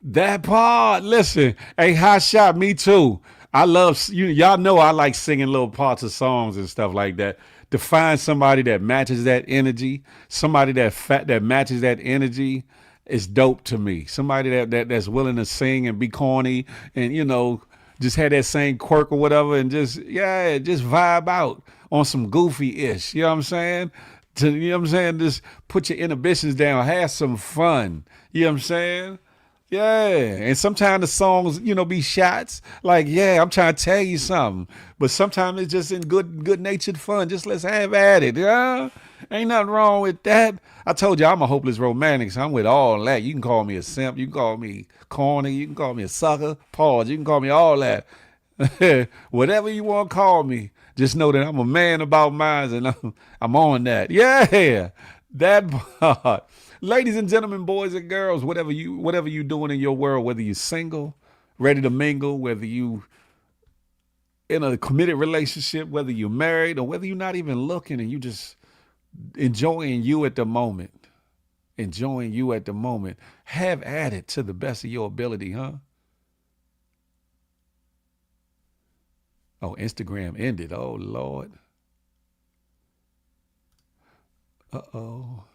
That part, listen, hey, hot shot, me too. I love, y'all know I like singing little parts of songs and stuff like that. To find somebody that matches that energy, somebody that matches that energy is dope to me. Somebody that's willing to sing and be corny and, just have that same quirk or whatever, and just vibe out on some goofy-ish. You know what I'm saying? Just put your inhibitions down, have some fun. You know what I'm saying? Yeah, and sometimes the songs, be shots. Like, yeah, I'm trying to tell you something. But sometimes it's just in good-natured fun. Just let's have at it. Yeah, ain't nothing wrong with that. I told you I'm a hopeless romantic, so I'm with all that. You can call me a simp. You can call me corny. You can call me a sucker. Pause. You can call me all that. Whatever you want to call me. Just know that I'm a man about mine, and I'm on that. Yeah, that part. Ladies and gentlemen, boys and girls, whatever you doing in your world, whether you're single, ready to mingle, whether you in a committed relationship, whether you're married, or whether you're not even looking and you just enjoying you at the moment, have at it to the best of your ability, huh? Oh, Instagram ended. Oh, Lord. Uh-oh.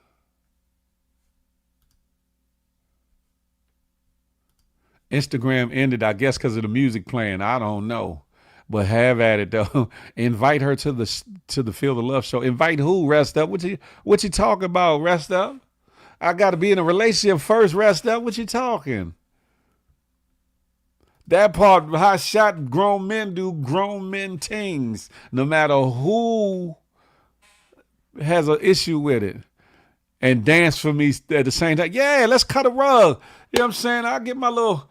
Instagram ended, I guess, because of the music playing. I don't know, but have at it though. Invite her to the Feel the Love show. Invite who? Rest up. What you talking about? Rest up. I got to be in a relationship first. Rest up. What you talking? That part, hot shot. Grown men do grown men things. No matter who has an issue with it. And dance for me at the same time. Yeah, let's cut a rug. You know what I'm saying? I'll get my little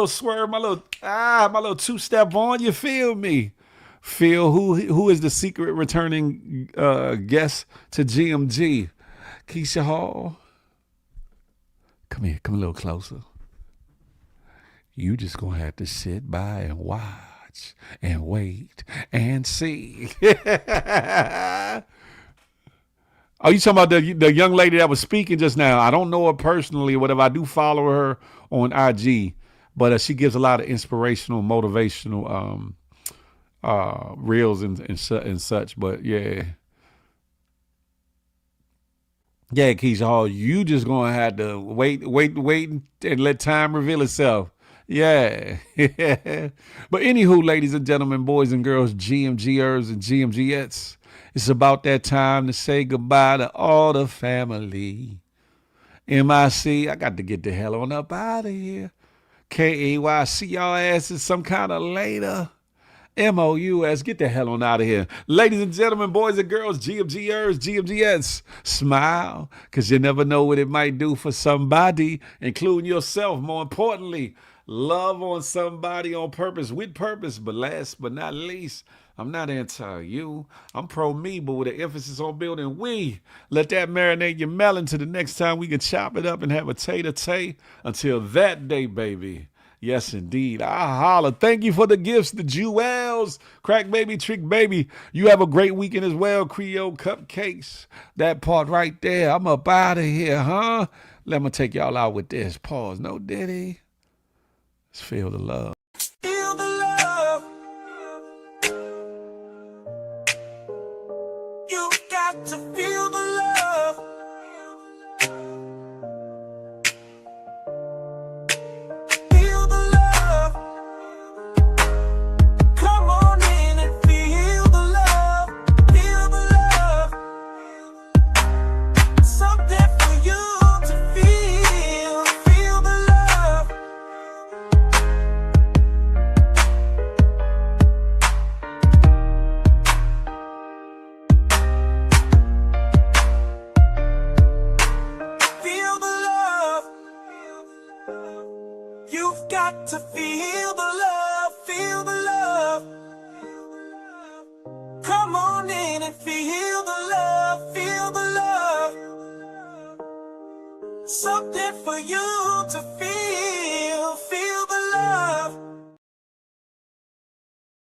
swerve, my little two-step on. You feel me? Feel who is the secret returning guest to GMG? Keisha Hall. Come here, come a little closer. You just gonna have to sit by and watch and wait and see. Oh, you talking about the young lady that was speaking just now? I don't know her personally or whatever. I do follow her on IG, but she gives a lot of inspirational, motivational reels and such. But yeah, Keisha Hall, you just gonna have to wait, and let time reveal itself. Yeah. But anywho, ladies and gentlemen, boys and girls, GMGers and GMGettes. It's about that time to say goodbye to all the family. MIC, I got to get the hell on up out of here. KAY, see y'all asses some kind of later. MOUS, get the hell on out of here. Ladies and gentlemen, boys and girls, GMGers, GMGS, smile, because you never know what it might do for somebody, including yourself. More importantly, love on somebody on purpose, with purpose. But last but not least, I'm not anti-you. I'm pro-me, but with an emphasis on building we. Let that marinate your melon to the next time we can chop it up and have a tay-to-tay. Until that day, baby, Yes, indeed. I holla. Thank you for the gifts, the jewels. Crack baby, trick baby. You have a great weekend as well. Creole cupcakes. That part right there. I'm up out of here, huh? Let me take y'all out with this. Pause. No diddy. Let's feel the love. Feel the love. You got to feel the love. Feel the love. Come on in and feel the love. Feel the love. Something for you to feel. Feel the love. Feel the love. You've got to feel the love. Feel the love. Come on in and feel the love. Feel the love. Something for you to